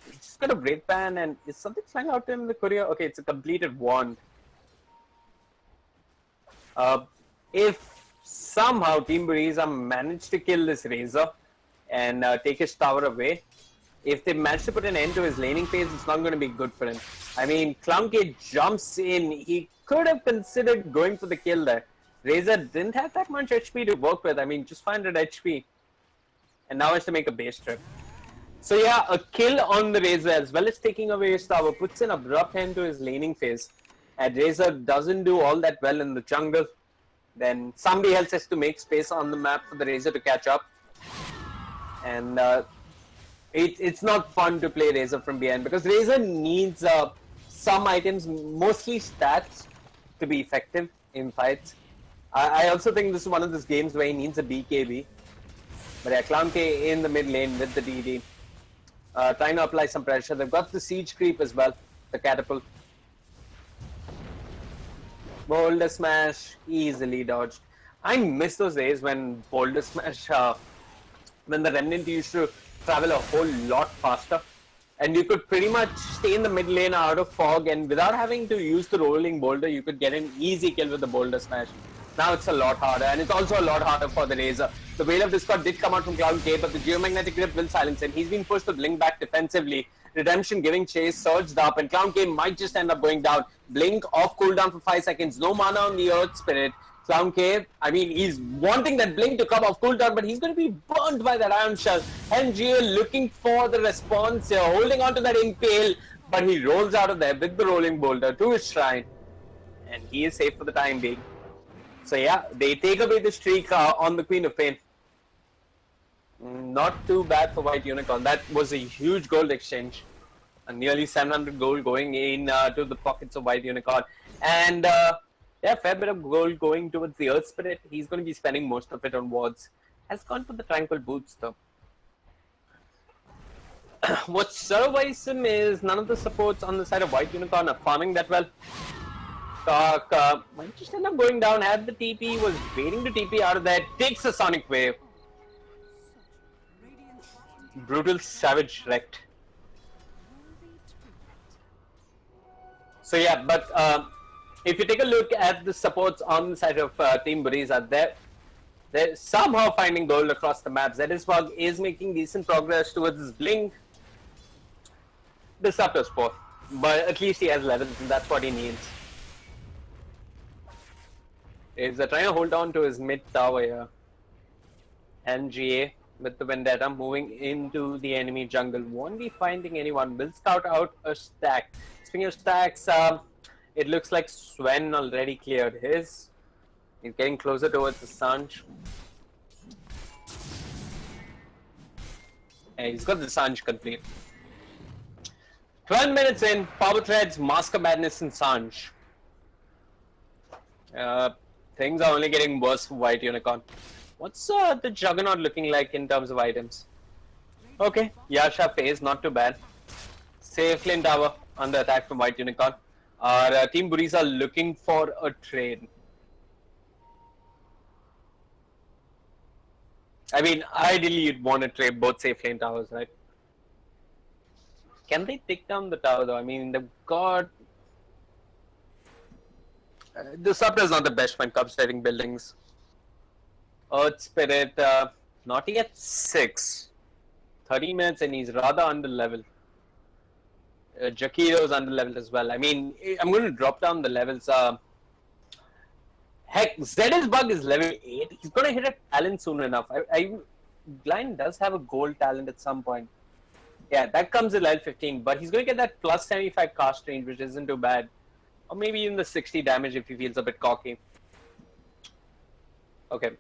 he's got a Break Pan, and is something flying out to him in the courier? Okay, it's a completed wand. If somehow Team Buriza managed to kill this Razor and take his tower away, if they manage to put an end to his laning phase, it's not going to be good for him. I mean, Clownk jumps in. He could have considered going for the kill there. Razor didn't have that much HP to work with. I mean, just 500 HP. And now has to make a base trip. So yeah, a kill on the Razor as well as taking away his tower puts an abrupt end to his laning phase. And Razor doesn't do all that well in the jungle. Then somebody else has to make space on the map for the Razor to catch up. And it's not fun to play Razor from behind because Razor needs some items, mostly stats, to be effective in fights. I also think this is one of those games where he needs a BKB. But yeah, Clown K in the mid lane with the DD. Trying to apply some pressure. They've got the siege creep as well, the catapult. Boulder Smash, easily dodged. I miss those days when Boulder Smash, when the Remnant used to travel a whole lot faster. And you could pretty much stay in the mid lane out of fog, and without having to use the rolling boulder, you could get an easy kill with the Boulder Smash. Now it's a lot harder, and it's also a lot harder for the Razor. The Veil of Discord did come out from Cloud K, but the Geomagnetic Grip will silence him. He's been forced to blink back defensively. Redemption giving chase, surged up, and Clown K might just end up going down. Blink off cooldown for 5 seconds. No mana on the Earth Spirit. Clown K, I mean, he's wanting that blink to come off cooldown, but he's going to be burnt by that Iron Shell. NGL looking for the response here, holding on to that Impale, but he rolls out of there with the rolling boulder to his shrine, and he is safe for the time being. So yeah, they take away the streak on the Queen of Pain. Not too bad for White Unicorn. That was a huge gold exchange. A nearly 700 gold going in to the pockets of White Unicorn. And yeah, fair bit of gold going towards the Earth Spirit. He's going to be spending most of it on wards. Has gone for the Tranquil Boots though. What survives him is none of the supports on the side of White Unicorn are farming that well. Might just end up going down. Had the TP, was waiting to TP out of there. Takes a Sonic Wave. Brutal Savage wrecked. So yeah, but if you take a look at the supports on the side of Team Buriza, they're somehow finding gold across the map. Zedisbug is making decent progress towards his Blink. Disruptor sport, but at least he has levels and that's what he needs. He's trying to hold on to his mid tower here. NGA with the Vendetta moving into the enemy jungle. Won't be finding anyone. Will scout out a stack. Speaking of stacks, it looks like Sven already cleared his. He's getting closer towards the Sanj. Yeah, he's got the Sanj complete. 12 minutes in, Power Threads, Mask of Madness and Sanj. Things are only getting worse for White Unicorn. What's the Juggernaut looking like in terms of items? Okay, Yasha phase, not too bad. Safe lane tower under attack from White Unicorn. Our Team Buriza looking for a trade. I mean, ideally you'd want to trade both safe lane towers, right? Can they take down the tower though? I mean, they've got... Disruptor is not the best when it comes to hitting buildings. Earth Spirit, not yet 6. 30 minutes and he's rather under level. Jakiro's under level as well. I mean, I'm going to drop down the levels. Heck, Zedisbug is level 8. He's going to hit a talent soon enough. Blind does have a gold talent at some point. Yeah, that comes at level 15, but he's going to get that plus 75 cast range, which isn't too bad. Or maybe even the 60 damage if he feels a bit cocky. Okay,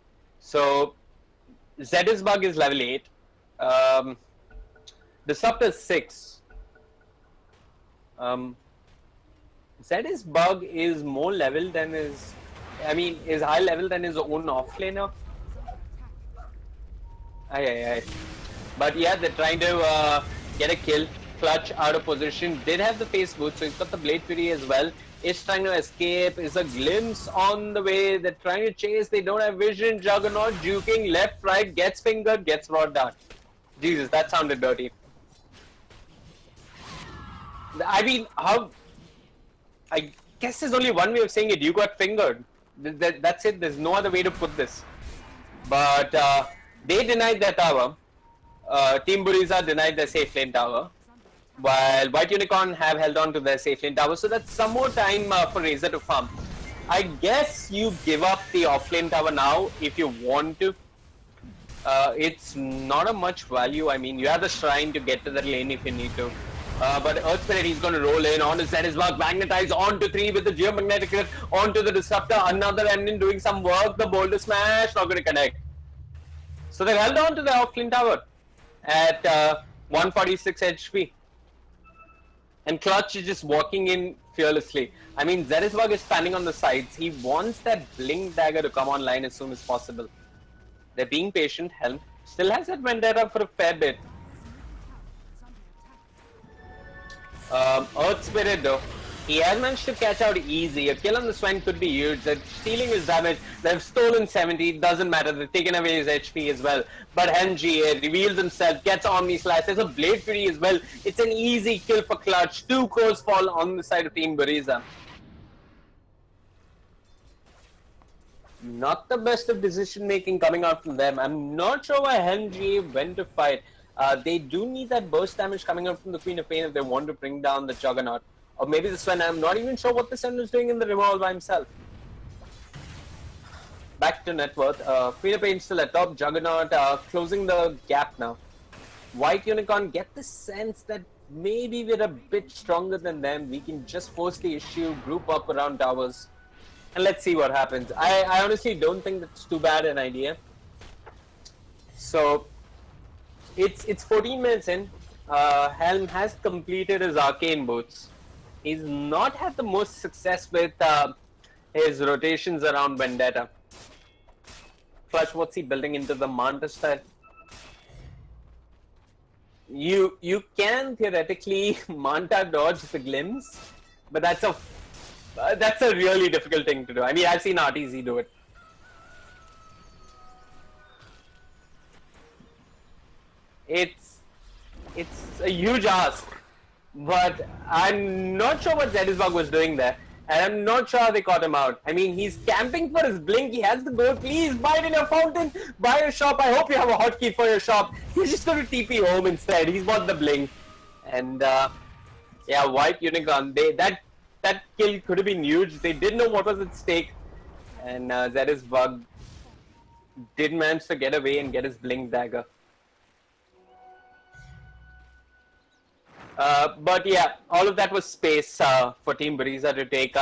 so Zedisbug is level 8. Disruptor is 6. Zedisbug is more level than his... I mean, is high level than his own offlaner. But yeah, they're trying to get a kill. Clutch out of position. Did have the face boot, so he's got the Blade Fury as well. Is trying to escape. Is a glimpse on the way. They're trying to chase. They don't have vision. Juggernaut juking left, right. Gets fingered. Gets brought down. Jesus, that sounded dirty. I mean, how... I guess there's only one way of saying it. You got fingered. That's it. There's no other way to put this. But they denied their tower. Team Buriza denied their safe lane tower. While White Unicorn have held on to their safe lane tower. So that's some more time for Razor to farm. I guess you give up the offlane tower now if you want to. It's not a much value. I mean, you have the shrine to get to the lane if you need to. But Earth Spirit, he's going to roll in on his Zedisbug, magnetize onto 3 with the geomagnetic hit onto the Disruptor. Another engine doing some work. The Boulder Smash, not going to connect. So they held on to the offlane tower at 146 HP. And Clutch is just walking in fearlessly. I mean, Zedisbug is standing on the sides. He wants that Blink Dagger to come online as soon as possible. They're being patient. Helm still has that Vendetta for a fair bit. Earth Spirit though, he has managed to catch out easy. A kill on the Swan could be huge. They're stealing his damage. They've stolen 70. Doesn't matter. They've taken away his HP as well. But NGA reveals himself, gets Omni Slash. There's a Blade Fury as well. It's an easy kill for Clutch. 2 cores fall on the side of Team Buriza. Not the best of decision making coming out from them. I'm not sure why NGA went to fight. They do need that burst damage coming out from the Queen of Pain if they want to bring down the Juggernaut. Or maybe the Sven. I'm not even sure what the Sven is doing in the Revolve by himself. Back to net worth. Queen of Pain still at top. Juggernaut closing the gap now. White Unicorn get the sense that maybe we're a bit stronger than them. We can just force the issue, group up around towers. And let's see what happens. I honestly don't think that's too bad an idea. So... It's 14 minutes in. Helm has completed his arcane boots. He's not had the most success with his rotations around Vendetta. Clutch, what's he building into the Manta style? You can theoretically Manta dodge the glimpse, but that's a really difficult thing to do. I mean, I've seen RTZ do it. It's a huge ask, but I'm not sure what Zedisbug was doing there, and I'm not sure how they caught him out. I mean, he's camping for his blink. He has the gold. Please buy it in your fountain. Buy a shop. I hope you have a hotkey for your shop. He's just going to TP home instead. He's bought the blink, and yeah, White Unicorn. That kill could have been huge. They didn't know what was at stake, and Zedisbug did manage to get away and get his blink dagger. But yeah, all of that was space for Team Buriza to take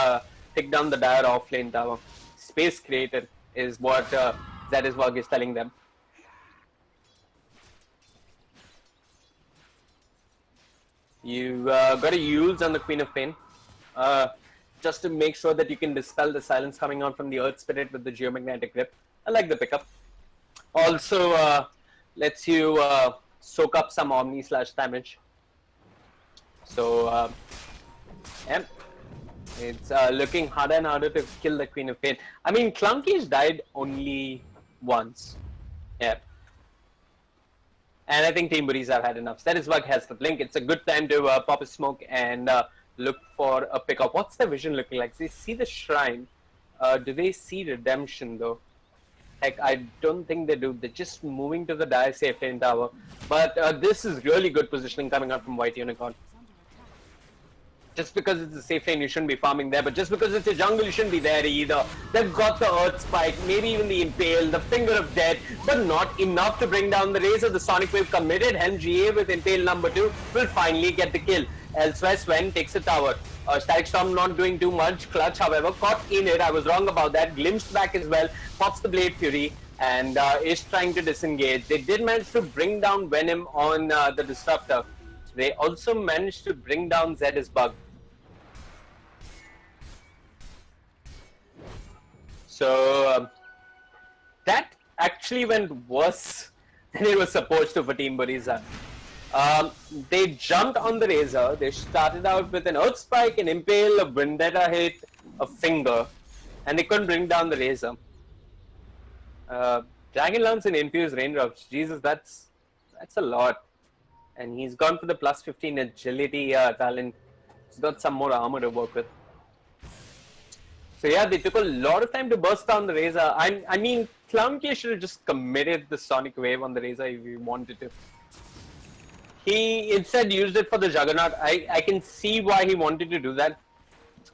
down the dire offlane tower. Space created is what Zedisbug is telling them. You got to use on the Queen of Pain, just to make sure that you can dispel the silence coming out from the Earth Spirit with the Geomagnetic Grip. I like the pickup. Also lets you soak up some Omni / damage. So, yeah, it's looking harder and harder to kill the Queen of Pain. I mean, Clunky's died only once. Yeah. And I think Team Buriza have had enough. Zedisbug has the blink. It's a good time to pop a smoke and look for a pickup. What's the vision looking like? They see the shrine. Do they see redemption though? Like, I don't think they do. They're just moving to the dire safe lane tower. But this is really good positioning coming out from White Unicorn. Just because it's a safe lane, you shouldn't be farming there. But just because it's a jungle, you shouldn't be there either. They've got the Earth Spike, maybe even the Impale, the Finger of Death, but not enough to bring down the Razor. The Sonic Wave committed. Helm GA with Impale number 2 will finally get the kill. Elsewhere, Sven takes a tower. Static Storm not doing too much. Clutch, however, caught in it. I was wrong about that. Glimpsed back as well. Pops the Blade Fury and is trying to disengage. They did manage to bring down Venom on the Disruptor. They also managed to bring down Zedisbug. So that actually went worse than it was supposed to for Team Buriza. They jumped on the Razor. They started out with an Earth Spike, an Impale, a Vendetta hit, a Finger, and they couldn't bring down the Razor. Dragon Lance and Infused Raindrops. Jesus, that's a lot. And he's gone for the plus 15 agility talent. He's got some more armor to work with. So yeah, they took a lot of time to burst down the Razor. I mean, Clunky should have just committed the Sonic Wave on the Razor if he wanted to. He instead used it for the Juggernaut. I can see why he wanted to do that.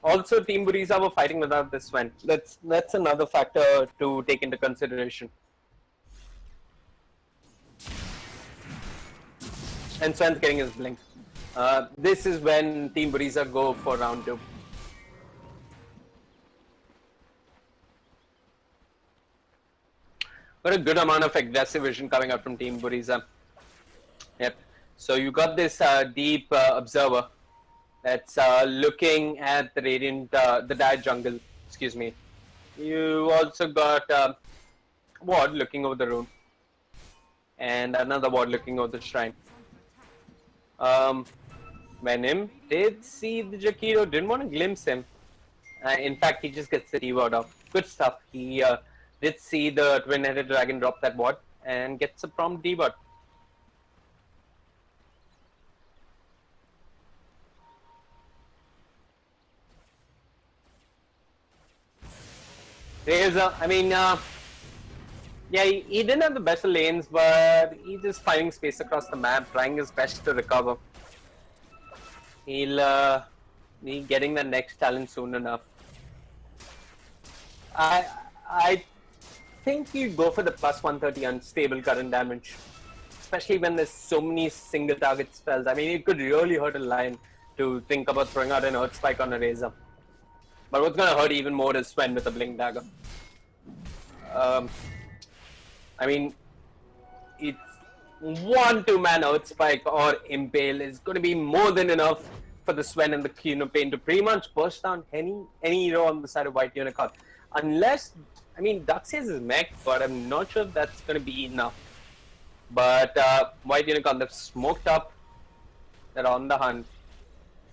Also, Team Buriza were fighting without this Sven. That's another factor to take into consideration. And Sven's getting his blink. This is when Team Buriza go for round 2. Got a good amount of aggressive vision coming out from Team Buriza. Yep. So you got this deep observer that's looking at the Radiant, the Dire Jungle. Excuse me. You also got Ward looking over the rune, and another Ward looking over the shrine. Venom did see the Jakiro, didn't want to glimpse him. In fact, he just gets the T-word off. Good stuff. He did see the twin-headed dragon drop that ward and gets a prompt D-word. Razor, I mean, yeah, he didn't have the best of lanes, but he's just finding space across the map, trying his best to recover. He'll be getting the next talent soon enough. I think you go for the plus 130 unstable current damage, especially when there's so many single target spells. I mean, it could really hurt a line to think about throwing out an Earth Spike on a Razor. But what's going to hurt even more is Sven with a Blink Dagger. I mean, 1-2-man Earth Spike or Impale is going to be more than enough for the Sven and the Queen of Pain to pretty much burst down any hero on the side of White Unicorn. Unless, I mean, Duxie's is mech, but I'm not sure that's going to be enough. But White Unicorn, they've smoked up. They're on the hunt.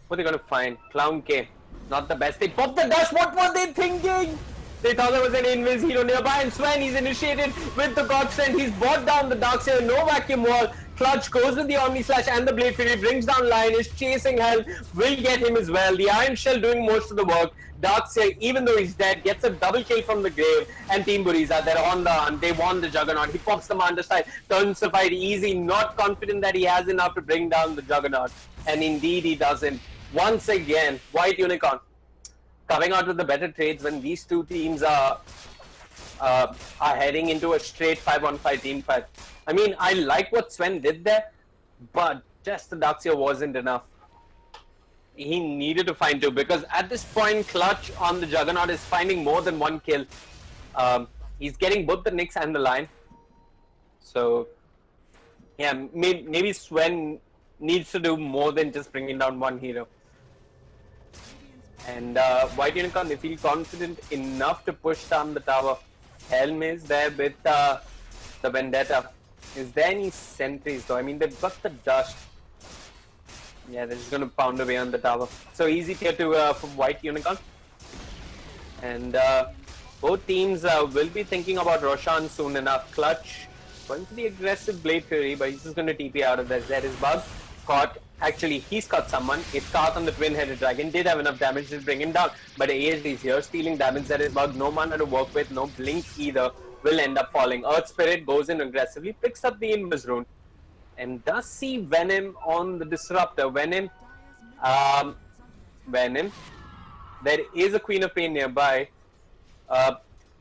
What are they going to find? Clown K. Not the best. They popped the dash. What were they thinking? They thought there was an invis hero nearby, and Sven, he's initiated with the God Strength. He's brought down the Darkseer, no vacuum wall. Clutch goes with the Omni Slash and the Blade Fury, brings down Lion, is chasing Hell, will get him as well. The Iron Shell doing most of the work. Darkseer, even though he's dead, gets a double kill from the grave, and Team Buriza, they're on the hunt. They won the Juggernaut. He pops the Manta side, turns the fight easy, not confident that he has enough to bring down the Juggernaut. And indeed he doesn't. Once again, White Unicorn coming out with the better trades when these two teams are heading into a straight 5-on-5 team fight. I mean, I like what Sven did there, but just the Darkseer wasn't enough. He needed to find two, because at this point, Clutch on the Juggernaut is finding more than one kill. He's getting both the Nyx and the Lion. So, yeah, maybe Sven needs to do more than just bringing down one hero. And White Unicorn, they feel confident enough to push down the tower. Helm is there with the Vendetta. Is there any sentries though? I mean, they've got the dust. Yeah, they're just going to pound away on the tower. So easy tier 2 from White Unicorn. And both teams will be thinking about Roshan soon enough. Clutch going for the aggressive Blade Fury, but he's just going to TP out of there. Zed is bugged. Caught. Actually, he's caught someone. It's Karth on the Twin-Headed Dragon. Did have enough damage to bring him down. But AHD is here, stealing damage. Zed is bugged. No mana to work with. No blink either. Will end up falling. Earth Spirit goes in aggressively. Picks up the Invis Rune. And does see Venom on the Disruptor. Venom. There is a Queen of Pain nearby.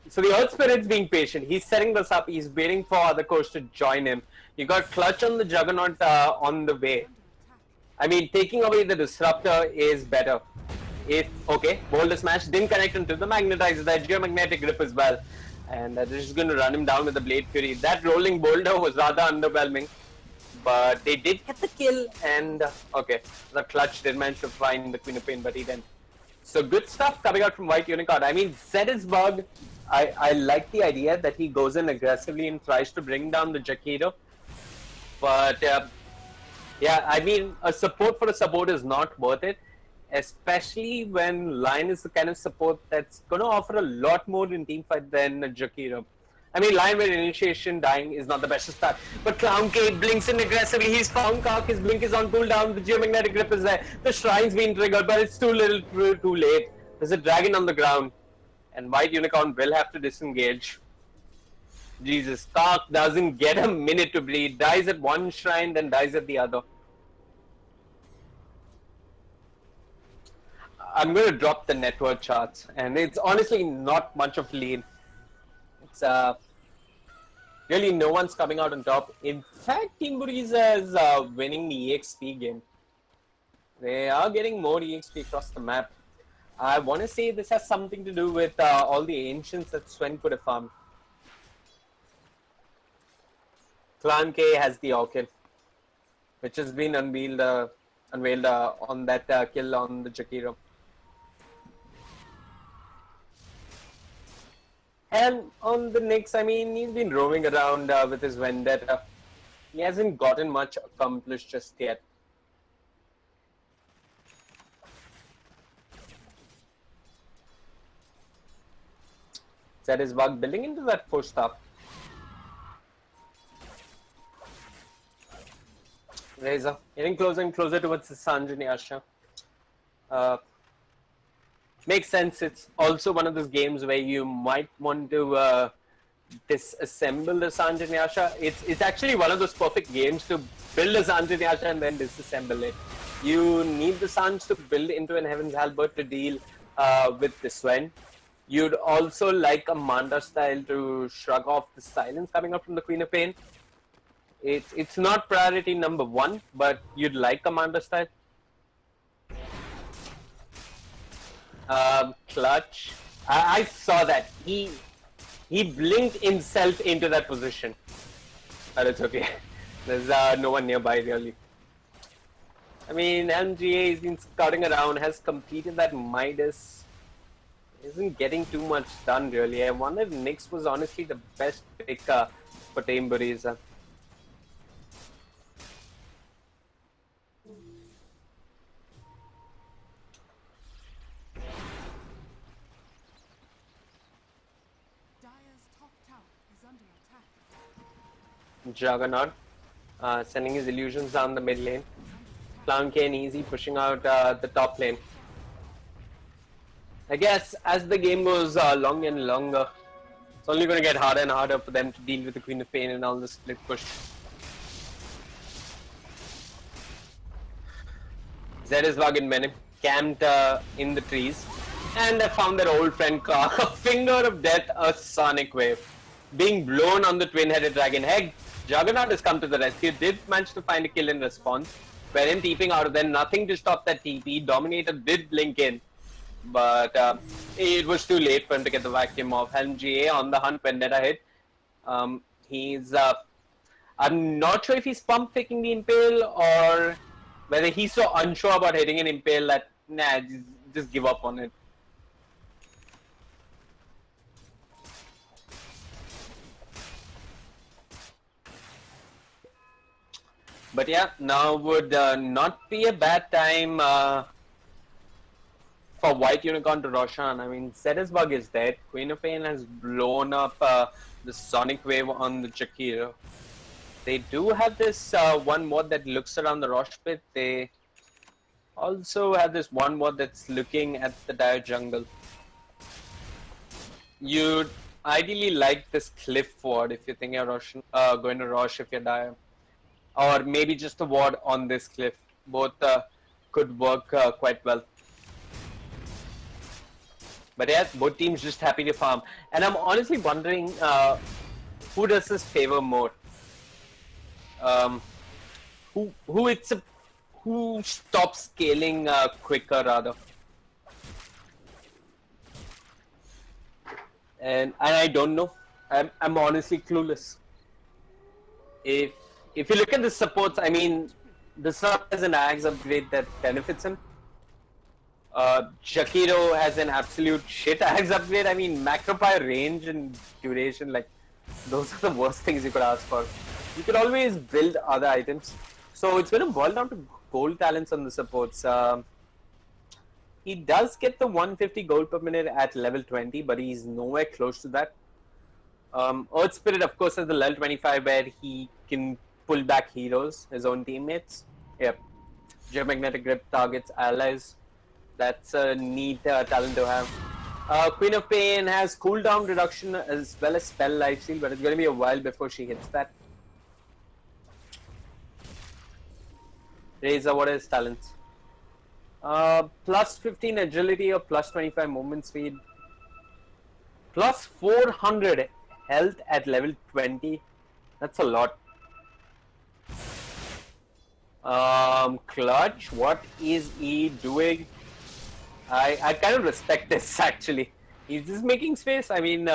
So the Earth Spirit's being patient. He's setting this up. He's waiting for other coach to join him. You got Clutch on the Juggernaut on the way. I mean, taking away the Disruptor is better. Okay, Boulder Smash didn't connect into the Magnetizer, that Geomagnetic Grip as well. And they're just going to run him down with the Blade Fury. That rolling boulder was rather underwhelming. But they did get the kill, and okay, the Clutch did manage to find the Queen of Pain, but he didn't. So good stuff coming out from White Unicorn. I mean, Zed is bugged. I like the idea that he goes in aggressively and tries to bring down the Jaquito. But yeah, I mean, a support for a support is not worth it, especially when Lion is the kind of support that's going to offer a lot more in teamfight than a Jaquito. I mean, Lion with initiation dying is not the best to start. But Clown K blinks in aggressively. He's found Kark. His blink is on cooldown. The Geomagnetic Grip is there. The Shrine's been triggered, but it's too little, too late. There's a dragon on the ground. And White Unicorn will have to disengage. Jesus, Kark doesn't get a minute to breathe. Dies at one shrine, then dies at the other. I'm going to drop the network charts. And it's honestly not much of lead. It's really no one's coming out on top. In fact, Team Buriza is winning the EXP game. They are getting more EXP across the map. I want to say this has something to do with all the ancients that Sven could have farmed. Clan K has the Orchid, which has been unveiled on that kill on the Jaquito. And on the Nyx, I mean, he's been roaming around with his Vendetta. He hasn't gotten much accomplished just yet. Zed is bug building into that push stuff. Razor getting closer and closer towards the Sanjani Asha. Makes sense. It's also one of those games where you might want to disassemble the Sanjani Asha. It's actually one of those perfect games to build a Sanjani Asha and then disassemble it. You need the Sanj to build into an Heaven's Halberd to deal with the Sven. You'd also like a Manta style to shrug off the silence coming up from the Queen of Pain. It's not priority number 1, but you'd like a Manta style. Clutch. I saw that. He blinked himself into that position. But it's okay. There's no one nearby really. I mean, MGA has been scouting around, has completed that Midas. Isn't getting too much done really. I wonder if Nyx was honestly the best pick for Team Buriza. Juggernaut sending his illusions down the mid lane. Clown K and Easy pushing out the top lane. I guess as the game goes longer and longer, it's only going to get harder and harder for them to deal with the Queen of Pain and all the split push. Zeresvag and Venom camped in the trees, and I found their old friend Finger of Death, a Sonic Wave, being blown on the twin-headed dragon. Heck, Juggernaut has come to the rescue, did manage to find a kill in response, wherein TPing out of there, nothing to stop that TP. Dominator did blink in, but it was too late for him to get the vacuum off. Helm GA on the hunt, Vendetta hit. He's I'm not sure if he's pump faking the Impale or whether he's so unsure about hitting an Impale that nah, just give up on it. But yeah, now would not be a bad time for White Unicorn to Roshan. I mean, Zeresbug is dead. Queen of Pain has blown up the Sonic Wave on the Jakiro. They do have this one mod that looks around the Rosh pit. They also have this one mod that's looking at the dire jungle. You'd ideally like this cliff ward if you think you're going to Rosh if you're dire. Or maybe just a ward on this cliff. Both could work quite well. But yeah, both teams just happy to farm. And I'm honestly wondering who does this favor more? Who stops scaling quicker rather? And I don't know. I'm honestly clueless. If you look at the supports, I mean, the sub has an Axe upgrade that benefits him. Jakiro has an absolute shit Axe upgrade. I mean, Macropie range and duration, like, those are the worst things you could ask for. You could always build other items. So it's going to boil down to gold talents on the supports. He does get the 150 gold per minute at level 20, but he's nowhere close to that. Earth Spirit, of course, has the level 25 where he can pull back heroes, his own teammates. Yep. Geomagnetic Grip targets allies. That's a neat talent to have. Queen of Pain has cooldown reduction as well as spell lifesteal, but it's going to be a while before she hits that. Buriza, what are his talents? Plus 15 agility or plus 25 movement speed. Plus 400 health at level 20. That's a lot. Clutch, what is he doing? I kind of respect this actually. He's just making space. I mean,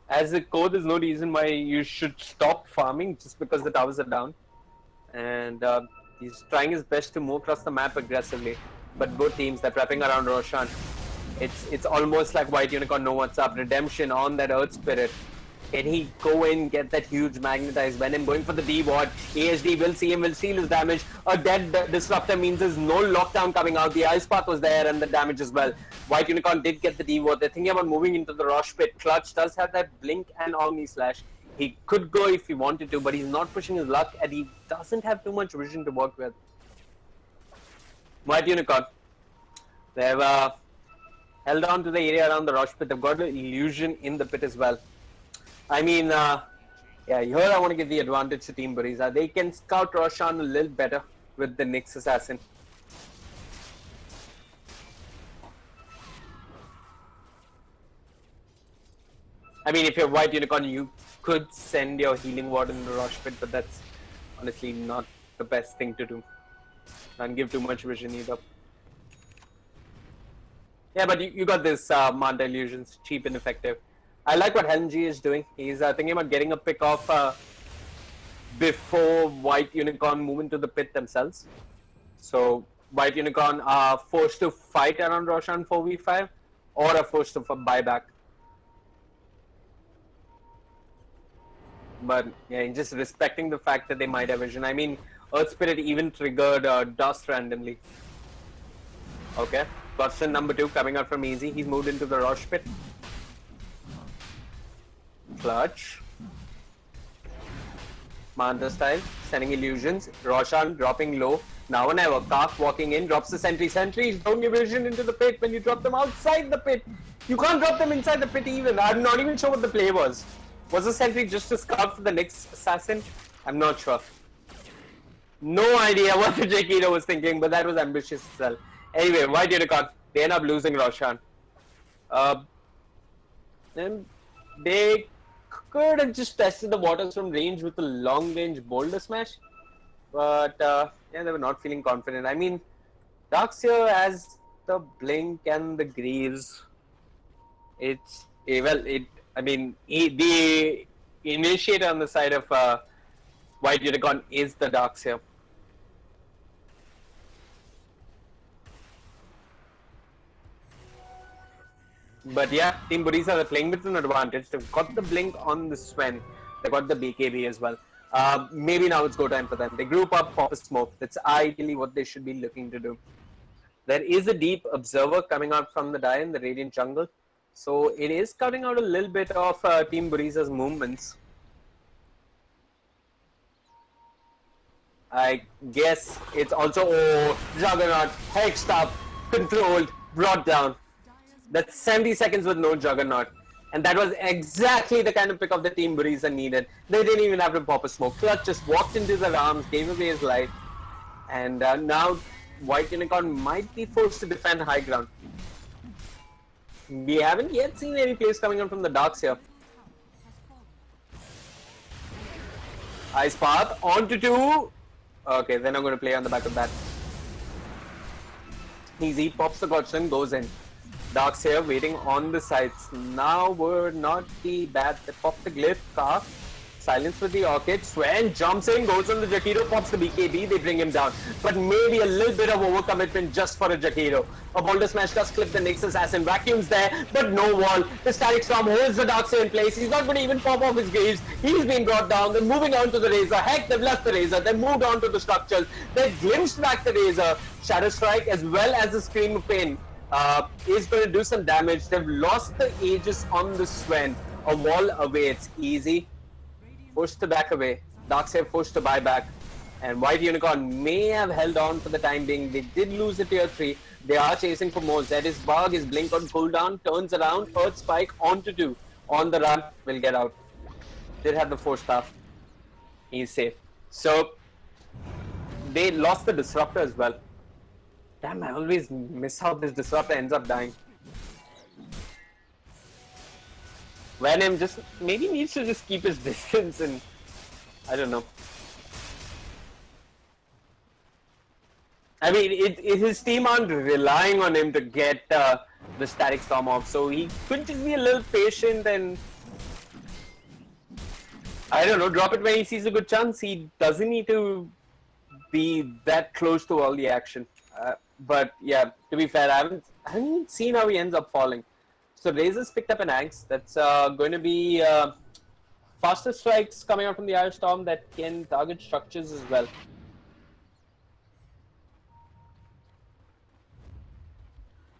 as a core, there's no reason why you should stop farming just because the towers are down. And he's trying his best to move across the map aggressively. But both teams, they're wrapping around Roshan. It's almost like White Unicorn know what's up. Redemption on that Earth Spirit. Can he go in, get that huge magnetized Venom, going for the D ward? ASD will see him, will steal his damage. A dead disruptor means there's no lockdown coming out. The Ice Path was there and the damage as well. White Unicorn did get the D ward. They're thinking about moving into the Rosh pit. Clutch does have that blink and Omni Slash. He could go if he wanted to, but he's not pushing his luck and he doesn't have too much vision to work with. White Unicorn. They've held on to the area around the Rosh pit. They've got the illusion in the pit as well. I mean, yeah, here I want to give the advantage to Team Buriza. They can scout Roshan a little better with the Nyx Assassin. I mean, if you're White Unicorn, you could send your healing ward in the Rosh pit, but that's honestly not the best thing to do. Don't give too much vision either. Yeah, but you got this Manta Illusions, cheap and effective. I like what Helm G is doing. He's thinking about getting a pick off before White Unicorn move into the pit themselves. So White Unicorn are forced to fight around Roshan 4v5 or are forced to buy back. But yeah, just respecting the fact that they might have vision. I mean, Earth Spirit even triggered Dust randomly. Okay, person number 2 coming out from Easy. He's moved into the Rosh pit. Clutch. Manta style, sending illusions. Roshan dropping low. Now or never. Kark walking in, drops the sentry. Sentries don't give vision into the pit when you drop them outside the pit. You can't drop them inside the pit even. I'm not even sure what the play was. Was the sentry just to scout for the next assassin? I'm not sure. No idea what the Jakiro was thinking, but that was ambitious as well. Anyway, White Unicorn, they end up losing Roshan. And they could have just tested the waters from range with a long range boulder smash. But yeah, they were not feeling confident. I mean, Darkseer has the Blink and the Greaves. It's the initiator on the side of White Unicorn is the Darkseer. But yeah, Team Buriza, they're playing with an advantage. They've got the Blink on the Sven. They got the BKB as well. Maybe now it's go time for them. They group up, pop a smoke. That's ideally what they should be looking to do. There is a deep observer coming out from the die in the Radiant jungle. So it is cutting out a little bit of Team Buriza's movements. I guess it's also Juggernaut, hexed up, controlled, brought down. That's 70 seconds with no Juggernaut. And that was exactly the kind of pick of the Team Buriza needed. They didn't even have to pop a smoke. Clutch just walked into their arms, gave away his life. And now White Unicorn might be forced to defend high ground. We haven't yet seen any plays coming out from the Darkseer. Ice Path onto 2. Okay, they're not going to play on the back of that. Easy pops the Gotchan, goes in. Darkseer waiting on the sides. Now would not be bad. They pop the glyph, Kark. Silence with the Orchid. Sven jumps in, goes on the Jakiro, pops the BKB, they bring him down. But maybe a little bit of overcommitment just for a Jakiro. A Boulder Smash does clip the next assassin. Vacuums there, but no wall. The Static Storm holds the Darkseer in place. He's not going to even pop off his Greaves. He's been brought down. They're moving on to the Razor. Heck, they've left the Razor. They've moved on to the structures. They've glimpsed back the Razor. Shadow Strike as well as the Scream of Pain is going to do some damage. They've lost the Aegis on the Sven. A wall awaits. Easy. Forced to back away. Darkseer forced to buy back. And White Unicorn may have held on for the time being. They did lose the tier 3. They are chasing for more. Zed is bug, his blink on cooldown, turns around, Earth Spike onto 2. On the run, will get out. Did have the 4 staff. He's safe. So they lost the Disruptor as well. Damn, I always miss how this Disruptor ends up dying. Venom just maybe needs to just keep his distance and I don't know. I mean, his team aren't relying on him to get the Static Storm off, so he could just be a little patient and I don't know, drop it when he sees a good chance. He doesn't need to be that close to all the action. But yeah, to be fair, I haven't even seen how he ends up falling. So Razor's picked up an axe. That's going to be faster strikes coming out from the Iron Storm that can target structures as well.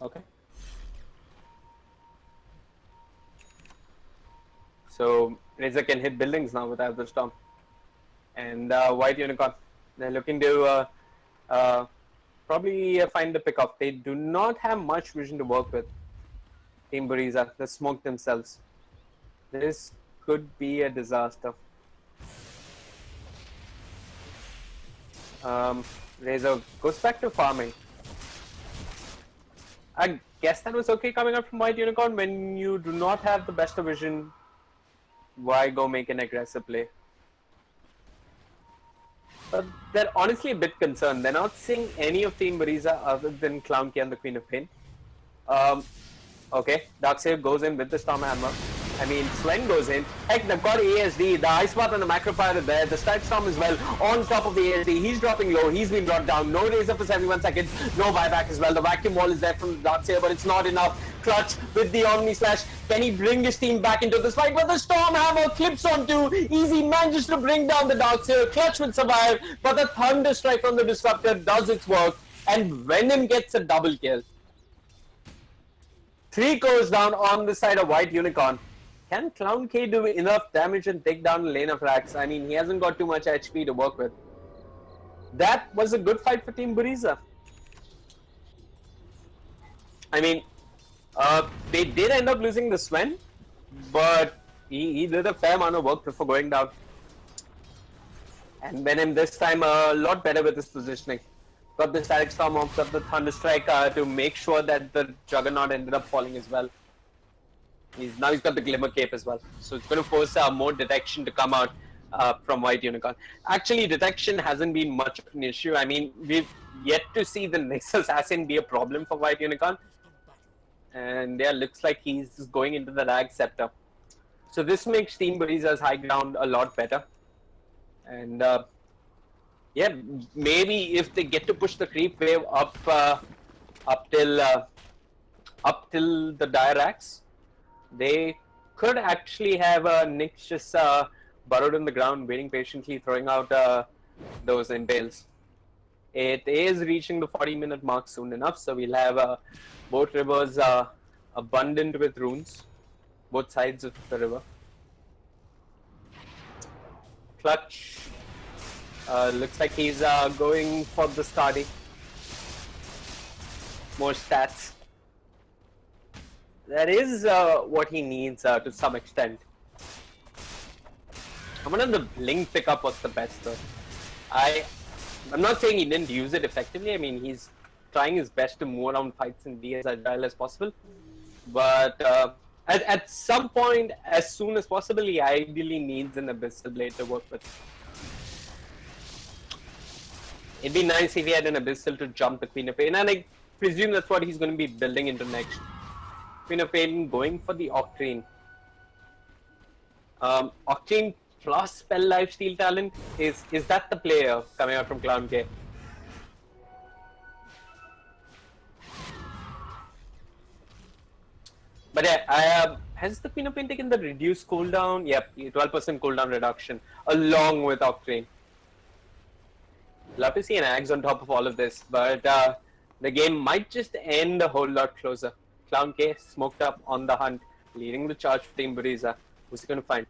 Okay. So Razor can hit buildings now with Iron Storm. And White Unicorn, they're looking to probably find the pickup. They do not have much vision to work with. Team Buriza, they smoke themselves. This could be a disaster. Razor goes back to farming. I guess that was okay coming up from White Unicorn. When you do not have the best of vision, why go make an aggressive play? But they're honestly a bit concerned. They're not seeing any of Team Buriza other than Clown Key and the Queen of Pain. Okay, Darkseer goes in with the Storm Hammer. I mean, Sven goes in. Heck, they've got ASD, the Ice Path and the Macro Pirate there. The Strike Storm as well on top of the ASD. He's dropping low. He's been brought down. No Razor for 71 seconds. No buyback as well. The Vacuum Wall is there from the Darkseer, but it's not enough. Clutch with the Omni Slash. Can he bring his team back into this fight? But the Storm Hammer clips onto. Easy manages to bring down the Darkseer. Clutch will survive, but the Thunder Strike from the Disruptor does its work. And Venom gets a double kill. 3 goes down on the side of White Unicorn. Can Clown K do enough damage and take down a lane of racks? I mean, he hasn't got too much HP to work with. That was a good fight for Team Buriza. I mean, they did end up losing the Sven, but he did a fair amount of work before going down. And Venom this time a lot better with his positioning. Got the Static Storm off, got the Thunder Strike to make sure that the Juggernaut ended up falling as well. Now he's got the Glimmer Cape as well. So it's going to force more detection to come out from White Unicorn. Actually, detection hasn't been much of an issue. I mean, we've yet to see the Nexus Assassin be a problem for White Unicorn. And yeah, looks like he's going into the Rag Scepter. So this makes Team Buriza's high ground a lot better. And yeah, maybe if they get to push the creep wave up till the Dire Axe, they could actually have Nyx just burrowed in the ground, waiting patiently, throwing out those impales. It is reaching the 40-minute mark soon enough, so we'll have both rivers abundant with runes, both sides of the river. Clutch looks like he's going for the Stardy. More stats. That is what he needs to some extent. I wonder if the Blink pickup was the best though. I'm not saying he didn't use it effectively. I mean, he's trying his best to move around fights and be as agile as possible. But at some point, as soon as possible, he ideally needs an Abyssal Blade to work with. It'd be nice if he had an Abyssal to jump the Queen of Pain, and I presume that's what he's going to be building into next. Queen of Pain going for the Octane. Octane plus Spell Lifesteal talent, is that the player coming out from Clown K? But yeah, has the Queen of Pain taken the reduced cooldown? Yep, 12% cooldown reduction along with Octane. Love to see an Axe on top of all of this, but the game might just end a whole lot closer. Clown K smoked up on the hunt, leading the charge for Team Buriza. Who's he going to find?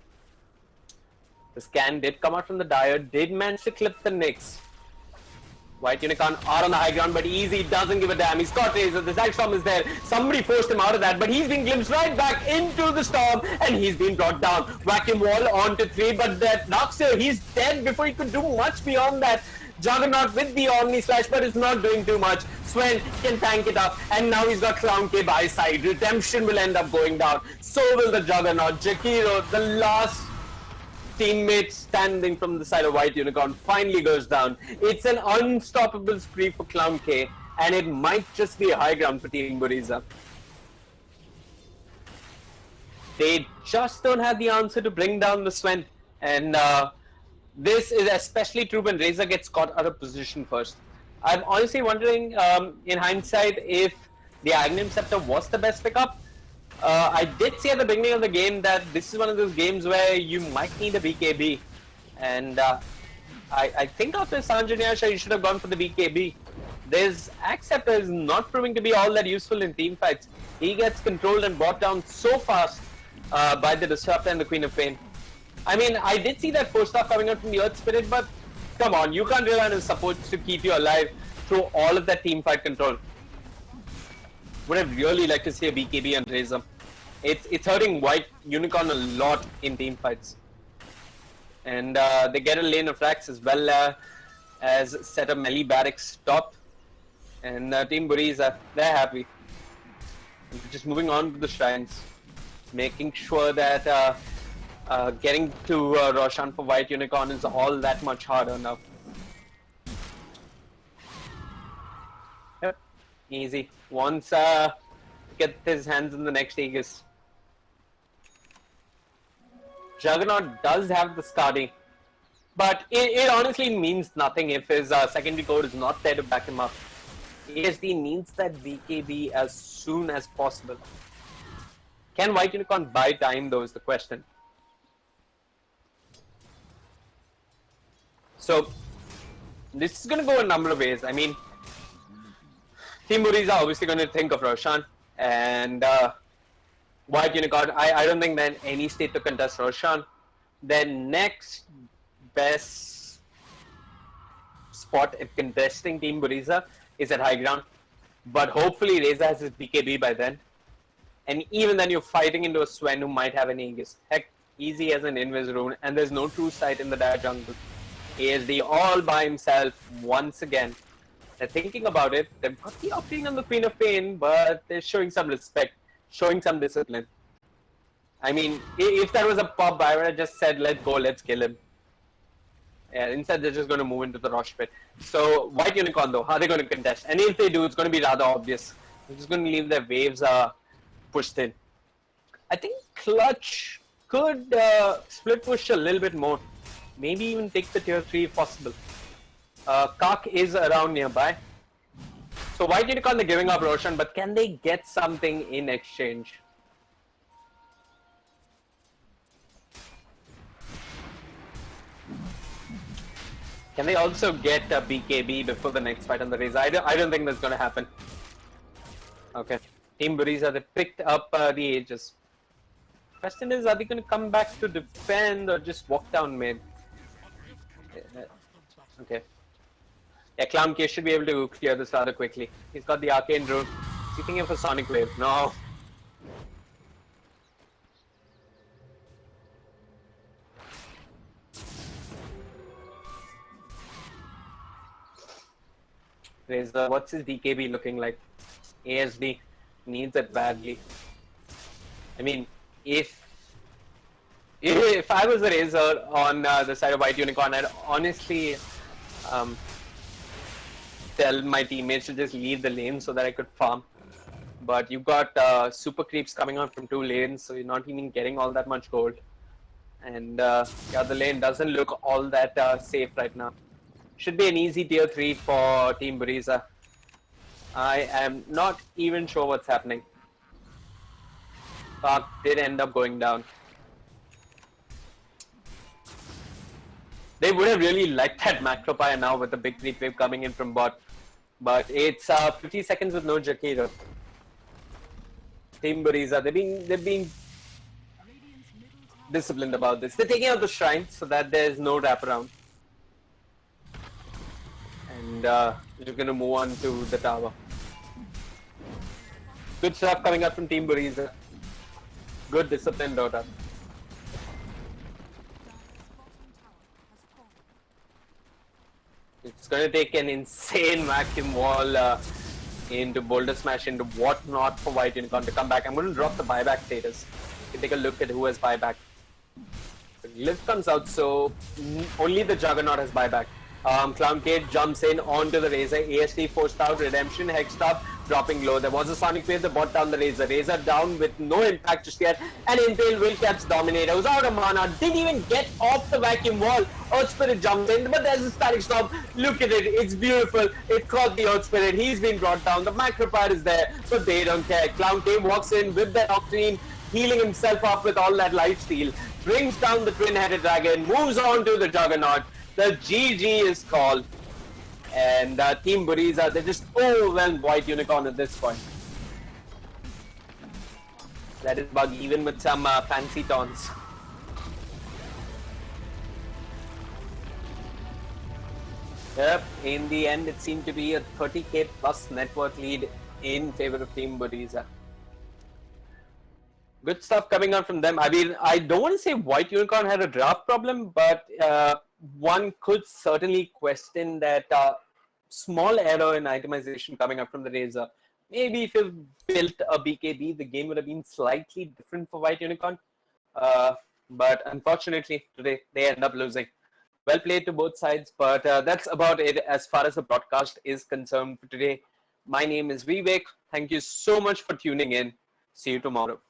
The scan did come out from the Dire, did manage to clip the Nyx. White Unicorn are on the high ground, but Easy doesn't give a damn. He's got Razor, the Zack Storm is there. Somebody forced him out of that, but he's been glimpsed right back into the Storm, and he's been brought down. Vacuum Wall onto 3, but that Darkseer, he's dead before he could do much beyond that. Juggernaut with the Omni Slash, but is not doing too much. Sven can tank it up, and now he's got Clown K by side. Redemption will end up going down. So will the Juggernaut. Jakiro, the last teammate standing from the side of White Unicorn, finally goes down. It's an unstoppable spree for Clown K, and it might just be a high ground for Team Buriza. They just don't have the answer to bring down the Sven, and this is especially true when Razor gets caught out of position first. I'm honestly wondering, in hindsight, if the Aghanim Scepter was the best pickup. I did say at the beginning of the game that this is one of those games where you might need a BKB. And I think after Sanjanyasha, you should have gone for the BKB. This Axe Scepter is not proving to be all that useful in team fights. He gets controlled and brought down so fast by the Disruptor and the Queen of Pain. I mean, I did see that 4-star coming out from the Earth Spirit, but come on, you can't rely on his support to keep you alive through all of that team fight control. Would have really liked to see a BKB on Razor. It's hurting White Unicorn a lot in team fights. And they get a lane of racks as well as set up melee barracks top. And Team Buriza, they're happy. Just moving on to the shrines. Making sure that getting to Roshan for White Unicorn is all that much harder now. Yep, easy. Once get his hands in the next Aegis. Juggernaut does have the Skadi, but it honestly means nothing if his secondary core is not there to back him up. ASD needs that BKB as soon as possible. Can White Unicorn buy time though is the question. So this is going to go a number of ways. I mean, Team Buriza obviously going to think of Roshan, and White Unicorn, I don't think they're in any state to contest Roshan. Their next best spot at contesting Team Buriza is at high ground, but hopefully Reza has his BKB by then. And even then you're fighting into a Sven who might have an Aegis. Heck, Easy has an Invis rune, and there's no true sight in the dire jungle. ASD all by himself once again. They're thinking about it. They've got the Octane on the Queen of Pain, but they're showing some respect, showing some discipline. I mean, if that was a pop, I would have just said, let's go, let's kill him. Yeah, instead they're just going to move into the Rosh pit. So, White Unicorn though, how are they going to contest? And if they do, it's going to be rather obvious. They're just going to leave their waves pushed in. I think Clutch could split push a little bit more. Maybe even take the tier 3 if possible. Kak is around nearby. So White Unicorn, they're giving up Roshan, but can they get something in exchange? Can they also get a BKB before the next fight on the Razor? I don't think that's going to happen. Okay. Team Buriza, they picked up the Aegis. Question is, are they going to come back to defend or just walk down mid? Okay. Yeah, Clown K should be able to clear this rather quickly. He's got the Arcane Rune. Is he thinking of a Sonic Wave? No. Razor, what's his DKB looking like? ASD needs it badly. I mean, if I was a Razor on the side of White Unicorn, I'd honestly tell my teammates to just leave the lane so that I could farm. But you've got super creeps coming on from 2 lanes, so you're not even getting all that much gold. And yeah, the lane doesn't look all that safe right now. Should be an easy tier 3 for Team Buriza. I am not even sure what's happening. Park did end up going down. They would have really liked that Macropire now with the big creep wave coming in from bot. But it's 50 seconds with no Jakiro. Team Buriza, they're being disciplined about this. They're taking out the shrine so that there's no wraparound. And we're going to move on to the tower. Good stuff coming up from Team Buriza. Good discipline, Dota. It's going to take an insane vacuum wall into Boulder Smash, into whatnot for White Unicorn to come back. I'm going to drop the buyback status. You can take a look at who has buyback. Liv comes out, so only the Juggernaut has buyback. Clown Kate jumps in onto the Razor. ASD forced out. Redemption, Hextop dropping low. There was a Sonic Wave that brought down the Razor. Razor down with no impact just yet. And Impale will catch Dominator. Was out of mana. Didn't even get off the vacuum wall. Earth Spirit jumped in. But there's a static stop. Look at it. It's beautiful. It caught the Earth Spirit. He's been brought down. The Macropire is there. But they don't care. Clown Kate walks in with that Octane, healing himself up with all that lifesteal. Brings down the Twin-Headed Dragon. Moves on to the Juggernaut. The GG is called, and Team Buriza, they just overwhelmed White Unicorn at this point. That is bug, even with some fancy taunts. Yep, in the end it seemed to be a 30k plus net worth lead in favor of Team Buriza. Good stuff coming out from them. I mean, I don't want to say White Unicorn had a draft problem, but one could certainly question that small error in itemization coming up from the Razor. Maybe if you built a BKB, the game would have been slightly different for White Unicorn. But unfortunately, today they end up losing. Well played to both sides, but that's about it as far as the broadcast is concerned for today. My name is Vivek. Thank you so much for tuning in. See you tomorrow.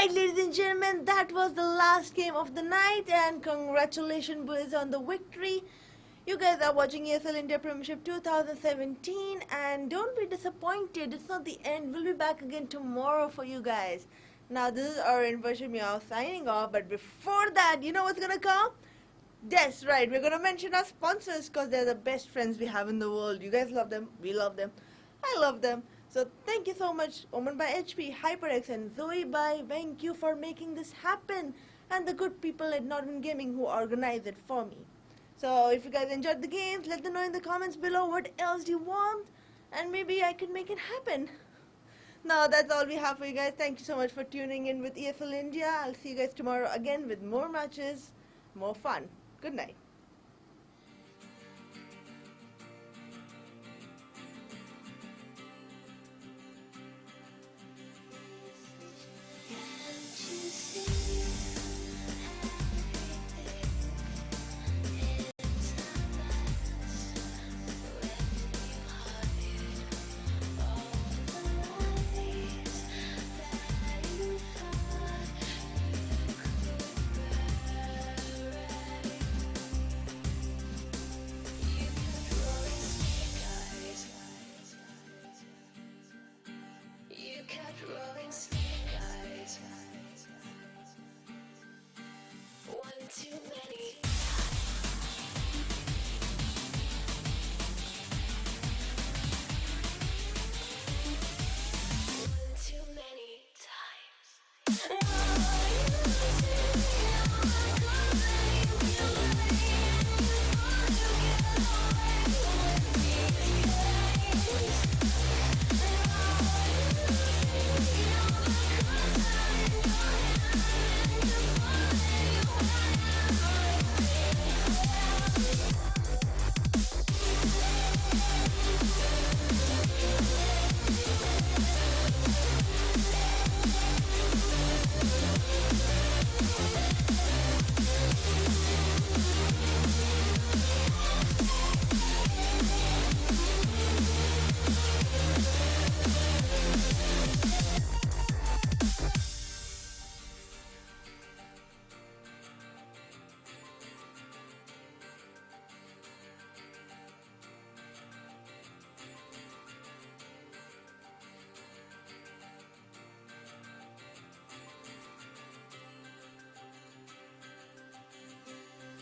Right, ladies and gentlemen, that was the last game of the night, and congratulations, boys, on the victory. You guys are watching ESL India Premiership 2017, and don't be disappointed. It's not the end. We'll be back again tomorrow for you guys. Now, this is our version meow signing off, but before that, you know what's gonna come? That's right, we're gonna mention our sponsors because they're the best friends we have in the world. You guys love them, we love them, I love them. So thank you so much, Oman by HP, HyperX, and Zoe by Thank you for making this happen, and the good people at Northern Gaming who organized it for me. So if you guys enjoyed the games, let them know in the comments below what else you want, and maybe I can make it happen. Now that's all we have for you guys. Thank you so much for tuning in with ESL India. I'll see you guys tomorrow again with more matches, more fun. Good night. Rolling snake eyes. One too many. One too many times.